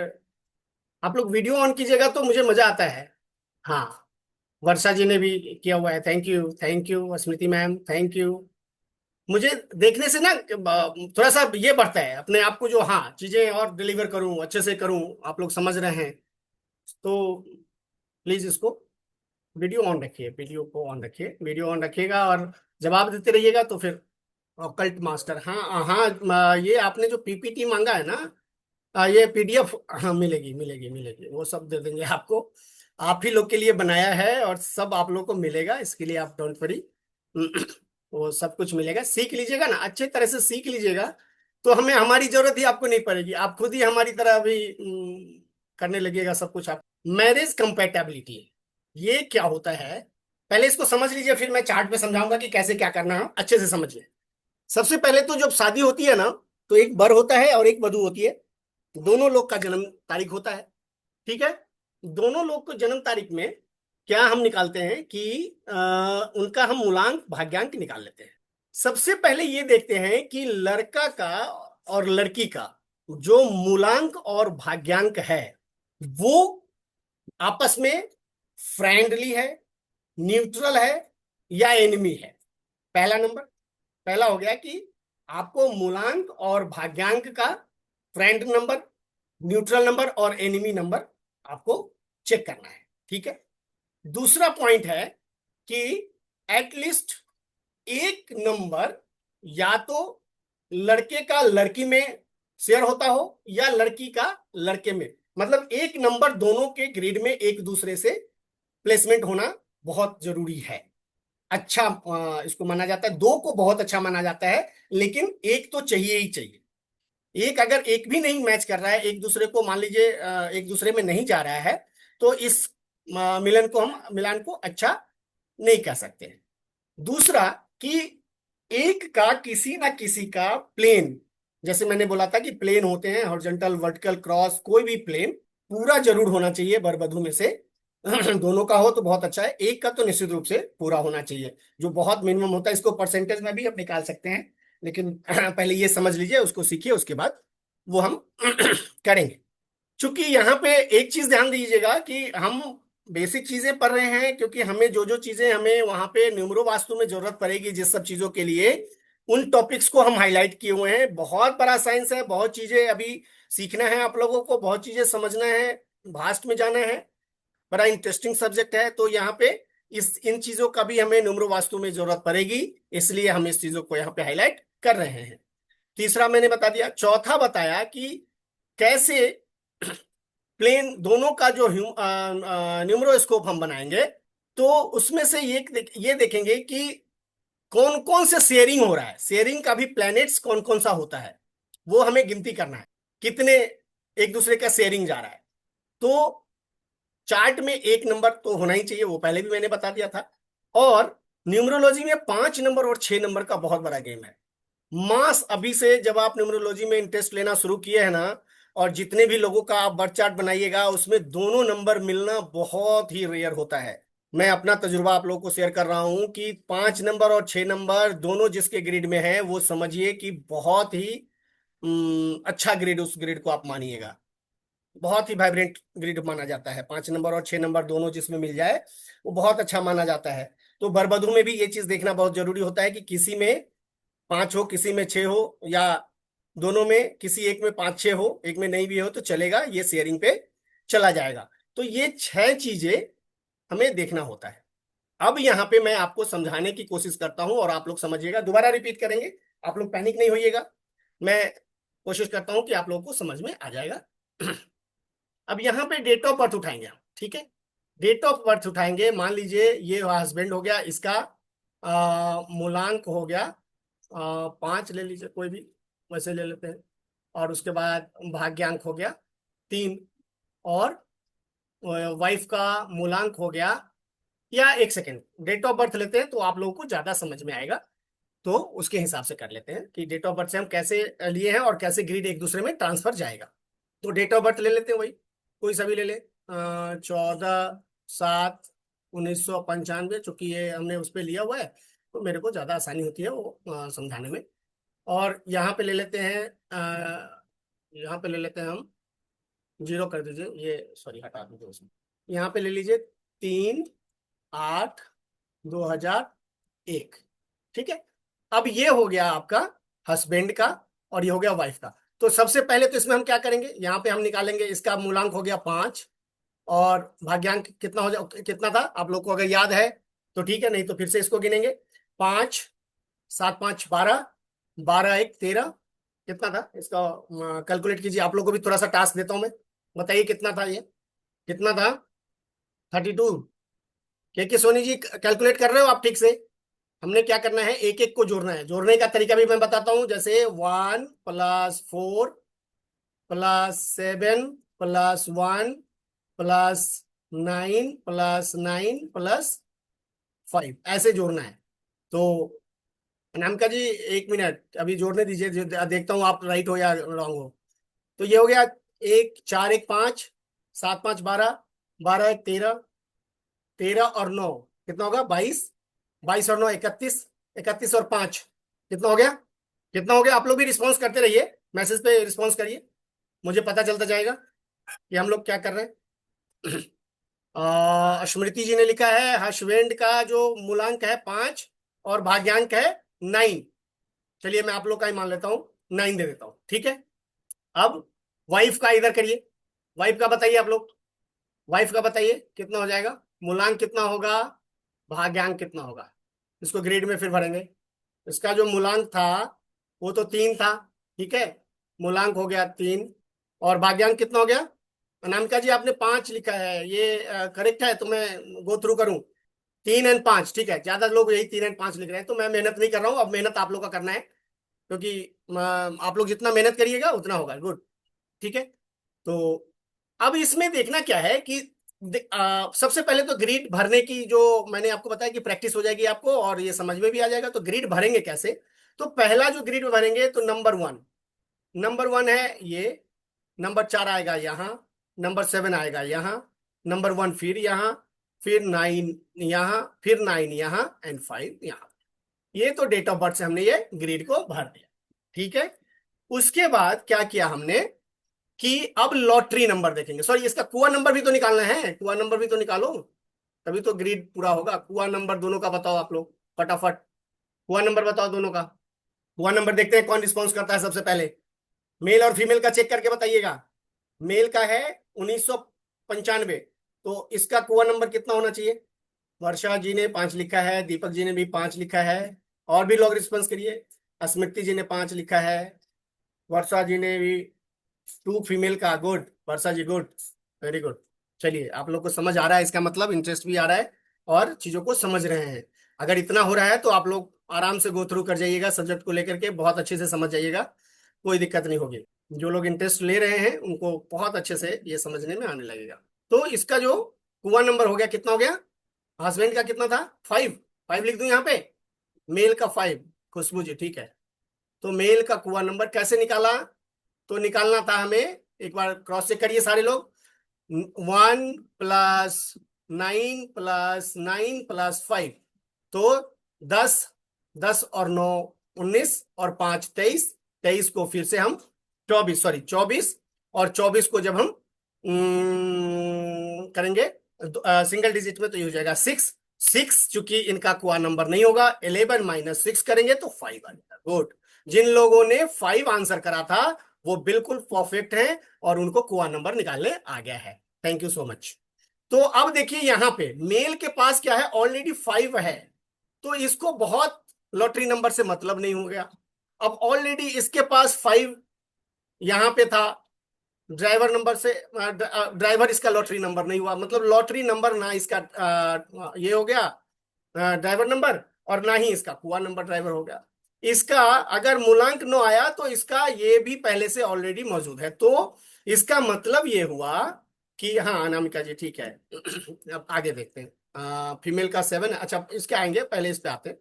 आप लोग वीडियो ऑन कीजिएगा तो मुझे मजा आता है। हाँ, वर्षा जी ने भी किया हुआ है। Thank you Smriti ma'am, thank you. मुझे देखने से ना थोड़ा सा ये बढ़ता है अपने आप को, जो हाँ चीजें और डिलीवर करूं, अच्छे से करूं। आप लोग समझ रहे हैं तो प्लीज इसको वीडियो ऑन रखिए, वीडियो को ऑन रखिए, वीडियो ऑन रखिएगा और जवाब देते रहिएगा। तो फिर कल्ट मास्टर, हाँ हाँ, ये आपने जो पीपीटी मांगा है ना, ये पीडीएफ, हाँ मिलेगी मिलेगी मिलेगी, वो सब दे देंगे आपको। आप ही लोग के लिए बनाया है और सब आप लोग को मिलेगा, इसके लिए आप डोंट वरी। वो सब कुछ मिलेगा, सीख लीजिएगा ना, अच्छे तरह से सीख लीजिएगा। तो हमें हमारी जरूरत ही आपको नहीं पड़ेगी, आप खुद ही हमारी तरह अभी करने लगिएगा सब कुछ। आप मैरिज कंपेटेबिलिटी ये क्या होता है, पहले इसको समझ लीजिए, फिर मैं चार्ट पे समझाऊंगा कि कैसे क्या करना है, अच्छे से समझिए। सबसे पहले तो जब शादी होती है ना, तो एक वर होता है और एक वधू होती है। दोनों लोग का जन्म तारीख होता है। ठीक है, दोनों लोग को जन्म तारीख में क्या हम निकालते हैं कि उनका हम मूलांक भाग्यांक निकाल लेते हैं। सबसे पहले ये देखते हैं कि लड़का का और लड़की का जो मूलांक और भाग्यांक है वो आपस में फ्रेंडली है, न्यूट्रल है, या एनिमी है। पहला नंबर, पहला हो गया कि आपको मूलांक और भाग्यांक का फ्रेंड नंबर, न्यूट्रल नंबर और एनिमी नंबर आपको चेक करना है। ठीक है, दूसरा पॉइंट है कि एटलीस्ट एक नंबर या तो लड़के का लड़की में शेयर होता हो या लड़की का लड़के में, मतलब एक नंबर दोनों के ग्रिड में एक दूसरे से प्लेसमेंट होना बहुत जरूरी है। अच्छा, इसको माना जाता है, दो को बहुत अच्छा माना जाता है, लेकिन एक तो चाहिए ही चाहिए। एक अगर एक भी नहीं मैच कर रहा है एक दूसरे को, मान लीजिए एक दूसरे में नहीं जा रहा है, तो इस मिलान को अच्छा नहीं कह सकते हैं। दूसरा कि एक का किसी ना किसी का प्लेन, जैसे मैंने बोला था कि प्लेन होते हैं हॉरिजॉन्टल, वर्टिकल, क्रॉस, कोई भी प्लेन पूरा जरूर होना चाहिए वर वधु में से। दोनों का हो तो बहुत अच्छा है, एक का तो निश्चित रूप से पूरा होना चाहिए, जो बहुत मिनिमम होता है। इसको परसेंटेज में भी आप निकाल सकते हैं, लेकिन पहले ये समझ लीजिए, उसको सीखिए, उसके बाद वो हम करेंगे। चूंकि यहाँ पे एक चीज ध्यान दीजिएगा कि हम बेसिक चीजें पढ़ रहे हैं, क्योंकि हमें जो जो चीजें हमें वहां पे न्यूमरो वास्तु में जरूरत पड़ेगी जिस सब चीजों के लिए, उन टॉपिक्स को हम हाईलाइट किए हुए हैं। बहुत बड़ा साइंस है, बहुत चीजें अभी सीखना है आप लोगों को, बहुत चीजें समझना है, भास्ट में जाना है। बड़ा इंटरेस्टिंग सब्जेक्ट है, तो यहाँ पे इस इन चीजों का भी हमें न्यूमरो वास्तु में जरूरत पड़ेगी, इसलिए हम इस चीजों को यहाँ पे हाईलाइट कर रहे हैं। तीसरा मैंने बता दिया। चौथा बताया कि कैसे प्लेन दोनों का जो न्यूमरोस्कोप हम बनाएंगे, तो उसमें से ये देखेंगे कि कौन कौन से शेयरिंग हो रहा है, शेयरिंग का भी प्लैनेट्स कौन कौन सा होता है, वो हमें गिनती करना है, कितने एक दूसरे का शेयरिंग जा रहा है। तो चार्ट में एक नंबर तो होना ही चाहिए, वो पहले भी मैंने बता दिया था। और न्यूमरोलॉजी में 5 नंबर और 6 नंबर का बहुत बड़ा गेम है। मास अभी से जब आप न्यूमरोलॉजी में इंटरेस्ट लेना शुरू किए हैं ना, और जितने भी लोगों का आप बर्थ चार्ट बनाइएगा, उसमें दोनों नंबर मिलना बहुत ही रेयर होता है। मैं अपना तजुर्बा आप लोगों को शेयर कर रहा हूं कि 5 नंबर और 6 नंबर दोनों जिसके ग्रिड में है, वो समझिए कि बहुत ही अच्छा ग्रिड, उस ग्रिड को आप मानिएगा, बहुत ही वाइब्रेंट ग्रिड माना जाता है। 5 नंबर और 6 नंबर दोनों जिसमें मिल जाए वो बहुत अच्छा माना जाता है। तो बरबधू में भी ये चीज देखना बहुत जरूरी होता है कि किसी में 5 हो, किसी में 6 हो, या दोनों में किसी एक में 5 6 हो, एक में नहीं भी हो तो चलेगा, ये शेयरिंग पे चला जाएगा। तो ये 6 चीजें हमें देखना होता है। अब यहाँ पे मैं आपको समझाने की कोशिश करता हूं और आप लोग समझिएगा, दोबारा रिपीट करेंगे, आप लोग पैनिक नहीं होइएगा। मैं कोशिश करता हूं कि आप लोगों को समझ में आ जाएगा। अब यहाँ पे डेट ऑफ बर्थ उठाएंगे हम, ठीक है। डेट ऑफ बर्थ उठाएंगे, मान लीजिए ये हस्बैंड हो गया, इसका मूलांक हो गया 5 ले लीजिए, कोई भी वैसे ले लेते हैं। और उसके बाद भाग्यांक हो गया 3, और वाइफ का मूलांक हो गया, या एक सेकेंड, डेट ऑफ बर्थ लेते हैं तो आप लोगों को ज्यादा समझ में आएगा। तो उसके हिसाब से कर लेते हैं कि डेट ऑफ बर्थ से हम कैसे लिए हैं और कैसे ग्रीड एक दूसरे में ट्रांसफर जाएगा। तो डेट ऑफ बर्थ ले लेते हैं, वही कोई सा भी ले ले, 14/7/1995, चूंकि ये हमने उस पर लिया हुआ है तो मेरे को ज्यादा आसानी होती है वो समझाने में। और यहाँ पे ले लेते हैं, यहाँ पे ले लेते हैं हम, जीरो कर दीजिए, ये सॉरी हटा दीजिए उसमें। यहाँ पे ले लीजिए 3/8/2001, ठीक है। अब ये हो गया आपका हस्बैंड का, और ये हो गया वाइफ का। तो सबसे पहले तो इसमें हम क्या करेंगे, यहाँ पे हम निकालेंगे, इसका मूलांक हो गया 5, और भाग्यांक कितना हो जाए, कितना था आप लोग को अगर याद है तो ठीक है, नहीं तो फिर से इसको गिनेंगे। 5 7 5 12, 12 1 13, कितना था इसका, कैलकुलेट कीजिए। आप लोग को भी थोड़ा सा टास्क देता हूं मैं, बताइए कितना था ये, कितना था, 32। के सोनी जी कैलकुलेट कर रहे हो आप ठीक से? हमने क्या करना है, एक एक को जोड़ना है। जोड़ने का तरीका भी मैं बताता हूं, जैसे 1+4+1+9+9+5 ऐसे जोड़ना है। तो अनामिका जी, एक मिनट अभी जोड़ने दीजिए, देखता हूँ आप राइट हो या रॉन्ग हो। तो ये हो गया, 1 4 1 5, 7 5 12, 12 1 13, 13 और 9 कितना होगा, 22, 22 और 9 31, 31 और 5 कितना हो गया, कितना हो गया। आप लोग भी रिस्पॉन्स करते रहिए, मैसेज पे रिस्पॉन्स करिए, मुझे पता चलता जाएगा कि हम लोग क्या कर रहे हैं। स्मृति जी ने लिखा है हस्बैंड का जो मूलांक है 5 और भाग्यांक है 9। चलिए मैं आप लोग का ही मान लेता हूं, 9 दे देता हूं, ठीक है। अब वाइफ का इधर करिए, वाइफ का बताइए आप लोग, वाइफ का बताइए कितना हो जाएगा, मूलांक कितना होगा, भाग्यांक कितना होगा, इसको ग्रेड में फिर भरेंगे। इसका जो मूलांक था वो तो 3 था, ठीक है, मूलांक हो गया 3, और भाग्यांक कितना हो गया। अनामिका जी आपने 5 लिखा है, ये करेक्ट है तो मैं गो थ्रू करूं, 3 और 5, ठीक है। ज्यादा लोग यही 3 और 5 लिख रहे हैं, तो मैं मेहनत नहीं कर रहा हूं, अब मेहनत आप लोग का करना है, क्योंकि आप लोग जितना मेहनत करिएगा उतना होगा, गुड, ठीक है। तो अब इसमें देखना क्या है कि सबसे पहले तो ग्रिड भरने की जो मैंने आपको बताया कि प्रैक्टिस हो जाएगी आपको और ये समझ में भी आ जाएगा। तो ग्रिड भरेंगे कैसे, तो पहला जो ग्रिड भरेंगे तो नंबर 1 है ये, नंबर 4 आएगा यहाँ, नंबर 7 आएगा यहाँ, नंबर 1 फिर यहाँ, फिर 9 यहाँ, फिर 9 यहाँ, एंड 5 यहाँ। ये तो डेट ऑफ बर्थ से हमने ये ग्रिड को भर दिया, ठीक है। उसके बाद क्या किया हमने कि अब लॉटरी नंबर देखेंगे, सॉरी इसका कुआ नंबर भी तो निकालना है, कुआ नंबर भी तो निकालो, तभी तो ग्रिड पूरा होगा। कुआ नंबर दोनों का बताओ आप लोग फटाफट, कुआ नंबर बताओ दोनों का। कुआ नंबर देखते हैं कौन रिस्पॉन्स करता है सबसे पहले, मेल और फीमेल का चेक करके बताइएगा। मेल का है 1995, तो इसका कुआ नंबर कितना होना चाहिए। वर्षा जी ने 5 लिखा है, दीपक जी ने भी 5 लिखा है, और भी लोग रिस्पॉन्स करिए। स्मृति जी ने 5 लिखा है, वर्षा जी ने भी 2 फीमेल का, गुड वर्षा जी, गुड, वेरी गुड। चलिए आप लोग को समझ आ रहा है, इसका मतलब इंटरेस्ट भी आ रहा है और चीजों को समझ रहे हैं। अगर इतना हो रहा है तो आप लोग आराम से गो थ्रू कर जाइएगा, सब्जेक्ट को लेकर के बहुत अच्छे से समझ जाइएगा, कोई दिक्कत नहीं होगी। जो लोग इंटरेस्ट ले रहे हैं उनको बहुत अच्छे से ये समझने में आने लगेगा। तो इसका जो कुआं नंबर हो गया, कितना हो गया, हस्बैंड का कितना था, 5, 5 लिख दूं यहाँ पे, मेल का 5, खुशबू जी ठीक है। तो मेल का कुआं नंबर कैसे निकाला, तो निकालना था हमें, एक बार क्रॉस चेक करिए सारे लोग, 1+9+9+5, तो 10, 10 और 9 19, और 5 23, 23 को फिर से हम 24, सॉरी 24, और 24 को जब हम करेंगे सिंगल डिजिट में तो ये हो जाएगा 6, 6 चूंकि इनका कुआ नंबर नहीं होगा, 11 - 6 करेंगे तो 5 आ जाएगा, गुड। जिन लोगों ने 5 आंसर करा था वो बिल्कुल परफेक्ट है और उनको कुआ नंबर निकालने आ गया है, थैंक यू सो मच। तो अब देखिए यहां पे मेल के पास क्या है, ऑलरेडी 5 है, तो इसको बहुत लॉटरी नंबर से मतलब नहीं हो गया। अब ऑलरेडी इसके पास 5 यहां पे था, ड्राइवर नंबर से ड्राइवर इसका लॉटरी नंबर नहीं हुआ, मतलब लॉटरी नंबर ना इसका ये हो गया ड्राइवर नंबर, और ना ही इसका कुआ नंबर ड्राइवर हो गया। इसका अगर मूलांक 9 आया तो इसका ये भी पहले से ऑलरेडी मौजूद है, तो इसका मतलब ये हुआ कि हाँ अनामिका जी ठीक है। अब आगे देखते हैं, फीमेल का 7, अच्छा इसके आएंगे, पहले इस पे आते हैं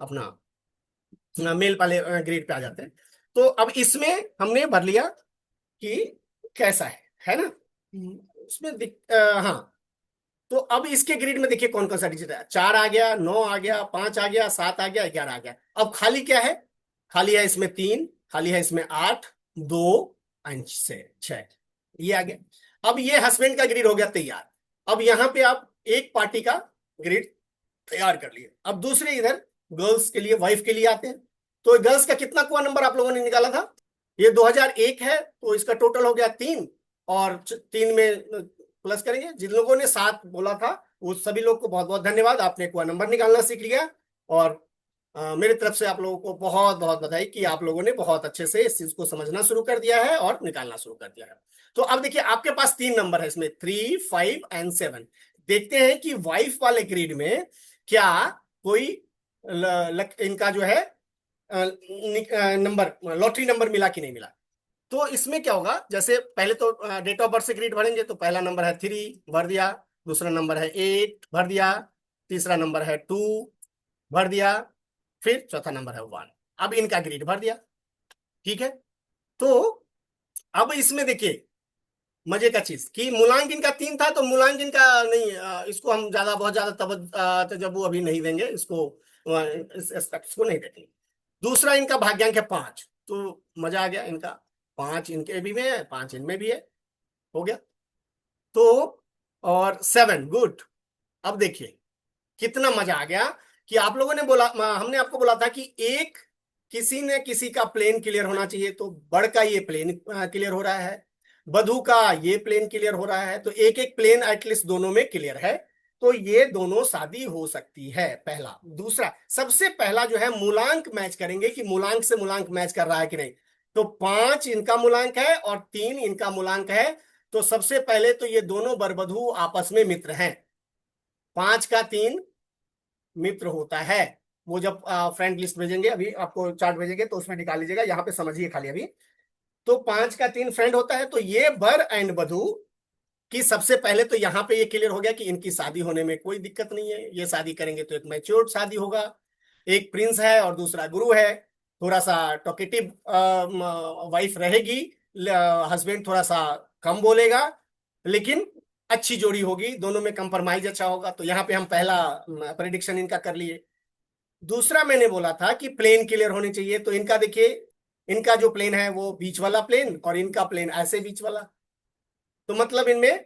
अपना, मेल वाले ग्रेड पे आ जाते हैं। तो अब इसमें हमने भर लिया कि कैसा है ना। उसमें हाँ, तो अब इसके ग्रिड में देखिए कौन कौन सा डिजिट है, 4 आ गया, 9 आ गया, 5 आ गया, 7 आ गया, 11 आ गया। अब खाली क्या है, खाली है इसमें 3, खाली है इसमें 8, 2 अंश से 6, ये आ गया। अब ये हस्बैंड का ग्रिड हो गया तैयार। अब यहां पे आप एक पार्टी का ग्रिड तैयार कर लिए। अब दूसरे इधर गर्ल्स के लिए, वाइफ के लिए आते हैं। तो गर्ल्स का कितना कुआ नंबर आप लोगों ने निकाला था, ये 2001 है, तो इसका टोटल हो गया 3, और 3 में प्लस करेंगे। जिन लोगों ने 7 बोला था वो सभी लोग को बहुत बहुत धन्यवाद, आपने कुआ नंबर निकालना सीख लिया। और मेरी तरफ से आप लोगों को बहुत बहुत बधाई कि आप लोगों ने बहुत अच्छे से इस चीज को समझना शुरू कर दिया है और निकालना शुरू कर दिया है। तो अब देखिए आपके पास 3 नंबर है इसमें, 3, 5 एंड 7। देखते हैं कि वाइफ वाले ग्रिड में क्या कोई इनका जो है नंबर, लॉटरी नंबर मिला कि नहीं मिला। तो इसमें क्या होगा, जैसे पहले तो डेट ऑफ बर्थ से ग्रिड भरेंगे, तो पहला नंबर है 3, भर दिया, दूसरा नंबर है 8, भर दिया, तीसरा नंबर है 2, भर दिया, फिर चौथा नंबर है 1। अब इनका ग्रिड भर दिया, ठीक है। तो अब इसमें देखिए मजे का चीज कि मूलांक इनका 3 था, तो मूलांक इनका नहीं, इसको हम ज्यादा बहुत ज्यादा तजब्बु अभी नहीं देंगे इसको, इस एस्पेक्ट्स को नहीं देखेंगे। दूसरा इनका भाग्यांक है 5, तो मजा आ गया, इनका 5 इनके भी में है, 5 इनमें भी है, हो गया। तो और 7 गुड। अब देखिए कितना मजा आ गया कि आप लोगों ने बोला, हमने आपको बोला था कि एक किसी ने किसी का प्लेन क्लियर होना चाहिए, तो बड़ का ये प्लेन क्लियर हो रहा है, बधू का ये प्लेन क्लियर हो रहा है, तो एक एक प्लेन एटलीस्ट दोनों में क्लियर है, तो ये दोनों शादी हो सकती है, पहला। दूसरा, सबसे पहला जो है मूलांक मैच करेंगे कि मूलांक से मूलांक मैच कर रहा है कि नहीं। तो 5 इनका मूलांक है और 3 इनका मूलांक है, तो सबसे पहले तो ये दोनों बरबधू आपस में मित्र हैं। 5 का 3 मित्र होता है। वो जब फ्रेंड लिस्ट भेजेंगे, अभी आपको चार्ट भेजेंगे तो उसमें निकाल लीजिएगा, यहाँ पे समझिए खाली अभी। तो 5 का 3 फ्रेंड होता है, तो ये बर एंड बधू कि सबसे पहले तो यहाँ पे ये क्लियर हो गया कि इनकी शादी होने में कोई दिक्कत नहीं है, ये शादी करेंगे तो एक मैच्योर्ड शादी होगा। एक प्रिंस है और दूसरा गुरु है, थोड़ा सा टॉकेटिव वाइफ रहेगी, हस्बैंड थोड़ा सा कम बोलेगा, लेकिन अच्छी जोड़ी होगी, दोनों में कंप्रोमाइज अच्छा होगा। तो यहाँ पे हम पहला प्रेडिक्शन इनका कर लिए। दूसरा मैंने बोला था कि प्लेन क्लियर होनी चाहिए, तो इनका देखिए, इनका जो प्लेन है वो बीच वाला प्लेन, और इनका प्लेन ऐसे बीच वाला, तो मतलब इनमें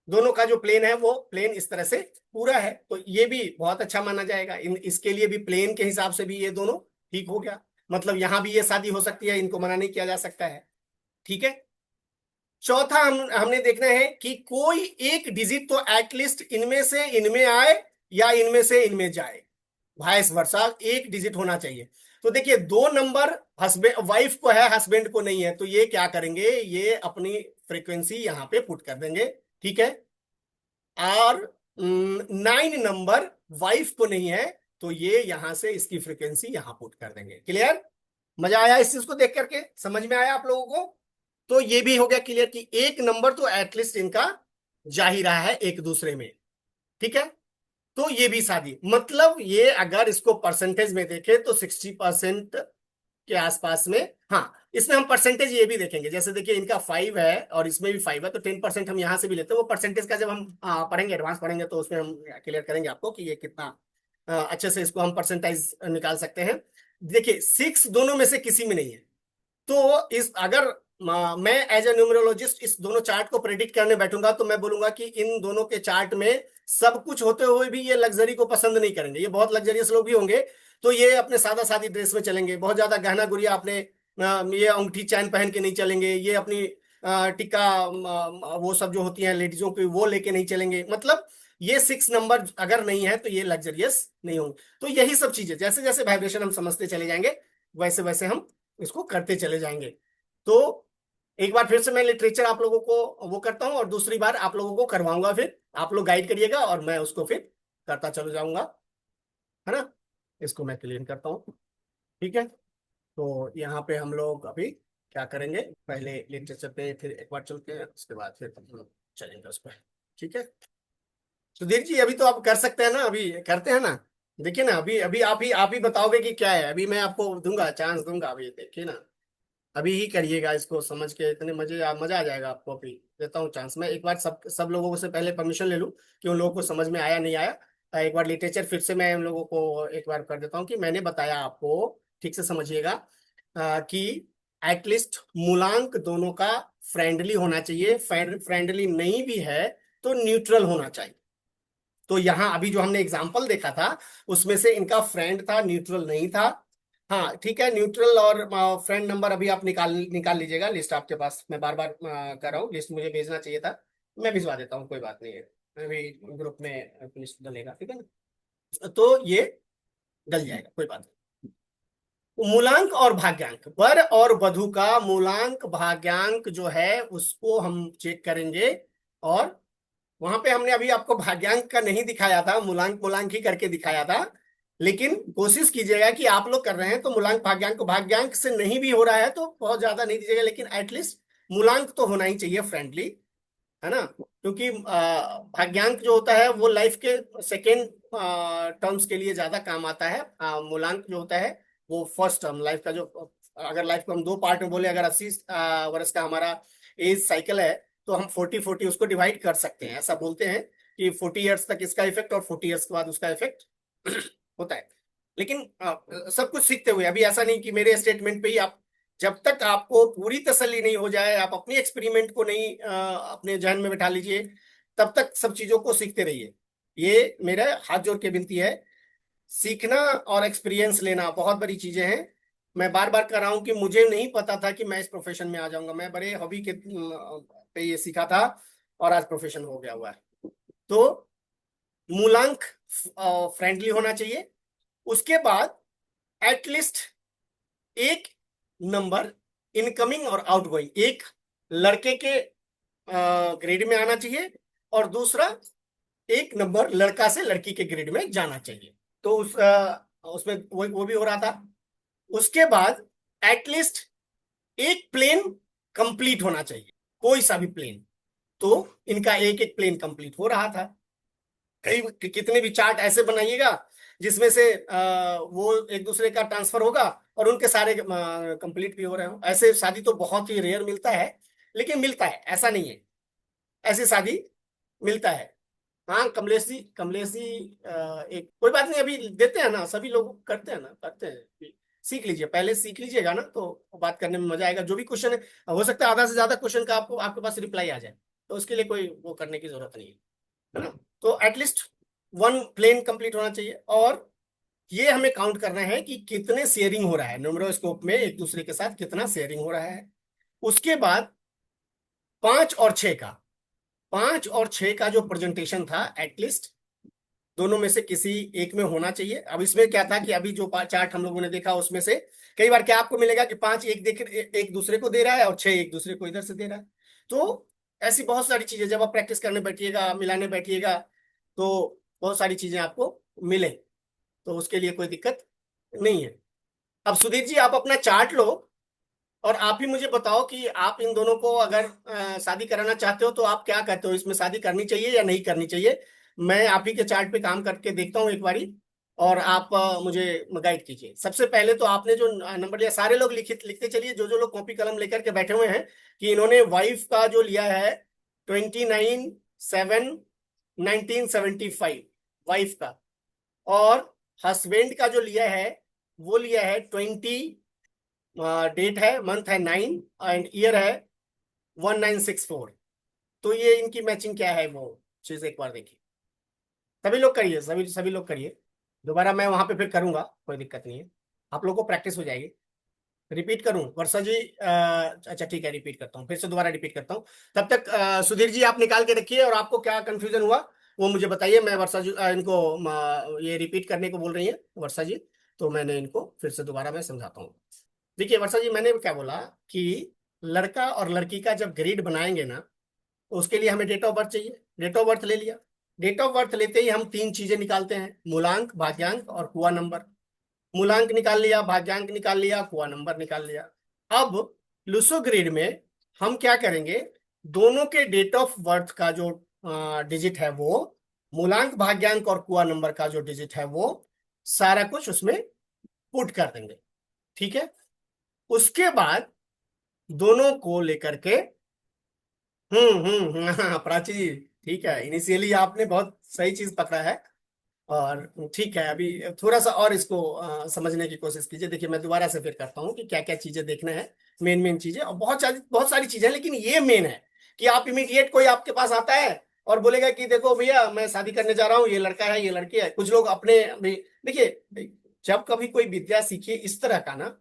दोनों का जो प्लेन है वो प्लेन इस तरह से पूरा है, तो ये भी बहुत अच्छा माना जाएगा। इसके लिए भी प्लेन के हिसाब से भी ये दोनों ठीक हो गया, मतलब यहां भी ये शादी हो सकती है, इनको मना नहीं किया जा सकता है, ठीक है। चौथा हमने देखना है कि कोई एक डिजिट तो एटलीस्ट इनमें से इनमें आए या इनमें से इनमें जाए, वाइस वर्सा एक डिजिट होना चाहिए। तो देखिए 2 नंबर हस्बैंड वाइफ को है, हस्बैंड को नहीं है, तो ये क्या करेंगे, ये अपनी फ्रीक्वेंसी यहां पे पुट कर देंगे, ठीक है। और 9 नंबर वाइफ को नहीं है, तो ये यहां से इसकी फ्रीक्वेंसी यहां पुट कर देंगे। क्लियर, मजा आया इस चीज को देख करके, समझ में आया आप लोगों को। तो ये भी हो गया क्लियर कि एक नंबर तो एटलीस्ट इनका जा ही रहा है एक दूसरे में, ठीक है। तो ये भी शादी, मतलब ये अगर इसको परसेंटेज में देखें तो 60% के आसपास में। हाँ, इसमें हम परसेंटेज ये भी देखेंगे, जैसे देखिए इनका 5 है और इसमें भी 5 है, तो 10% हम यहां से भी लेते हैं। वो परसेंटेज का जब हम पढ़ेंगे, एडवांस पढ़ेंगे, तो उसमें हम क्लियर करेंगे आपको कि ये कितना अच्छे से इसको हम परसेंटेज निकाल सकते हैं। देखिए 6 दोनों में से किसी में नहीं है, तो इस अगर मैं एज ए न्यूमरोलॉजिस्ट इस दोनों चार्ट को प्रेडिक्ट करने बैठूंगा, तो मैं बोलूंगा कि इन दोनों के चार्ट में सब कुछ होते हुए भी ये लग्जरी को पसंद नहीं करेंगे, ये बहुत लग्जरियस लोग भी होंगे, तो ये अपने सादा सादी ड्रेस में चलेंगे, बहुत ज्यादा गहना गुड़िया अपने ये अंगूठी चैन पहन के नहीं चलेंगे, ये अपनी टिक्का, वो सब जो होती हैं लेडीजों की, वो लेके नहीं चलेंगे। मतलब ये 6 नंबर अगर नहीं है तो ये लग्जरियस नहीं होंगे। तो यही सब चीजें जैसे जैसे वाइब्रेशन हम समझते चले जाएंगे, वैसे वैसे हम इसको करते चले जाएंगे। तो एक बार फिर से मैं लिटरेचर आप लोगों को वो करता हूँ, और दूसरी बार आप लोगों को करवाऊंगा, फिर आप लोग गाइड करिएगा और मैं उसको फिर करता चलो जाऊंगा, है ना। इसको मैं क्लियर करता हूँ, ठीक है। तो यहाँ पे हम लोग अभी क्या करेंगे, पहले लिटरेचर पे फिर एक बार चलते हैं, उसके बाद फिर हम लोग चलेंगे उस पर, ठीक है। सुधीर जी अभी तो आप कर सकते हैं ना, अभी करते हैं ना। देखिए ना, अभी अभी आप ही बताओगे कि क्या है, अभी मैं आपको दूंगा, चांस दूंगा, अभी देखिए ना। अभी ही करिएगा इसको समझ के, इतने मजा आ जाएगा आपको। अभी देता हूँ चांस, मैं एक बार सब सब लोगों से पहले परमिशन ले लूँ कि उन लोगों को समझ में आया नहीं आया। एक बार लिटरेचर फिर से मैं उन लोगों को एक बार कर देता हूँ कि मैंने बताया आपको, ठीक से समझिएगा, कि एटलीस्ट मूलांक दोनों का फ्रेंडली होना चाहिए, फ्रेंडली नहीं भी है तो न्यूट्रल होना चाहिए। तो यहाँ अभी जो हमने एग्जाम्पल देखा था उसमें से इनका फ्रेंड था, न्यूट्रल नहीं था। हाँ ठीक है, न्यूट्रल और फ्रेंड नंबर अभी आप निकाल निकाल लीजिएगा, लिस्ट आपके पास, मैं बार बार कर रहा हूँ, लिस्ट मुझे भेजना चाहिए था, मैं भिजवा देता हूँ, कोई बात नहीं है। अभी ग्रुप में लिस्ट डलेगा, ठीक है ना। तो ये डल जाएगा, कोई बात नहीं। मूलांक और भाग्यांक, वर और वधु का मूलांक भाग्यांक जो है उसको हम चेक करेंगे। और वहां पे हमने अभी आपको भाग्यांक का नहीं दिखाया था, मूलांक मूलांक ही करके दिखाया था। लेकिन कोशिश कीजिएगा कि आप लोग कर रहे हैं तो मूलांक भाग्यांक, भाग्यांक से नहीं भी हो रहा है तो बहुत ज्यादा नहीं दीजिएगा, लेकिन एटलीस्ट मूलांक तो होना ही चाहिए फ्रेंडली, है ना। क्योंकि भाग्यांक जो होता है वो लाइफ के सेकेंड टर्म्स के लिए ज्यादा काम आता है। मूलांक जो होता है वो फर्स्ट टर्म लाइफ का, जो अगर लाइफ को हम दो पार्ट में बोले, अगर 80 वर्ष का हमारा एज साइकिल है तो हम 40-40 उसको डिवाइड कर सकते हैं, ऐसा बोलते हैं कि 40 ईयर्स तक इसका इफेक्ट और 40 ईयर्स के बाद उसका इफेक्ट होता है। लेकिन सब कुछ सीखते हुए, अभी ऐसा नहीं कि मेरे स्टेटमेंट पे ही आप, जब तक आपको पूरी तसल्ली नहीं हो जाए, आप अपनी एक्सपेरिमेंट को नहीं अपने जहन में बैठा लीजिए, तब तक सब चीजों को सीखते रहिए। ये मेरा हाथ जोड़ के विनती है। सीखना और एक्सपीरियंस लेना बहुत बड़ी चीजें हैं। मैं बार बार कर रहा हूं कि मुझे नहीं पता था कि मैं इस प्रोफेशन में आ जाऊंगा, मैं बड़े हॉबी के पे ये सीखा था, और आज प्रोफेशन हो गया हुआ है। तो मूलांक फ्रेंडली होना चाहिए। उसके बाद एटलीस्ट एक नंबर इनकमिंग और आउटगोइंग, एक लड़के के ग्रेड में आना चाहिए, और दूसरा एक नंबर लड़का से लड़की के ग्रेड में जाना चाहिए। तो उसमें वो भी हो रहा था। उसके बाद एटलीस्ट एक प्लेन कंप्लीट होना चाहिए, कोई सा भी प्लेन। तो इनका एक एक प्लेन कंप्लीट हो रहा था। कई कितने भी चार्ट ऐसे बनाइएगा जिसमें से वो एक दूसरे का ट्रांसफर होगा और उनके सारे कंप्लीट भी हो रहे हो। ऐसे शादी तो बहुत ही रेयर मिलता है, लेकिन मिलता है, ऐसा नहीं है, ऐसी शादी मिलता है। हाँ कमलेश जी, एक कोई बात नहीं, अभी देते हैं ना, सभी लोग करते हैं ना, करते हैं। सीख लीजिए, पहले सीख लीजिएगा ना तो बात करने में मजा आएगा। जो भी क्वेश्चन है, हो सकता है आधा से ज्यादा क्वेश्चन का आपको आपके पास रिप्लाई आ जाए, तो उसके लिए कोई वो करने की जरूरत नहीं है ना। तो एटलीस्ट वन प्लेन कंप्लीट होना चाहिए। और ये हमें काउंट करना है कि कितने शेयरिंग हो रहा है न्यूमरोस्कोप में, एक दूसरे के साथ कितना शेयरिंग हो रहा है। उसके बाद 5 और 6 का, 5 और 6 का जो प्रेजेंटेशन था एटलीस्ट दोनों में से किसी एक में होना चाहिए। अब इसमें क्या था कि अभी जो चार्ट हम लोगों ने देखा उसमें से कई बार क्या आपको मिलेगा कि 5 एक देख एक दूसरे को दे रहा है और 6 एक दूसरे को इधर से दे रहा है। तो ऐसी बहुत सारी चीजें जब आप प्रैक्टिस करने बैठिएगा, मिलाने बैठिएगा, तो बहुत सारी चीजें आपको मिले, तो उसके लिए कोई दिक्कत नहीं है। अब सुधीर जी आप अपना चार्ट लो और आप ही मुझे बताओ कि आप इन दोनों को अगर शादी कराना चाहते हो तो आप क्या कहते हो, इसमें शादी करनी चाहिए या नहीं करनी चाहिए। मैं आप ही के चार्ट पे काम करके देखता हूँ एक बारी, और आप मुझे गाइड कीजिए। सबसे पहले तो आपने जो नंबर लिया, सारे लोग लिखित लिखते चलिए, जो जो लोग कॉपी कलम लेकर के बैठे हुए हैं, कि इन्होंने वाइफ का जो लिया है 29/7/1975, वाइफ का। और हस्बैंड का जो लिया है वो लिया है 20, डेट है, मंथ है 9, एंड ईयर है 1964। तो ये इनकी मैचिंग क्या है वो चीज एक बार देखिए। सभी लोग करिए, सभी सभी लोग करिए। दोबारा मैं वहां पे फिर करूंगा, कोई दिक्कत नहीं है, आप लोगों को प्रैक्टिस हो जाएगी। रिपीट करूं वर्षा जी? अच्छा ठीक है, रिपीट करता हूँ, फिर से दोबारा रिपीट करता हूँ। तब तक सुधीर जी आप निकाल के रखिए, और आपको क्या कंफ्यूजन हुआ वो मुझे बताइए। मैं वर्षा जी इनको ये रिपीट करने को बोल रही है वर्षा जी, तो मैंने इनको फिर से दोबारा मैं समझाता हूँ। देखिए वर्षा जी, मैंने क्या बोला कि लड़का और लड़की का जब ग्रिड बनाएंगे ना, तो उसके लिए हमें डेट ऑफ बर्थ चाहिए। डेट ऑफ बर्थ ले लिया। डेट ऑफ बर्थ लेते ही हम तीन चीजें निकालते हैं, मूलांक, भाग्यांक और कुआ नंबर। मूलांक निकाल लिया, भाग्यांक निकाल लिया, कुआ नंबर निकाल लिया। अब लुसो ग्रिड में हम क्या करेंगे, दोनों के डेट ऑफ बर्थ का जो डिजिट है वो, मूलांक भाग्यांक और कुआ नंबर का जो डिजिट है वो, सारा कुछ उसमें पुट कर देंगे। ठीक है। उसके बाद दोनों को लेकर के, हाँ प्राची जी, ठीक है, इनिशियली आपने बहुत सही चीज पकड़ा है। और ठीक है, अभी थोड़ा सा और इसको समझने की कोशिश कीजिए। देखिए मैं दोबारा से फिर करता हूँ कि क्या क्या चीजें देखना है। मेन मेन चीजें, और बहुत सारी चीजें हैं, लेकिन ये मेन है कि आप इमीडिएट, कोई आपके पास आता है और बोलेगा कि देखो भैया मैं शादी करने जा रहा हूँ, ये लड़का है ये लड़की है। कुछ लोग अपने भी, देखिए जब कभी कोई विद्या सीखिए इस तरह का ना,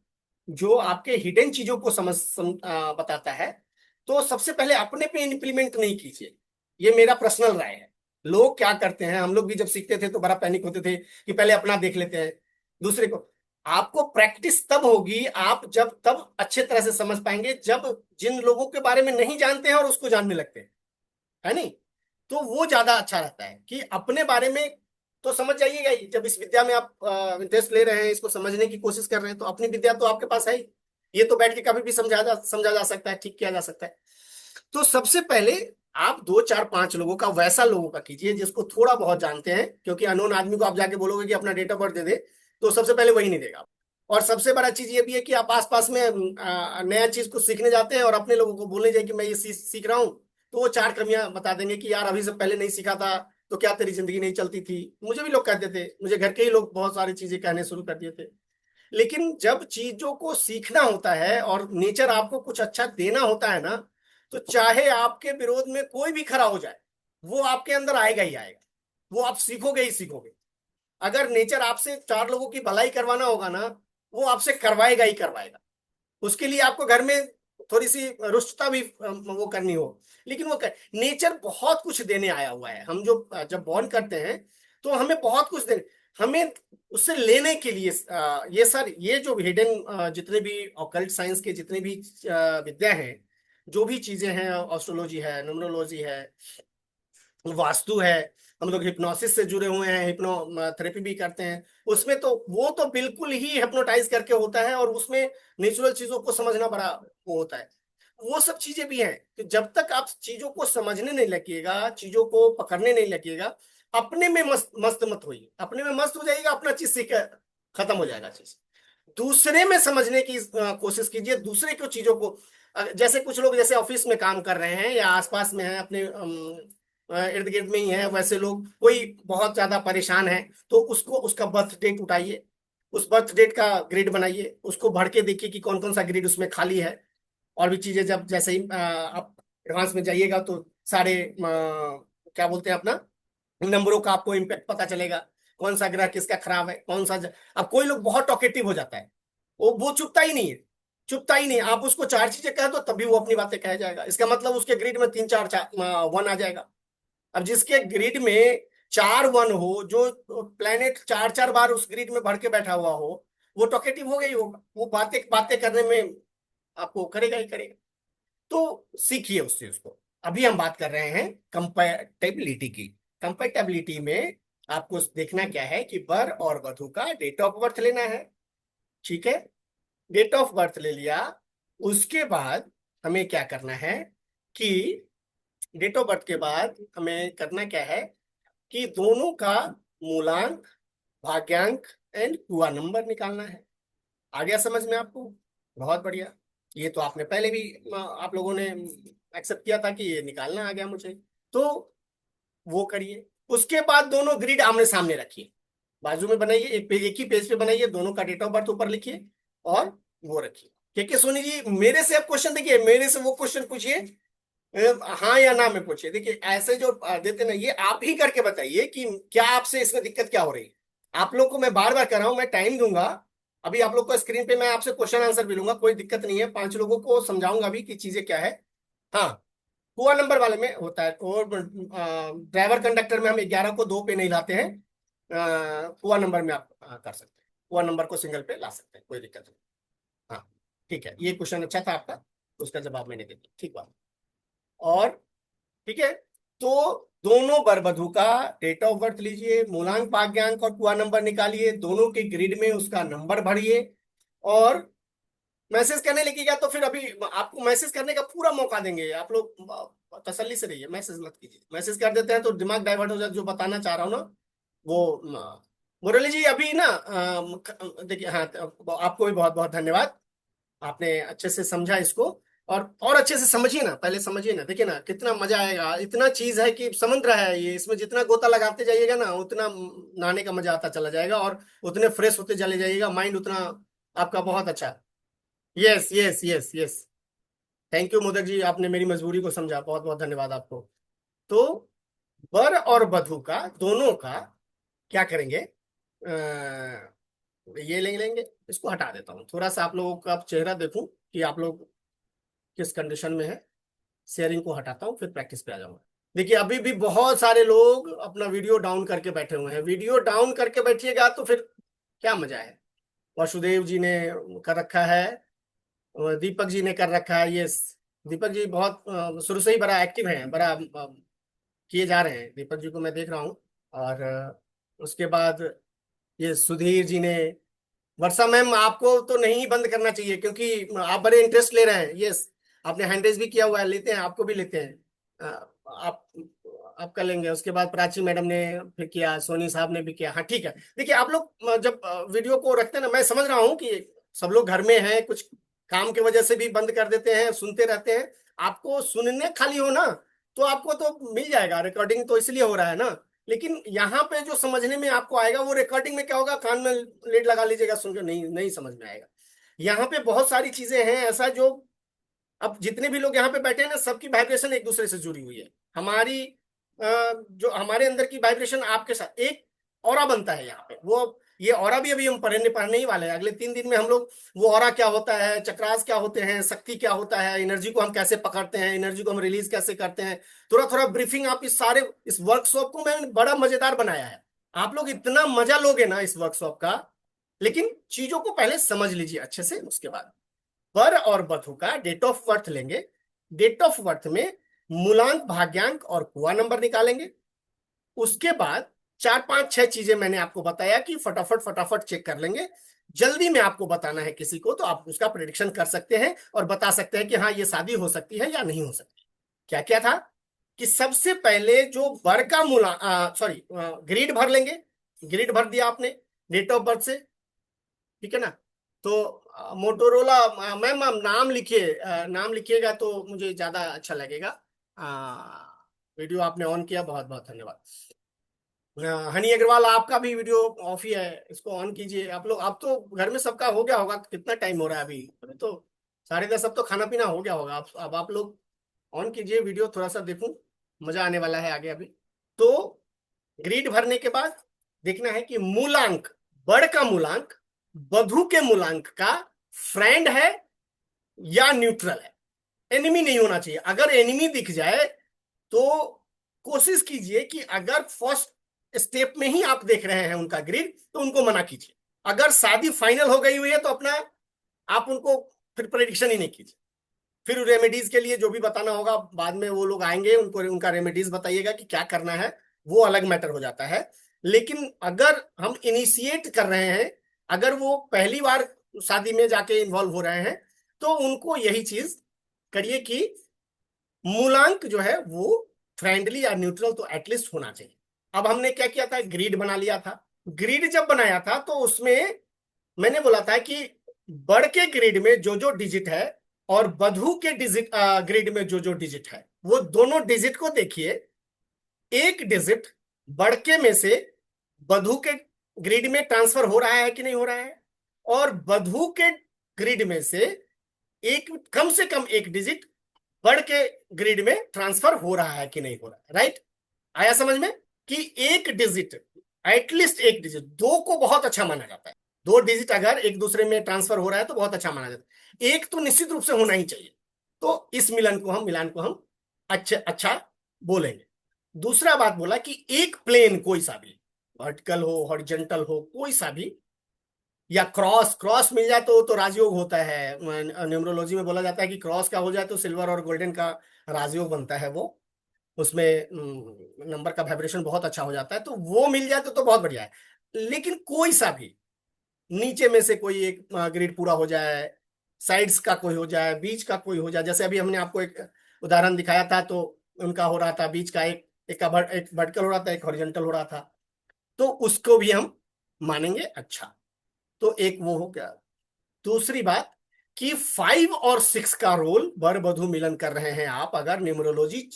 जो आपके हिडन चीजों को बताता है, तो सबसे पहले अपने पे इम्प्लीमेंट नहीं कीजिए। ये मेरा पर्सनल राय है। लोग क्या करते हैं, हम लोग भी जब सीखते थे तो बड़ा पैनिक होते थे कि पहले अपना देख लेते हैं, दूसरे को। आपको प्रैक्टिस तब होगी, आप जब तब अच्छे तरह से समझ पाएंगे, जब जिन लोगों के बारे में नहीं जानते हैं और उसको जानने लगते हैं, है नहीं? तो वो ज्यादा अच्छा रहता है कि अपने बारे में तो समझ जाइएगा ही। जब इस विद्या में आप इंटरेस्ट ले रहे हैं, इसको समझने की कोशिश कर रहे हैं, तो अपनी विद्या तो आपके पास है ही। ये तो बैठ के कभी भी समझा जा सकता है, ठीक किया जा सकता है। तो सबसे पहले आप दो चार पांच लोगों का, वैसा लोगों का कीजिए जिसको थोड़ा बहुत जानते हैं, क्योंकि अननोन आदमी को आप जाके बोलोगे कि अपना डेट ऑफ बर्थ दे दे, तो सबसे पहले वही नहीं देगा। और सबसे बड़ा चीज ये भी है कि आप आसपास में नया चीज को सीखने जाते हैं और अपने लोगों को बोलने जाए कि मैं ये सीख रहा हूँ, तो वो चार कमियां बता देंगे कि यार अभी से पहले नहीं सीखा था तो क्या तेरी जिंदगी नहीं चलती थी। मुझे भी लोग कहते थे, मुझे घर के ही लोग बहुत सारी चीजें कहने शुरू कर दिए थे। लेकिन जब चीजों को सीखना होता है और नेचर आपको कुछ अच्छा देना होता है ना, तो चाहे आपके विरोध में कोई भी खड़ा हो जाए, वो आपके अंदर आएगा ही आएगा। वो आप सीखोगे ही सीखोगे। अगर नेचर आपसे चार लोगों की भलाई करवाना होगा ना, वो आपसे करवाएगा ही करवाएगा। उसके लिए आपको घर में थोड़ी सी रुष्टता भी वो करनी हो, लेकिन नेचर बहुत कुछ देने आया हुआ है। हम जो जब बॉर्न करते हैं, तो हमें बहुत कुछ देने, हमें उससे लेने के लिए ये सर, ये जो हिडन जितने भी ऑकल्ट साइंस के जितने भी विद्या हैं, जो भी चीजें हैं, एस्ट्रोलॉजी है, न्यूमरोलॉजी है, वास्तु है, हम लोग हिप्नोसिस से जुड़े हुए हैं, हिप्नो थेरेपी भी करते हैं, उसमें तो वो तो बिल्कुल ही हिप्नोटाइज करके होता है, और उसमें नेचुरल चीजों को समझना बड़ा वो होता है। वो सब चीजें भी हैं। तो जब तक आप चीजों को समझने नहीं लगिएगा, चीजों को पकड़ने नहीं लगिएगा, अपने में मस्त मस्त मत होइए। अपने में मस्त हो जाइएगा, अपना चीज सीख खत्म हो जाएगा चीज। दूसरे में समझने की कोशिश कीजिए, दूसरे को चीजों को। जैसे कुछ लोग जैसे ऑफिस में काम कर रहे हैं या आसपास में हैं, अपने इर्द गिर्द में ही है, वैसे लोग कोई बहुत ज्यादा परेशान है, तो उसको उसका बर्थ डेट उठाइए, उस बर्थ डेट का ग्रिड बनाइए, उसको भर के देखिए कि कौन कौन सा ग्रिड उसमें खाली है। और भी चीजें, जब जैसे ही आप एडवांस में जाइएगा, तो सारे क्या बोलते हैं अपना, नंबरों का आपको इम्पैक्ट पता चलेगा, कौन सा ग्रह किसका खराब है, कौन सा अब कोई लोग बहुत टॉकेटिव हो जाता है, वो चुपता ही नहीं है। चुपता ही नहीं, आप उसको चार चीजें कह दो तभी वो अपनी बातें कह जाएगा। इसका मतलब उसके ग्रिड में तीन चार, वन आ जाएगा। अब जिसके ग्रिड में चार वन हो, जो प्लेनेट चार चार बार उस ग्रिड में भर के बैठा हुआ हो, वो टॉकेटिव हो गई होगा, वो बातें बातें करने में आपको करेगा ही करेगा। तो सीखिए उस चीज को। अभी हम बात कर रहे हैं कंपैटिबिलिटी की। कंपैटिबिलिटी में आपको देखना क्या है कि वर और वधु का डेट ऑफ बर्थ लेना है। ठीक है, डेट ऑफ बर्थ ले लिया। उसके बाद हमें क्या करना है कि डेट ऑफ बर्थ के बाद हमें करना क्या है कि दोनों का मूलांक, भाग्यांक एंड हुआ नंबर निकालना है। आ गया समझ में आपको? बहुत बढ़िया। ये तो आपने पहले भी आप लोगों ने एक्सेप्ट किया था कि ये निकालना आ गया मुझे, तो वो करिए। उसके बाद दोनों ग्रिड आमने सामने रखिए, बाजू में बनाइए, एक ही पेज पे बनाइए, दोनों का डेट ऑफ बर्थ ऊपर लिखिए और वो रखिए। ठीक है सोनी जी, मेरे से अब क्वेश्चन देखिए, मेरे से वो क्वेश्चन पूछिए, हाँ या ना में पूछिए। देखिए ऐसे जो देते ना, ये आप ही करके बताइए कि क्या आपसे इसमें दिक्कत क्या हो रही है। आप लोग को मैं बार बार कर रहा हूं, मैं टाइम दूंगा, अभी आप लोग को स्क्रीन पे मैं आपसे क्वेश्चन आंसर भी लूंगा, कोई दिक्कत नहीं है, 5 लोगों को समझाऊंगा अभी कि चीजें क्या है। हाँ, कुआ नंबर वाले में होता है, और ड्राइवर कंडक्टर में हम 11 को 2 पे नहीं लाते हैं। कुआ नंबर में आप कर सकते हैं, कुआ नंबर को सिंगल पे ला सकते हैं, कोई दिक्कत नहीं। हाँ ठीक है, ये क्वेश्चन अच्छा था आपका, उसका जवाब मैंने दे दिया, ठीक बात। और ठीक है, तो दोनों वर वधु का डेट ऑफ बर्थ लीजिए, मूलांक भाग्यांक और कुआ नंबर निकालिए, दोनों के ग्रिड में उसका नंबर भरिए, और मैसेज करने लगेगा तो फिर अभी आपको मैसेज करने का पूरा मौका देंगे, आप लोग तसल्ली से रहिए, मैसेज मत कीजिए, मैसेज कर देते हैं तो दिमाग डाइवर्ट हो जाता है, जो बताना चाह रहा हूँ ना वो मुरली जी अभी ना देखिए, हाँ आपको भी बहुत बहुत धन्यवाद, आपने अच्छे से समझा इसको, और अच्छे से समझिए ना, पहले समझिए ना, देखिए ना कितना मजा आएगा, इतना चीज है कि समुद्र है ये, इसमें जितना गोता लगाते जाइएगा ना उतना नहाने का मजा आता चला जाएगा, और उतने फ्रेश होते चले जाइएगा, माइंड उतना आपका बहुत अच्छा। Yes yes yes yes, thank you Modak ji, आपने मेरी मजबूरी को समझा, बहुत बहुत धन्यवाद आपको। तो वर और वधु का दोनों का क्या करेंगे, ये लेंगे, इसको हटा देता हूँ थोड़ा सा, आप लोगों का चेहरा देखूं कि आप लोग किस कंडीशन में है। शेयरिंग को हटाता हूँ, फिर प्रैक्टिस पे आ जाऊंगा। देखिए अभी भी बहुत सारे लोग अपना वीडियो डाउन करके बैठे हुए हैं, वीडियो डाउन करके बैठिएगा तो फिर क्या मजा है। वासुदेव जी ने कर रखा है, दीपक जी ने कर रखा है, ये दीपक जी बहुत शुरू से ही बड़ा एक्टिव है, बड़ा किए जा रहे हैं, दीपक जी को मैं देख रहा हूँ। और उसके बाद ये सुधीर जी ने, वर्षा मैम आपको तो नहीं बंद करना चाहिए क्योंकि आप बड़े इंटरेस्ट ले रहे हैं, यस आपने हैंड रेज भी किया हुआ है, लेते हैं, आपको भी लेते हैं। आप कर लेंगे, उसके बाद प्राची मैडम ने फिर किया, सोनी साहब ने भी किया, हाँ ठीक है। देखिए आप लोग जब वीडियो को रखते हैं ना, मैं समझ रहा हूँ कि सब लोग घर में हैं, कुछ काम की वजह से भी बंद कर देते हैं, सुनते रहते हैं, आपको सुनने खाली हो ना तो आपको तो मिल जाएगा, रिकॉर्डिंग तो इसलिए हो रहा है ना, लेकिन यहाँ पे जो समझने में आपको आएगा वो रिकॉर्डिंग में क्या होगा, कान में लीड लगा लीजिएगा, सुन के नहीं नहीं समझ में आएगा। यहाँ पे बहुत सारी चीजें हैं ऐसा जो, अब जितने भी लोग यहाँ पे बैठे हैं ना, सबकी वाइब्रेशन एक दूसरे से जुड़ी हुई है, हमारी जो हमारे अंदर की वाइब्रेशन आपके साथ एक ऑरा बनता है यहाँ पे, वो ये ऑरा भी अभी हम पढ़ने ही वाले हैं, अगले 3 दिन में हम लोग वो ऑरा क्या होता है, चक्रास क्या होते हैं, शक्ति क्या होता है, एनर्जी को हम कैसे पकड़ते हैं, एनर्जी को हम रिलीज कैसे करते हैं, थोड़ा थोड़ा ब्रीफिंग, आप इस सारे इस वर्कशॉप को मैंने बड़ा मजेदार बनाया है, आप लोग इतना मजा लोगे ना इस वर्कशॉप का, लेकिन चीजों को पहले समझ लीजिए अच्छे से, उसके बाद वर और वधु का डेट ऑफ बर्थ लेंगे, डेट ऑफ बर्थ में मूलांक भाग्यांक और कुआ नंबर निकालेंगे, उसके बाद 4 5 6 चीजें मैंने आपको बताया कि फटाफट फटाफट चेक कर लेंगे, जल्दी में आपको बताना है किसी को तो आप उसका प्रिडिक्शन कर सकते हैं और बता सकते हैं कि हाँ ये शादी हो सकती है या नहीं हो सकती। क्या क्या था कि सबसे पहले जो वर का मूला सॉरी ग्रिड भर लेंगे, ग्रिड भर दिया आपने डेट ऑफ बर्थ से, ठीक है ना। तो मोटोरोला मैम आप नाम लिखिए, नाम लिखिएगा तो मुझे ज्यादा अच्छा लगेगा। वीडियो आपने ऑन किया, बहुत बहुत धन्यवाद। हनी अग्रवाल आपका भी वीडियो ऑफ ही है, इसको ऑन कीजिए आप लोग, अब तो घर में सबका हो गया होगा, कितना टाइम हो रहा है अभी तो 10:30, अब तो खाना पीना हो गया होगा, अब आप लोग ऑन कीजिए वीडियो, थोड़ा सा देखूं, मजा आने वाला है आगे अभी। तो ग्रिड भरने के बाद देखना है कि मूलांक, बड़ का मूलांक वधु के मूलांक का फ्रेंड है या न्यूट्रल है, एनिमी नहीं होना चाहिए, अगर एनिमी दिख जाए तो कोशिश कीजिए कि अगर फर्स्ट स्टेप में ही आप देख रहे हैं उनका ग्रिड तो उनको मना कीजिए, अगर शादी फाइनल हो गई हुई है तो अपना आप उनको फिर प्रेडिक्शन ही नहीं कीजिए, फिर रेमेडीज के लिए जो भी बताना होगा बाद में वो लोग आएंगे, उनको उनका रेमेडीज बताइएगा कि क्या करना है, वो अलग मैटर हो जाता है। लेकिन अगर हम इनिशिएट कर रहे हैं, अगर वो पहली बार शादी में जाके इन्वॉल्व हो रहे हैं तो उनको यही चीज करिए कि मूलांक जो है वो फ्रेंडली या न्यूट्रल तो एटलीस्ट होना चाहिए। अब हमने क्या किया था, ग्रिड बना लिया था, ग्रिड जब बनाया था तो उसमें मैंने बोला था कि बड़ के ग्रिड में जो जो डिजिट है और वधु के डिजिट ग्रिड में जो जो डिजिट है वो दोनों डिजिट को देखिए, एक डिजिट बड़ के में से वधु के ग्रिड में ट्रांसफर हो रहा है कि नहीं हो रहा है, और वधु के ग्रिड में एक कम से कम एक डिजिट बड़ के ग्रिड में ट्रांसफर हो रहा है कि नहीं हो रहा है, राइट। आया समझ में कि एक डिजिट, एटलीस्ट एक डिजिट, 2 को बहुत अच्छा माना जाता है, दो डिजिट अगर एक दूसरे में ट्रांसफर हो रहा है तो बहुत अच्छा माना जाता है, एक तो निश्चित रूप से होना ही चाहिए। तो इस मिलान को हम अच्छा अच्छा बोलेंगे। दूसरा बात बोला कि एक प्लेन कोई सा भी, वर्टिकल हो हॉरिजॉन्टल हो कोई सा भी, या क्रॉस क्रॉस मिल जाए तो राजयोग होता है। न्यूमरोलॉजी में बोला जाता है कि क्रॉस का हो जाए तो सिल्वर और गोल्डन का राजयोग बनता है वो, उसमें नंबर का वाइब्रेशन बहुत अच्छा हो जाता है, तो वो मिल जाए तो बहुत बढ़िया है। लेकिन कोई सा भी नीचे में से कोई एक ग्रिड पूरा हो जाए, साइड्स का कोई हो जाए, बीच का कोई हो जाए, जैसे अभी हमने आपको एक उदाहरण दिखाया था, तो उनका हो रहा था बीच का एक एक वर्टिकल हो रहा था, एक हॉरिजॉन्टल हो रहा था, तो उसको भी हम मानेंगे अच्छा। तो एक वो हो गया। दूसरी बात कि 5 और 6 का रोल वर वधु मिलन कर रहे हैं आप अगर न्यूमरोलॉजी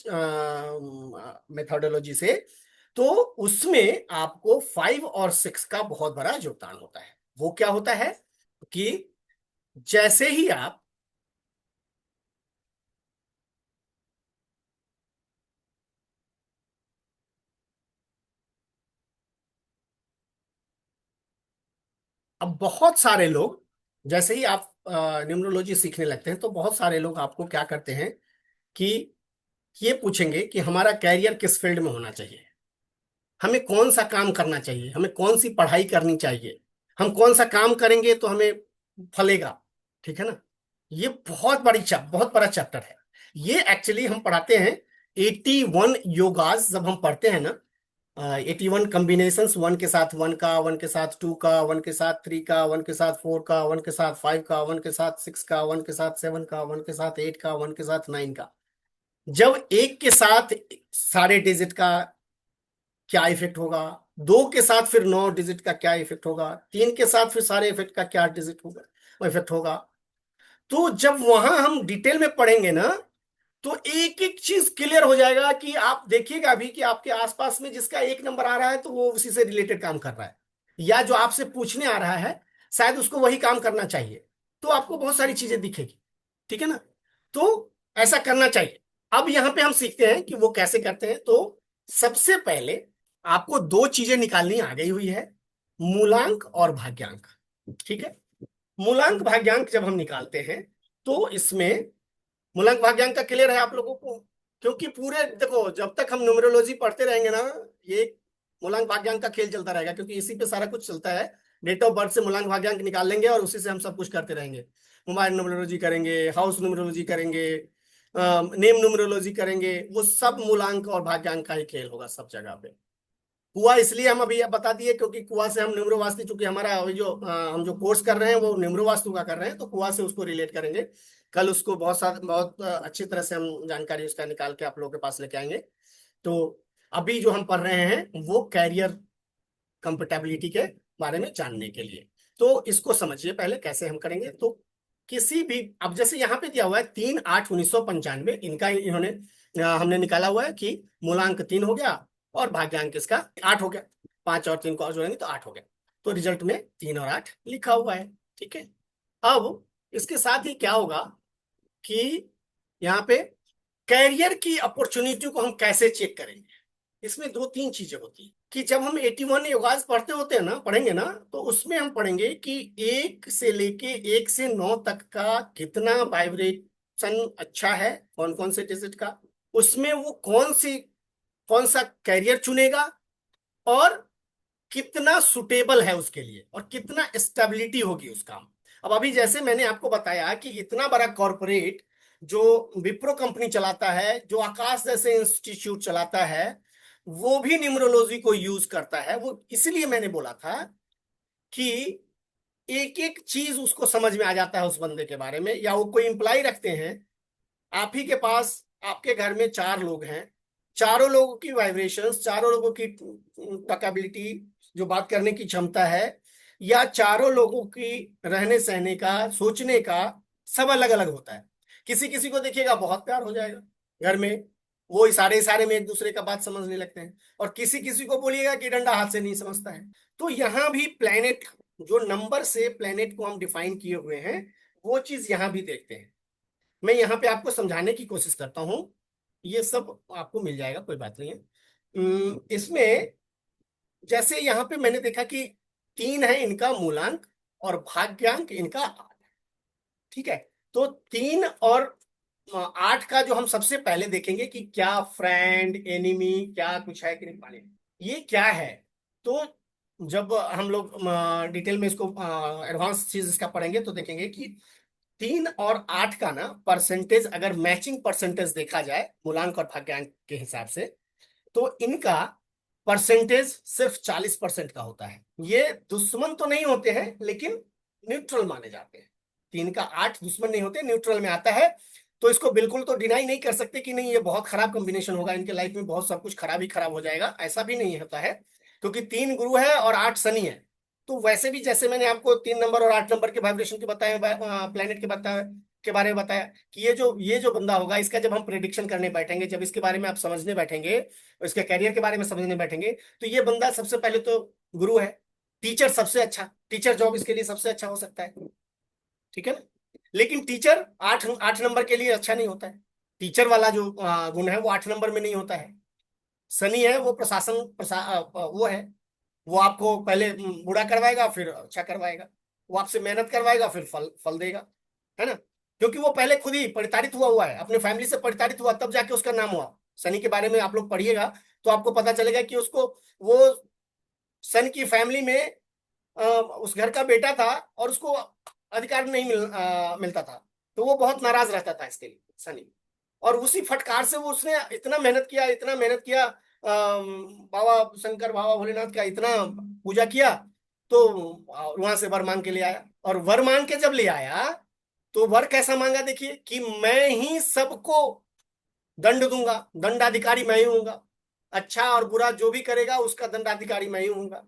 मेथोडोलॉजी से, तो उसमें आपको 5 और 6 का बहुत बड़ा योगदान होता है। वो क्या होता है कि जैसे ही आप, अब बहुत सारे लोग जैसे ही आप न्यूमरोलॉजी सीखने लगते हैं तो बहुत सारे लोग आपको क्या करते हैं कि ये पूछेंगे कि हमारा कैरियर किस फील्ड में होना चाहिए, हमें कौन सा काम करना चाहिए, हमें कौन सी पढ़ाई करनी चाहिए, हम कौन सा काम करेंगे तो हमें फलेगा। ठीक है ना। ये बहुत बड़ा चैप्टर है। ये एक्चुअली हम पढ़ाते हैं 81 योगास जब हम पढ़ते हैं ना, 81 कॉम्बिनेशन, वन के साथ वन का, वन के साथ टू का, वन के साथ थ्री का, वन के साथ फोर का, वन के साथ फाइव का, वन के साथ सिक्स का, वन के साथ सेवन का, वन के साथ एट का, वन के साथ नाइन का। जब एक के साथ सारे डिजिट का क्या इफेक्ट होगा, दो के साथ फिर 9 डिजिट का क्या इफेक्ट होगा, तीन के साथ फिर सारे इफेक्ट का क्या डिजिट होगा, इफेक्ट होगा, तो जब वहां हम डिटेल में पढ़ेंगे ना, तो एक एक चीज क्लियर हो जाएगा कि आप देखिएगा अभी कि आपके आसपास में जिसका एक नंबर आ रहा है तो वो उसी से रिलेटेड काम कर रहा है, या जो आपसे पूछने आ रहा है शायद उसको वही काम करना चाहिए, तो आपको बहुत सारी चीजें दिखेगी। ठीक है ना। तो ऐसा करना चाहिए। अब यहां पे हम सीखते हैं कि वो कैसे करते हैं। तो सबसे पहले आपको दो चीजें निकालनी आ गई हुई है, मूलांक और भाग्यांक। ठीक है। मूलांक भाग्यांक जब हम निकालते हैं तो इसमें मूलांक भाग्यांक का क्लियर है आप लोगों को, क्योंकि पूरे देखो जब तक हम न्यूमरोलॉजी पढ़ते रहेंगे ना, ये मूलांक भाग्यांक का खेल चलता रहेगा, क्योंकि इसी पे सारा कुछ चलता है। डेट ऑफ बर्थ से मूलांक भाग्यांक निकाल लेंगे और उसी से हम सब कुछ करते रहेंगे। मोबाइल न्यूमरोलॉजी करेंगे, हाउस न्यूमरोलॉजी करेंगे, नेम न्यूमरोलॉजी करेंगे, वो सब मूलांक और भाग्यांक का ही खेल होगा सब जगह पे। कुआ इसलिए हम अभी बता दिए क्योंकि कुआ से हम न्यूमरो वास्तु, चूंकि हमारा वही जो हम जो कोर्स कर रहे हैं वो न्यूमरो वास्तु का कर रहे हैं, तो कुआ से उसको रिलेट करेंगे। कल उसको बहुत अच्छी तरह से हम जानकारी उसका निकाल के आप लोगों के पास लेके आएंगे। तो अभी जो हम पढ़ रहे हैं वो कैरियर कंपेटेबिलिटी के बारे में जानने के लिए। तो इसको समझिए पहले कैसे हम करेंगे। तो किसी भी, अब जैसे यहाँ पे दिया हुआ है 3-8-1995, इनका इन्होंने हमने निकाला हुआ है कि मूलांक 3 हो गया और भाग्यांक इसका 8 हो गया, 5 और 3 को और जोड़ेंगे तो 8 हो गया, तो रिजल्ट में 3 और 8 लिखा हुआ है। ठीक है। अब इसके साथ ही क्या होगा कि यहाँ पे कैरियर की अपॉर्चुनिटी को हम कैसे चेक करेंगे। इसमें दो तीन चीजें होती हैं कि जब हम 81 योगास पढ़ते होते हैं ना, पढ़ेंगे ना, तो उसमें हम पढ़ेंगे कि 1 से 9 तक का कितना वाइब्रेशन अच्छा है, कौन कौन से डिजिट का, उसमें वो कौन सा कैरियर चुनेगा, और कितना सुटेबल है उसके लिए, और कितना स्टेबिलिटी होगी उस काम। अब अभी जैसे मैंने आपको बताया कि इतना बड़ा कॉरपोरेट जो विप्रो कंपनी चलाता है, जो आकाश जैसे इंस्टीट्यूट चलाता है, वो भी न्यूमरोलॉजी को यूज करता है। वो इसलिए मैंने बोला था कि एक एक चीज उसको समझ में आ जाता है उस बंदे के बारे में। या वो कोई इंप्लाई रखते हैं, आप ही के पास, आपके घर में 4 लोग हैं, चारों लोगों की वाइब्रेशंस, चारों लोगों की टॉकेबिलिटी, जो बात करने की क्षमता है, या चारों लोगों की रहने सहने का, सोचने का, सब अलग अलग होता है। किसी किसी को देखिएगा बहुत प्यार हो जाएगा घर में, वो इशारे इशारे में एक दूसरे का बात समझने लगते हैं, और किसी किसी को बोलिएगा कि डंडा हाथ से नहीं समझता है। तो यहाँ भी प्लेनेट, जो नंबर से प्लेनेट को हम डिफाइन किए हुए हैं, वो चीज यहाँ भी देखते हैं। मैं यहाँ पे आपको समझाने की कोशिश करता हूँ, ये सब आपको मिल जाएगा, कोई बात नहीं है। इसमें जैसे यहाँ पे मैंने देखा कि 3 है इनका मूलांक, और भाग्यांक इनका 8। ठीक है। तो 3 और 8 का जो हम सबसे पहले देखेंगे कि क्या फ्रेंड एनिमी क्या कुछ है कि नहीं पाने, ये क्या है। तो जब हम लोग डिटेल में इसको एडवांस चीज इसका पढ़ेंगे तो देखेंगे कि 3 और 8 का ना परसेंटेज, अगर मैचिंग परसेंटेज देखा जाए मूलांक और भाग्यांक के हिसाब से, तो इनका परसेंटेज सिर्फ 40% का होता है। ये दुश्मन तो नहीं होते हैं लेकिन न्यूट्रल माने जाते हैं। 3 का 8 दुश्मन नहीं होते, न्यूट्रल में आता है। तो इसको बिल्कुल तो डिनाई नहीं कर सकते कि नहीं ये बहुत खराब कॉम्बिनेशन होगा, इनके लाइफ में बहुत सब कुछ खराब ही खराब हो जाएगा, ऐसा भी नहीं होता है। क्योंकि 3 गुरु है और 8 शनि है। तो वैसे भी जैसे मैंने आपको 3 नंबर और 8 नंबर के वाइब्रेशन के बताए, प्लेनेट के बताए के बारे में बताया कि ये जो बंदा होगा, इसका जब हम प्रिडिक्शन करने बैठेंगे, जब इसके बारे में आप समझने बैठेंगे और इसके करियर के बारे में समझने बैठेंगे, तो ये बंदा सबसे पहले तो गुरु है। टीचर सबसे अच्छा, टीचर जॉब इसके लिए सबसे अच्छा हो सकता है। ठीक है ना। लेकिन टीचर 8 8 नंबर के लिए अच्छा नहीं होता है। टीचर वाला जो गुण है वो 8 नंबर में नहीं होता है। शनि है वो प्रशासन वो है। वो आपको पहले बुरा करवाएगा फिर अच्छा करवाएगा। वो आपसे मेहनत करवाएगा फिर फल फल देगा। है ना। क्योंकि वो पहले खुद ही परिताड़ित हुआ हुआ है, अपने फैमिली से परिताड़ित हुआ, तब जाके उसका नाम हुआ। शनि के बारे में आप लोग पढ़िएगा तो आपको पता चलेगा कि उसको, वो सन की फैमिली में उस घर का बेटा था और उसको अधिकार नहीं मिलता था। तो वो बहुत नाराज रहता था इसके लिए सनी। और उसी फटकार से वो उसने इतना मेहनत किया, इतना मेहनत किया, बाबा शंकर बाबा भोलेनाथ का इतना पूजा किया। तो वहां से वर मांग के ले आया, और वर मांग के जब ले आया तो वर कैसा मांगा देखिए, कि मैं ही सबको दंड दूंगा, दंडाधिकारी मैं ही हूंगा। अच्छा और बुरा जो भी करेगा उसका दंडाधिकारी मैं ही हूंगा।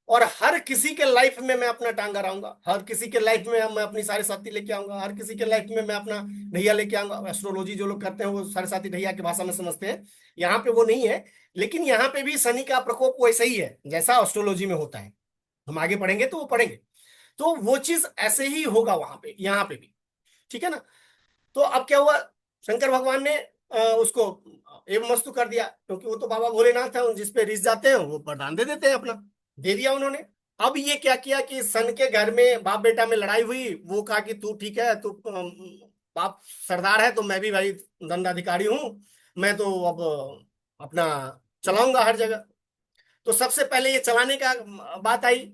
और हर किसी के लाइफ में मैं अपना टांग अड़ाऊंगा, हर किसी के लाइफ में मैं अपनी सारे साथी लेके आऊंगा, हर किसी के लाइफ में मैं अपना ढैया लेके आऊंगा। एस्ट्रोलॉजी जो लोग करते हैं वो सारे साथी ढैया की भाषा में समझते हैं। यहाँ पे वो नहीं है। लेकिन यहाँ पे भी शनि का प्रकोप वैसे ही है जैसा एस्ट्रोलॉजी में होता है। हम आगे पढ़ेंगे तो वो पढ़ेंगे। तो वो चीज ऐसे ही होगा वहां पे, यहाँ पे भी। ठीक है ना। तो अब क्या हुआ, शंकर भगवान ने उसको एवं मस्तु कर दिया, क्योंकि वो तो बाबा भोलेनाथ है, जिस पे रिस जाते हैं वो वरदान दे देते हैं अपना। दे दिया उन्होंने। अब ये क्या किया कि सन के घर में बाप बेटा में लड़ाई हुई, वो कहा कि तू ठीक है, तू बाप सरदार है तो मैं भी भाई दंडाधिकारी हूँ। मैं तो अब अपना चलाऊंगा हर जगह। तो सबसे पहले ये चलाने का बात आई।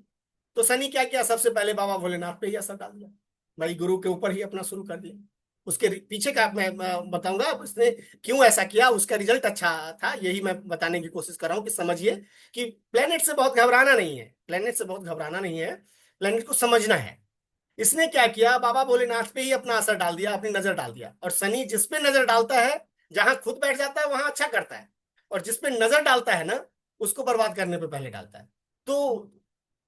तो सनी क्या किया, सबसे पहले बाबा भोलेनाथ पे ही असर डाल दिया। भाई गुरु के ऊपर ही अपना शुरू कर दिया। उसके पीछे का मैं बताऊंगा उसने क्यों ऐसा किया, उसका रिजल्ट अच्छा था, यही मैं बताने की कोशिश कर रहा हूँ कि समझिए कि प्लेनेट से बहुत घबराना नहीं है, प्लेनेट से बहुत घबराना नहीं है, प्लेनेट को समझना है। इसने क्या किया, बाबा भोलेनाथ पे ही अपना असर डाल दिया, अपनी नजर डाल दिया। और शनि जिस पे नजर डालता है, जहां खुद बैठ जाता है वहां अच्छा करता है, और जिस पे नजर डालता है ना, उसको बर्बाद करने पे पहले डालता है। तो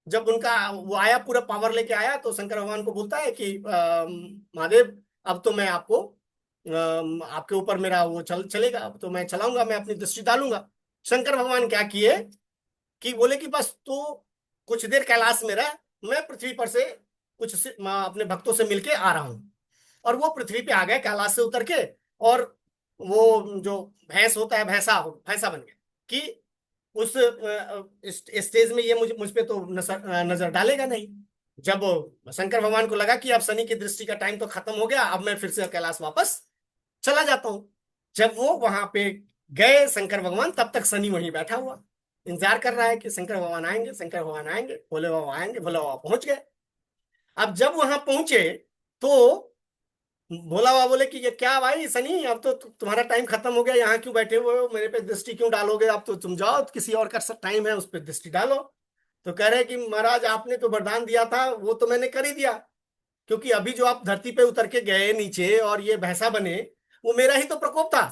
जब उनका वो आया, पूरा पावर लेके आया, तो शंकर भगवान को बोलता है कि महादेव अब तो मैं आपको आपके ऊपर मेरा वो चलेगा, अब तो मैं चलाऊंगा, मैं अपनी दृष्टि डालूंगा। शंकर भगवान क्या किए कि बोले कि बस तू कुछ देर कैलाश में रह, मैं पृथ्वी पर से मैं अपने भक्तों से मिलके आ रहा हूं। और वो पृथ्वी पे आ गए कैलाश से उतर के। और वो जो भैंस होता है, भैंसा भैंसा बन गया कि उस स्टेज में ये मुझ पे तो नजर डालेगा नहीं। जब शंकर भगवान को लगा कि अब शनि की दृष्टि का टाइम तो खत्म हो गया, अब मैं फिर से कैलाश वापस चला जाता हूँ। जब वो वहां पे गए शंकर भगवान, तब तक शनि वहीं बैठा हुआ इंतजार कर रहा है कि शंकर भगवान आएंगे, शंकर भगवान आएंगे, भोले बाबा आएंगे। भोले बाबा पहुंच गए। अब जब वहां पहुंचे तो भोला बाबा बोले कि ये क्या भाई सनी, अब तो तुम्हारा टाइम खत्म हो गया, यहाँ क्यों बैठे हुए हो, मेरे पे दृष्टि क्यों डालोगे, अब तो तुम जाओ, किसी और का टाइम है उस पर दृष्टि डालो। तो कह रहे कि महाराज आपने तो वरदान दिया था वो तो मैंने कर ही दिया, क्योंकि अभी जो आप धरती पे उतर के गए नीचे और ये भैंसा बने, वो मेरा ही तो प्रकोप था।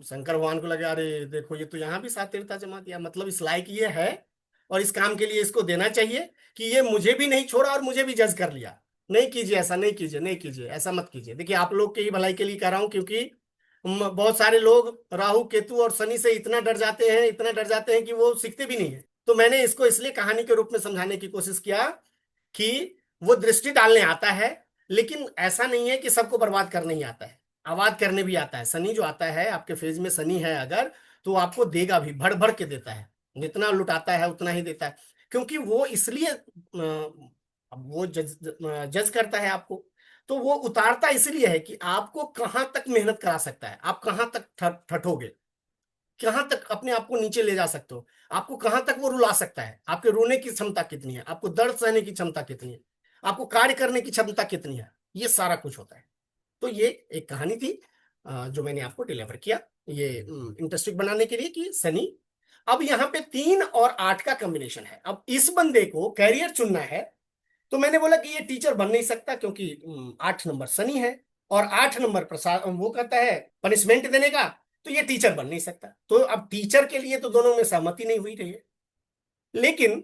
शंकर भगवान को लगा अरे देखो ये तो यहाँ भी सातीरता जमा दिया, मतलब इस लायक ये है और इस काम के लिए इसको देना चाहिए कि ये मुझे भी नहीं छोड़ा और मुझे भी जज कर लिया। नहीं कीजिए ऐसा, नहीं कीजिए, नहीं कीजिए, ऐसा मत कीजिए। देखिए आप लोग की ही भलाई के लिए कह रहा हूँ, क्योंकि बहुत सारे लोग राहु केतु और शनि से इतना डर जाते हैं, इतना डर जाते हैं कि वो सीखते भी नहीं है। तो मैंने इसको इसलिए कहानी के रूप में समझाने की कोशिश किया कि वो दृष्टि डालने आता है, लेकिन ऐसा नहीं है कि सबको बर्बाद करने ही आता है, आबाद करने भी आता है। शनि जो आता है आपके फेज में, शनि है अगर, तो आपको देगा भी, भर भर के देता है। जितना लुटाता है उतना ही देता है। क्योंकि वो इसलिए अब वो जज जज करता है आपको। तो वो उतारता इसलिए है कि आपको कहां तक मेहनत करा सकता है, आप कहां तक ठठोगे, कहां तक अपने आप को नीचे ले जा सकते हो, आपको कहां तक वो रुला सकता है, आपके रोने की क्षमता कितनी है, आपको दर्द सहने की क्षमता कितनी है, आपको कार्य करने की क्षमता कितनी है, ये सारा कुछ होता है। तो ये एक कहानी थी जो मैंने आपको डिलीवर किया, ये इंटरेस्टिंग बनाने के लिए कि शनि। अब यहाँ पे 3 और 8 का कॉम्बिनेशन है। अब इस बंदे को कैरियर चुनना है, तो मैंने बोला कि ये टीचर बन नहीं सकता क्योंकि 8 नंबर शनि है, और 8 नंबर प्रसाद वो कहता है पनिशमेंट देने का, तो ये टीचर बन नहीं सकता। तो अब टीचर के लिए तो दोनों में सहमति नहीं हुई रही है। लेकिन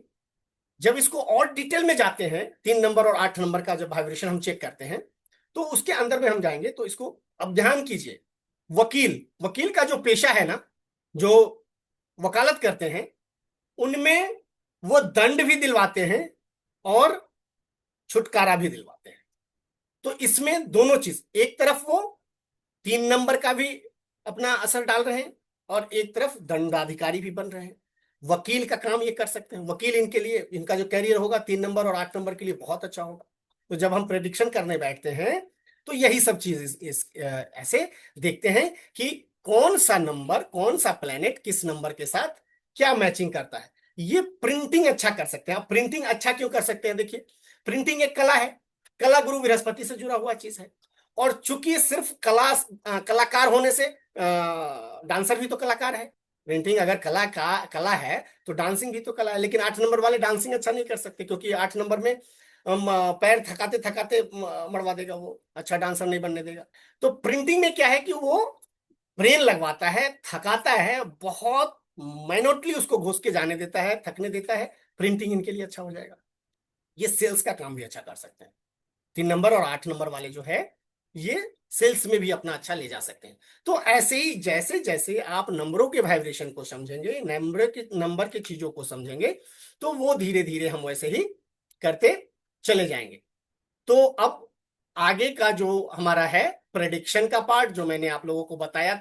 जब इसको और डिटेल में जाते हैं, 3 नंबर और 8 नंबर का जब वाइब्रेशन हम चेक करते हैं, तो उसके अंदर में हम जाएंगे तो इसको, अब ध्यान कीजिए, वकील, वकील का जो पेशा है ना, जो वकालत करते हैं, उनमें वो दंड भी दिलवाते हैं और छुटकारा भी दिलवाते हैं। तो इसमें दोनों चीज, एक तरफ वो 3 नंबर का भी अपना असर डाल रहे हैं और एक तरफ दंडाधिकारी भी बन रहे हैं। वकील का काम ये कर सकते हैं, वकील इनके लिए, इनका जो कैरियर होगा 3 नंबर और 8 नंबर के लिए बहुत अच्छा होगा। तो जब हम प्रेडिक्शन करने बैठते हैं तो यही सब चीज ऐसे देखते हैं कि कौन सा नंबर, कौन सा प्लेनेट किस नंबर के साथ क्या मैचिंग करता है। ये प्रिंटिंग अच्छा कर सकते हैं। आप प्रिंटिंग अच्छा क्यों कर सकते हैं? देखिए, प्रिंटिंग एक कला है, कला गुरु बृहस्पति से जुड़ा हुआ चीज है। और चूंकि सिर्फ कलाकार होने से, डांसर भी तो कलाकार है। पेंटिंग अगर कला है तो डांसिंग भी तो कला है। लेकिन 8 नंबर वाले डांसिंग अच्छा नहीं कर सकते क्योंकि 8 नंबर में पैर थकाते थकाते मरवा देगा, वो अच्छा डांसर नहीं बनने देगा। तो प्रिंटिंग में क्या है कि वो ब्रेन लगवाता है, थकाता है, बहुत माइन्यूटली उसको घुस के जाने देता है, थकने देता है। प्रिंटिंग इनके लिए अच्छा हो जाएगा। ये सेल्स का काम भी अच्छा कर सकते हैं। 3 नंबर और 8 नंबर वाले जो है, ये सेल्स में भी अपना अच्छा ले जा सकते हैं। तो ऐसे ही जैसे जैसे आप नंबरों के वाइब्रेशन को समझेंगे, नंबर के चीजों को समझेंगे, तो वो धीरे धीरे हम वैसे ही करते चले जाएंगे। तो अब आगे का जो हमारा है प्रेडिक्शन का पार्ट, जो मैंने आप लोगों को बताया था।